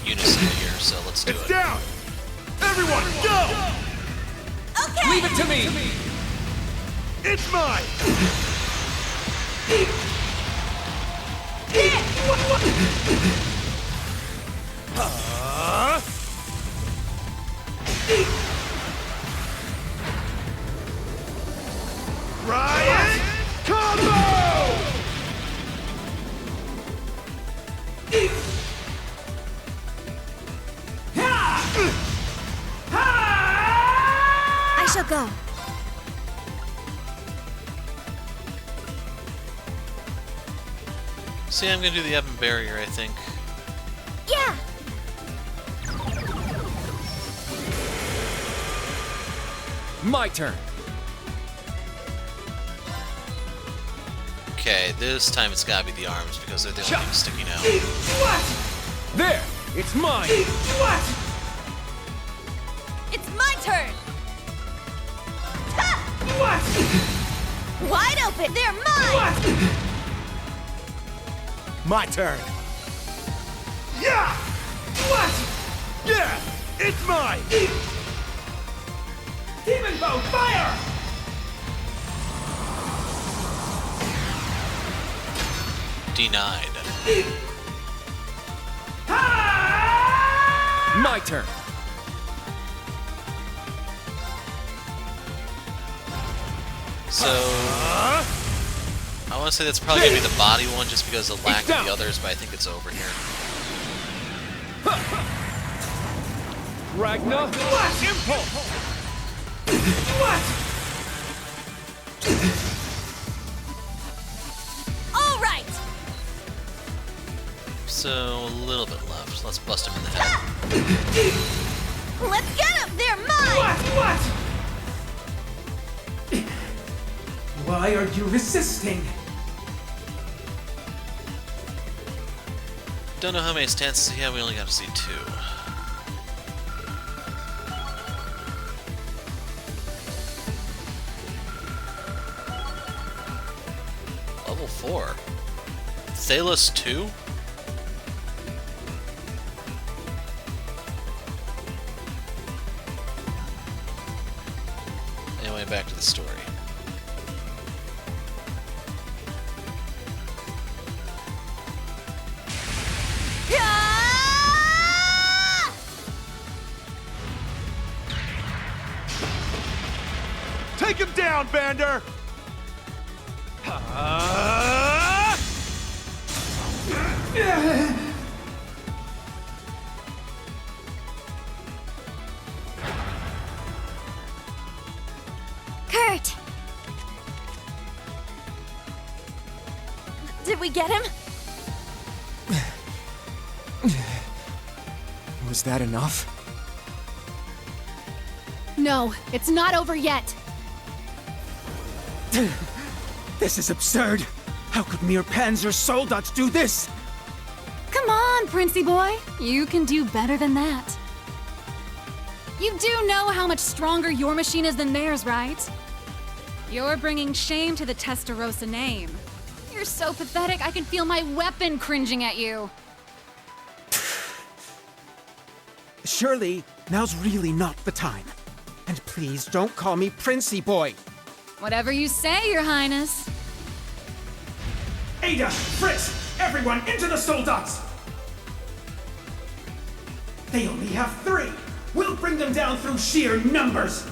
S1: unison here, so let's do it.
S12: Down! Everyone, go!
S5: Okay!
S4: Leave it to me.
S12: It's mine! Riot combo!
S2: I shall go.
S1: See, I'm gonna do the Ebon Barrier, I think.
S2: Yeah!
S4: My turn.
S1: Okay, this time it's gotta be the arms because they're the only things sticking out.
S12: What?
S4: There. It's mine.
S12: What?
S5: It's my turn! Ha!
S12: What?
S5: Wide open! They're mine!
S12: What?
S6: My turn.
S12: Yeah! What? Yeah! It's mine! Demon bow, fire!
S1: Denied.
S4: My turn.
S1: So, I want to say that's probably gonna be the body one just because of the lack of the others, but I think it's over here.
S4: Ragna.
S12: Impulse! What?
S5: All right!
S1: So, a little bit left. Let's bust him in the head.
S5: Let's get him! They're mine!
S12: What?
S15: Why are you resisting?
S1: Don't know how many stances. Yeah, we only got to see 2. Level 4. Thalos 2? Anyway, back to the story.
S12: Take him down, Vander!
S2: Kurt!
S5: Did we get him?
S4: Was that enough?
S3: No, it's not over yet.
S15: This is absurd. How could mere Panzer Soldats do this?
S3: Come on, Princey boy. You can do better than that. You do know how much stronger your machine is than theirs, right? You're bringing shame to the Testarossa name. You're so pathetic, I can feel my weapon cringing at you.
S15: Surely, now's really not the time. And please don't call me Princey Boy.
S3: Whatever you say, Your Highness.
S12: Ada, Fritz, everyone into the Soldats! They only have 3. We'll bring them down through sheer numbers.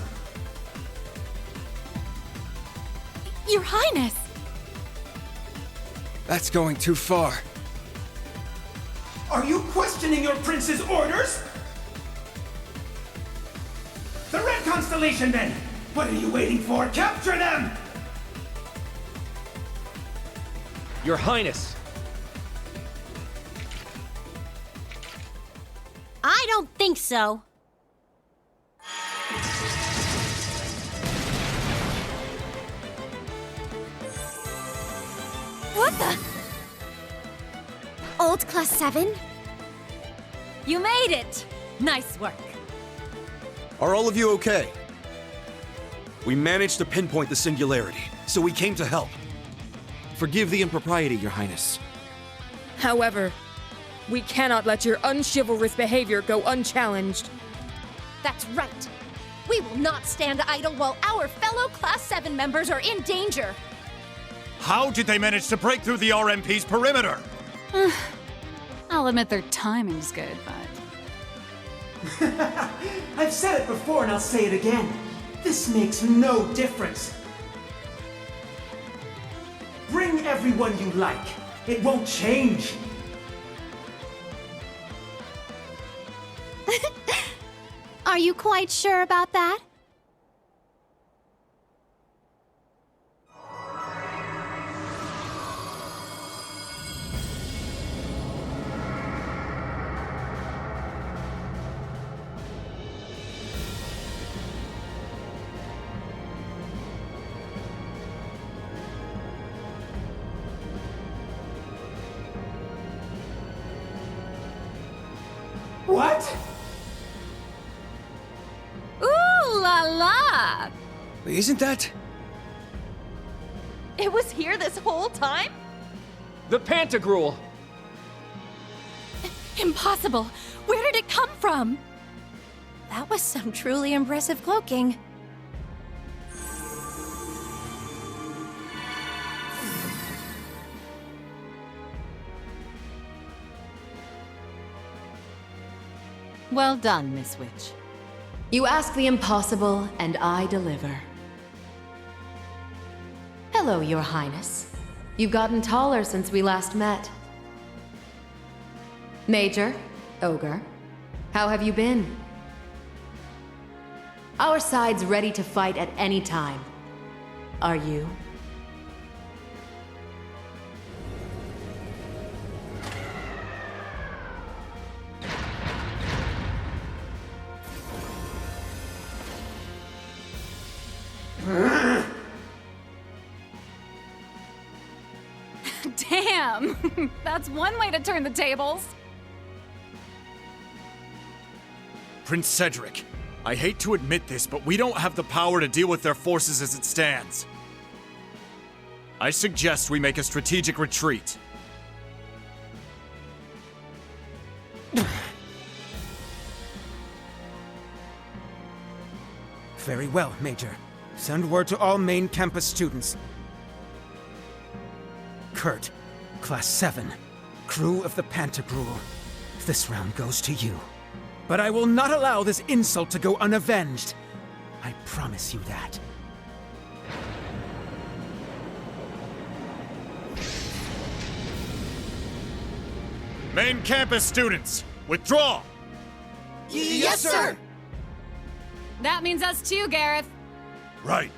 S3: Your Highness!
S16: That's going too far.
S12: Are you questioning your prince's orders? The Red Constellation, then! What are you waiting for? Capture them!
S4: Your Highness!
S8: I don't think so.
S2: What the? Old Class 7?
S8: You made it! Nice work.
S20: Are all of you okay? We managed to pinpoint the Singularity, so we came to help. Forgive the impropriety, Your Highness.
S21: However, we cannot let your unchivalrous behavior go unchallenged.
S22: That's right. We will not stand idle while our fellow Class 7 members are in danger.
S12: How did they manage to break through the RMP's perimeter?
S3: I'll admit their timing's good, but...
S15: I've said it before and I'll say it again. This makes no difference. Bring everyone you like. It won't change.
S3: Are you quite sure about that?
S15: What?
S8: Ooh la la!
S16: Isn't that...
S5: It was here this whole time?
S4: The Pantagruel!
S22: Impossible! Where did it come from? That was some truly impressive cloaking.
S13: Well done, Miss Witch. You ask the impossible, and I deliver. Hello, Your Highness. You've gotten taller since we last met. Major, Ogre, how have you been? Our side's ready to fight at any time. Are you?
S21: Damn! That's one way to turn the tables.
S17: Prince Cedric, I hate to admit this, but we don't have the power to deal with their forces as it stands. I suggest we make a strategic retreat.
S15: Very well, Major. Send word to all main campus students. Kurt, Class 7, crew of the Pantagruel. This round goes to you. But I will not allow this insult to go unavenged. I promise you that.
S17: Main campus students, withdraw!
S21: Yes, sir! That means us too, Gareth.
S18: Right.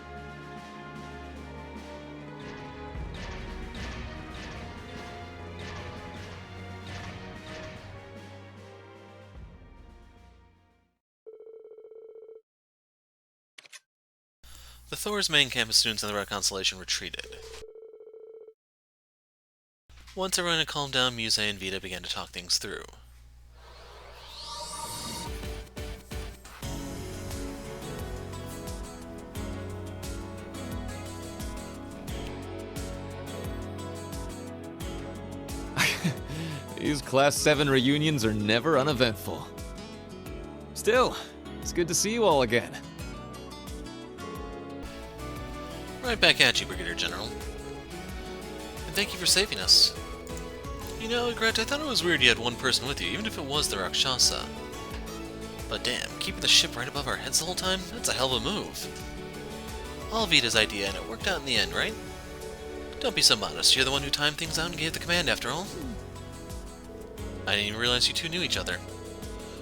S1: The Thor's main campus students in the Red Constellation retreated. Once everyone had calmed down, Musse and Vita began to talk things through.
S10: These Class 7 reunions are never uneventful. Still, it's good to see you all again.
S1: Right back at you, Brigadier General. And thank you for saving us. You know, Gret, I thought it was weird you had one person with you, even if it was the Rakshasa. But damn, keeping the ship right above our heads the whole time? That's a hell of a move. All Vita's idea, and it worked out in the end, right? Don't be so modest, you're the one who timed things out and gave the command after all. I didn't even realize you two knew each other.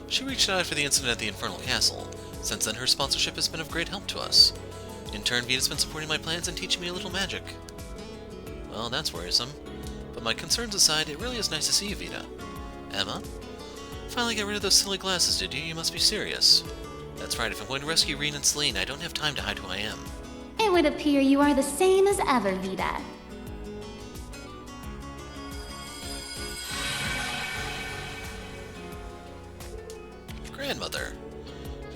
S1: She reached out after the incident at the Infernal Castle. Since then, her sponsorship has been of great help to us. In turn, Vita's been supporting my plans and teaching me a little magic. Well, that's worrisome. But my concerns aside, it really is nice to see you, Vita. Emma? Finally got rid of those silly glasses, did you? You must be serious. That's right, if I'm going to rescue Reen and Celine, I don't have time to hide who I am.
S11: It would appear you are the same as ever, Vita.
S1: Grandmother.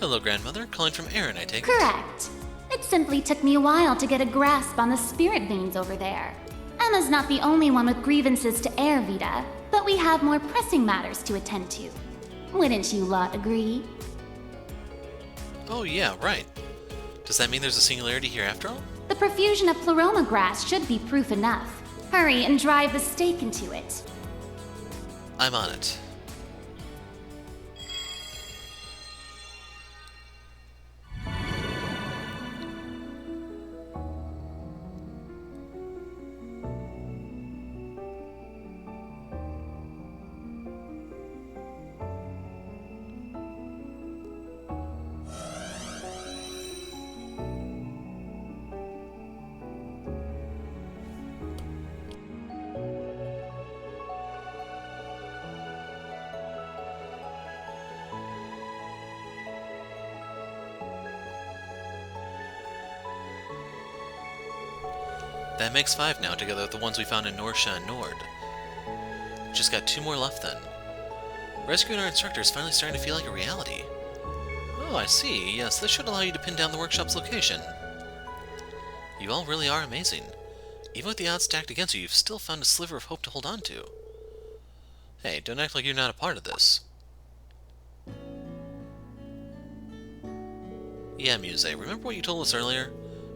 S1: Hello, Grandmother. Calling from Aaron, I take it.
S11: Correct. It simply took me a while to get a grasp on the spirit veins over there. Emma's not the only one with grievances to air, Vita, but we have more pressing matters to attend to. Wouldn't you lot agree?
S1: Oh yeah, right. Does that mean there's a singularity here after all?
S11: The profusion of pleroma grass should be proof enough. Hurry and drive the stake into it.
S1: I'm on it. That makes 5 now, together with the ones we found in Norsha and Nord. Just got 2 more left then. Rescuing our instructor is finally starting to feel like a reality. Oh, I see. Yes, this should allow you to pin down the workshop's location. You all really are amazing. Even with the odds stacked against you, you've still found a sliver of hope to hold on to. Hey, don't act like you're not a part of this. Yeah, Musse, remember what you told us earlier?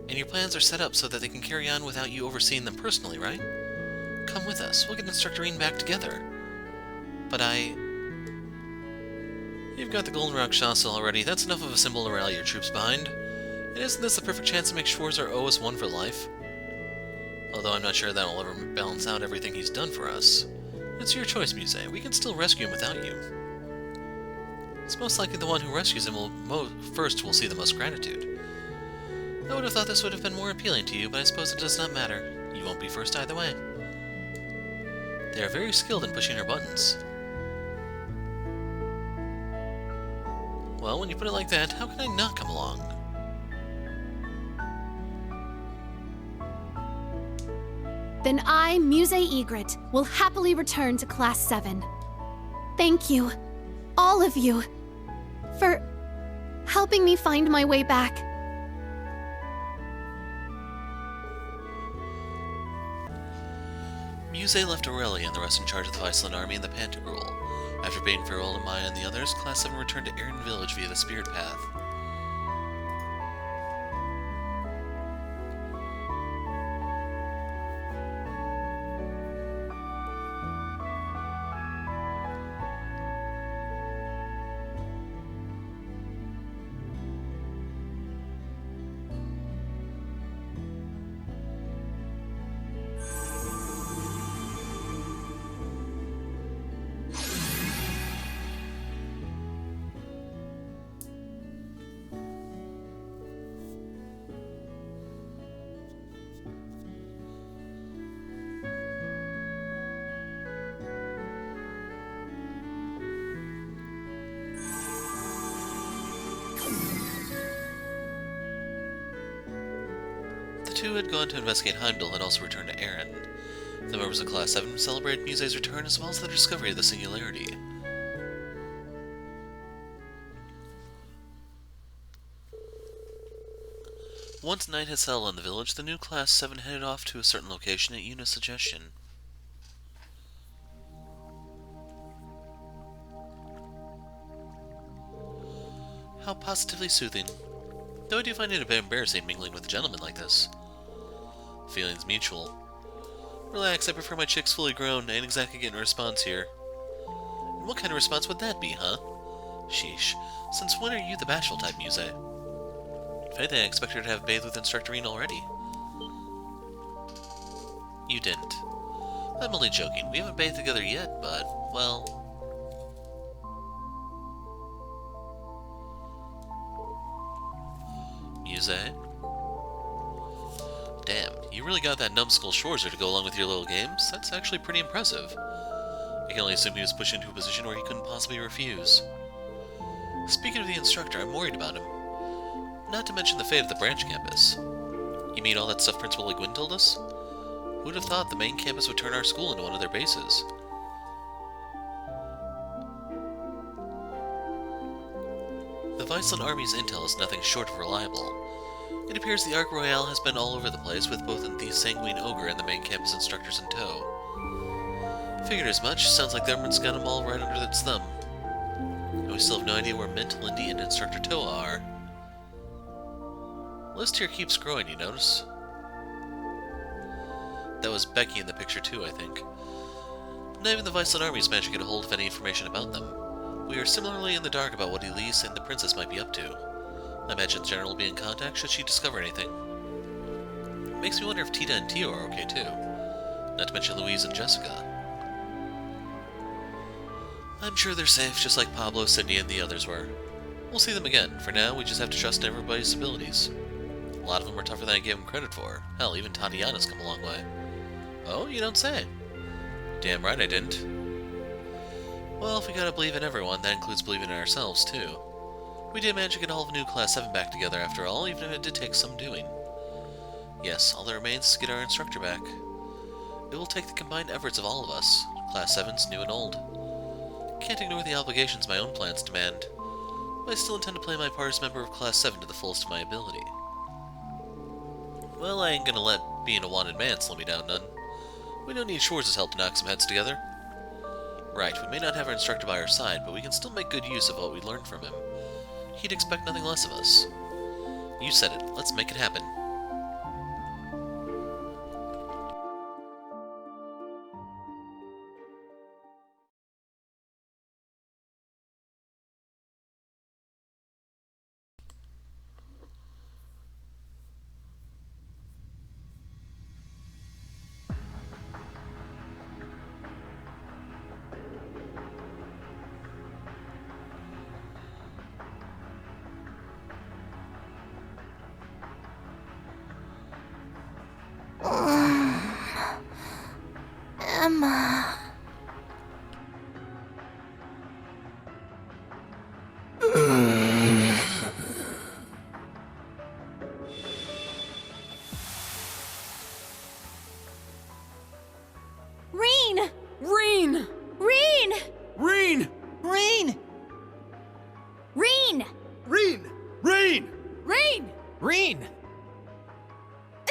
S1: And your plans are set up so that they can carry on without you overseeing them personally, right? Come with us. We'll get Instructor Reen back together. But You've got the Golden Rakshasa already. That's enough of a symbol to rally your troops behind. And isn't this the perfect chance to make Schwarzer owe us one for life? Although I'm not sure that will ever balance out everything he's done for us. It's your choice, Musse. We can still rescue him without you. It's most likely the one who rescues him first will see the most gratitude. I would have thought this would have been more appealing to you, but I suppose it does not matter. You won't be first either way. They are very skilled in pushing her buttons. Well, when you put it like that, how can I not come along?
S3: then I, Musse Egret, will happily return to Class 7. Thank you, all of you, for helping me find my way back.
S1: Musse left Aurelia and the rest in charge of the Viceland army and the Pantagruel. After bidding farewell to Maya and the others, Class 7 returned to Erin Village via the Spirit Path. The two had gone to investigate Heimdall and also returned to Erin. The members of Class 7 celebrated Musse's return as well as the discovery of the Singularity. Once night had settled on the village, the new Class 7 headed off to a certain location at Yuna's suggestion. How positively soothing. Though I do find it a bit embarrassing mingling with a gentleman like this. Feelings mutual. Relax, I prefer my chicks fully grown. I ain't exactly getting a response here. And what kind of response would that be, huh? Sheesh. Since when are you the bashful type, Musse? If anything, I expect her to have bathed with Instructor Reen already. You didn't. I'm only joking. We haven't bathed together yet, but, well... Musse? Damn, you really got that numbskull Schwarzer to go along with your little games? That's actually pretty impressive. I can only assume he was pushed into a position where he couldn't possibly refuse. Speaking of the instructor, I'm worried about him. Not to mention the fate of the branch campus. You mean all that stuff Principal Le Guin told us? Who'd have thought the main campus would turn our school into one of their bases? The Viceland Army's intel is nothing short of reliable. It appears the Arc Royale has been all over the place with both the Sanguine Ogre and the main campus instructors in tow. Figured as much. Sounds like the government's got them all right under its thumb. And we still have no idea where Mint, Lindy, and Instructor Toa are. List here keeps growing, you notice? That was Becky in the picture too, I think. Not even the Viceland Army's managed to get a hold of any information about them. We are similarly in the dark about what Elise and the Princess might be up to. I imagine the General will be in contact should she discover anything. Makes me wonder if Tita and Tio are okay too. Not to mention Louise and Jessica. I'm sure they're safe, just like Pablo, Cindy, and the others were. We'll see them again. For now, we just have to trust in everybody's abilities. A lot of them are tougher than I gave them credit for. Hell, even Tatiana's come a long way. Oh, you don't say. Damn right I didn't. Well, if we gotta believe in everyone, that includes believing in ourselves, too. We did manage to get all of new Class 7 back together after all, even if it did take some doing. Yes, all that remains is to get our instructor back. It will take the combined efforts of all of us, Class 7s, new and old. Can't ignore the obligations my own plans demand, but I still intend to play my part as member of Class 7 to the fullest of my ability. Well, I ain't gonna let being a wanted man slow me down none. We don't need Schwartz's help to knock some heads together. Right, we may not have our instructor by our side, but we can still make good use of what we learned from him. He'd expect nothing less of us. You said it. Let's make it happen.
S2: Emma.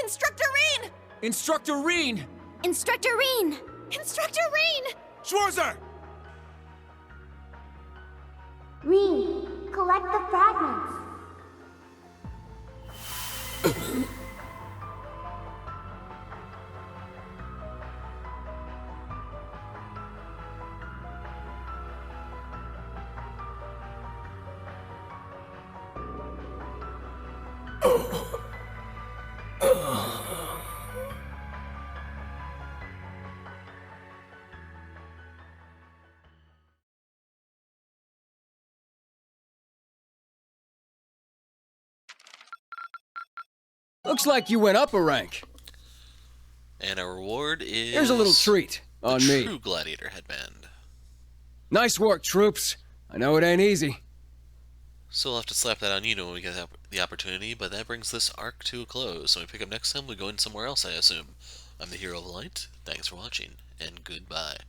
S5: Instructor Reen!
S4: Instructor Reen!
S2: Instructor Reen!
S22: Instructor Reen!
S6: Schwarzer!
S2: Reen, collect the fragments.
S16: Looks like you went up a rank.
S1: And our reward is...
S16: Here's a little treat on me.
S1: True Gladiator headband.
S16: Nice work, troops. I know it ain't easy.
S1: So we'll have to slap that on you when we get the opportunity, but that brings this arc to a close. So when we pick up next time, we go in somewhere else, I assume. I'm the Hero of the Light. Thanks for watching, and goodbye.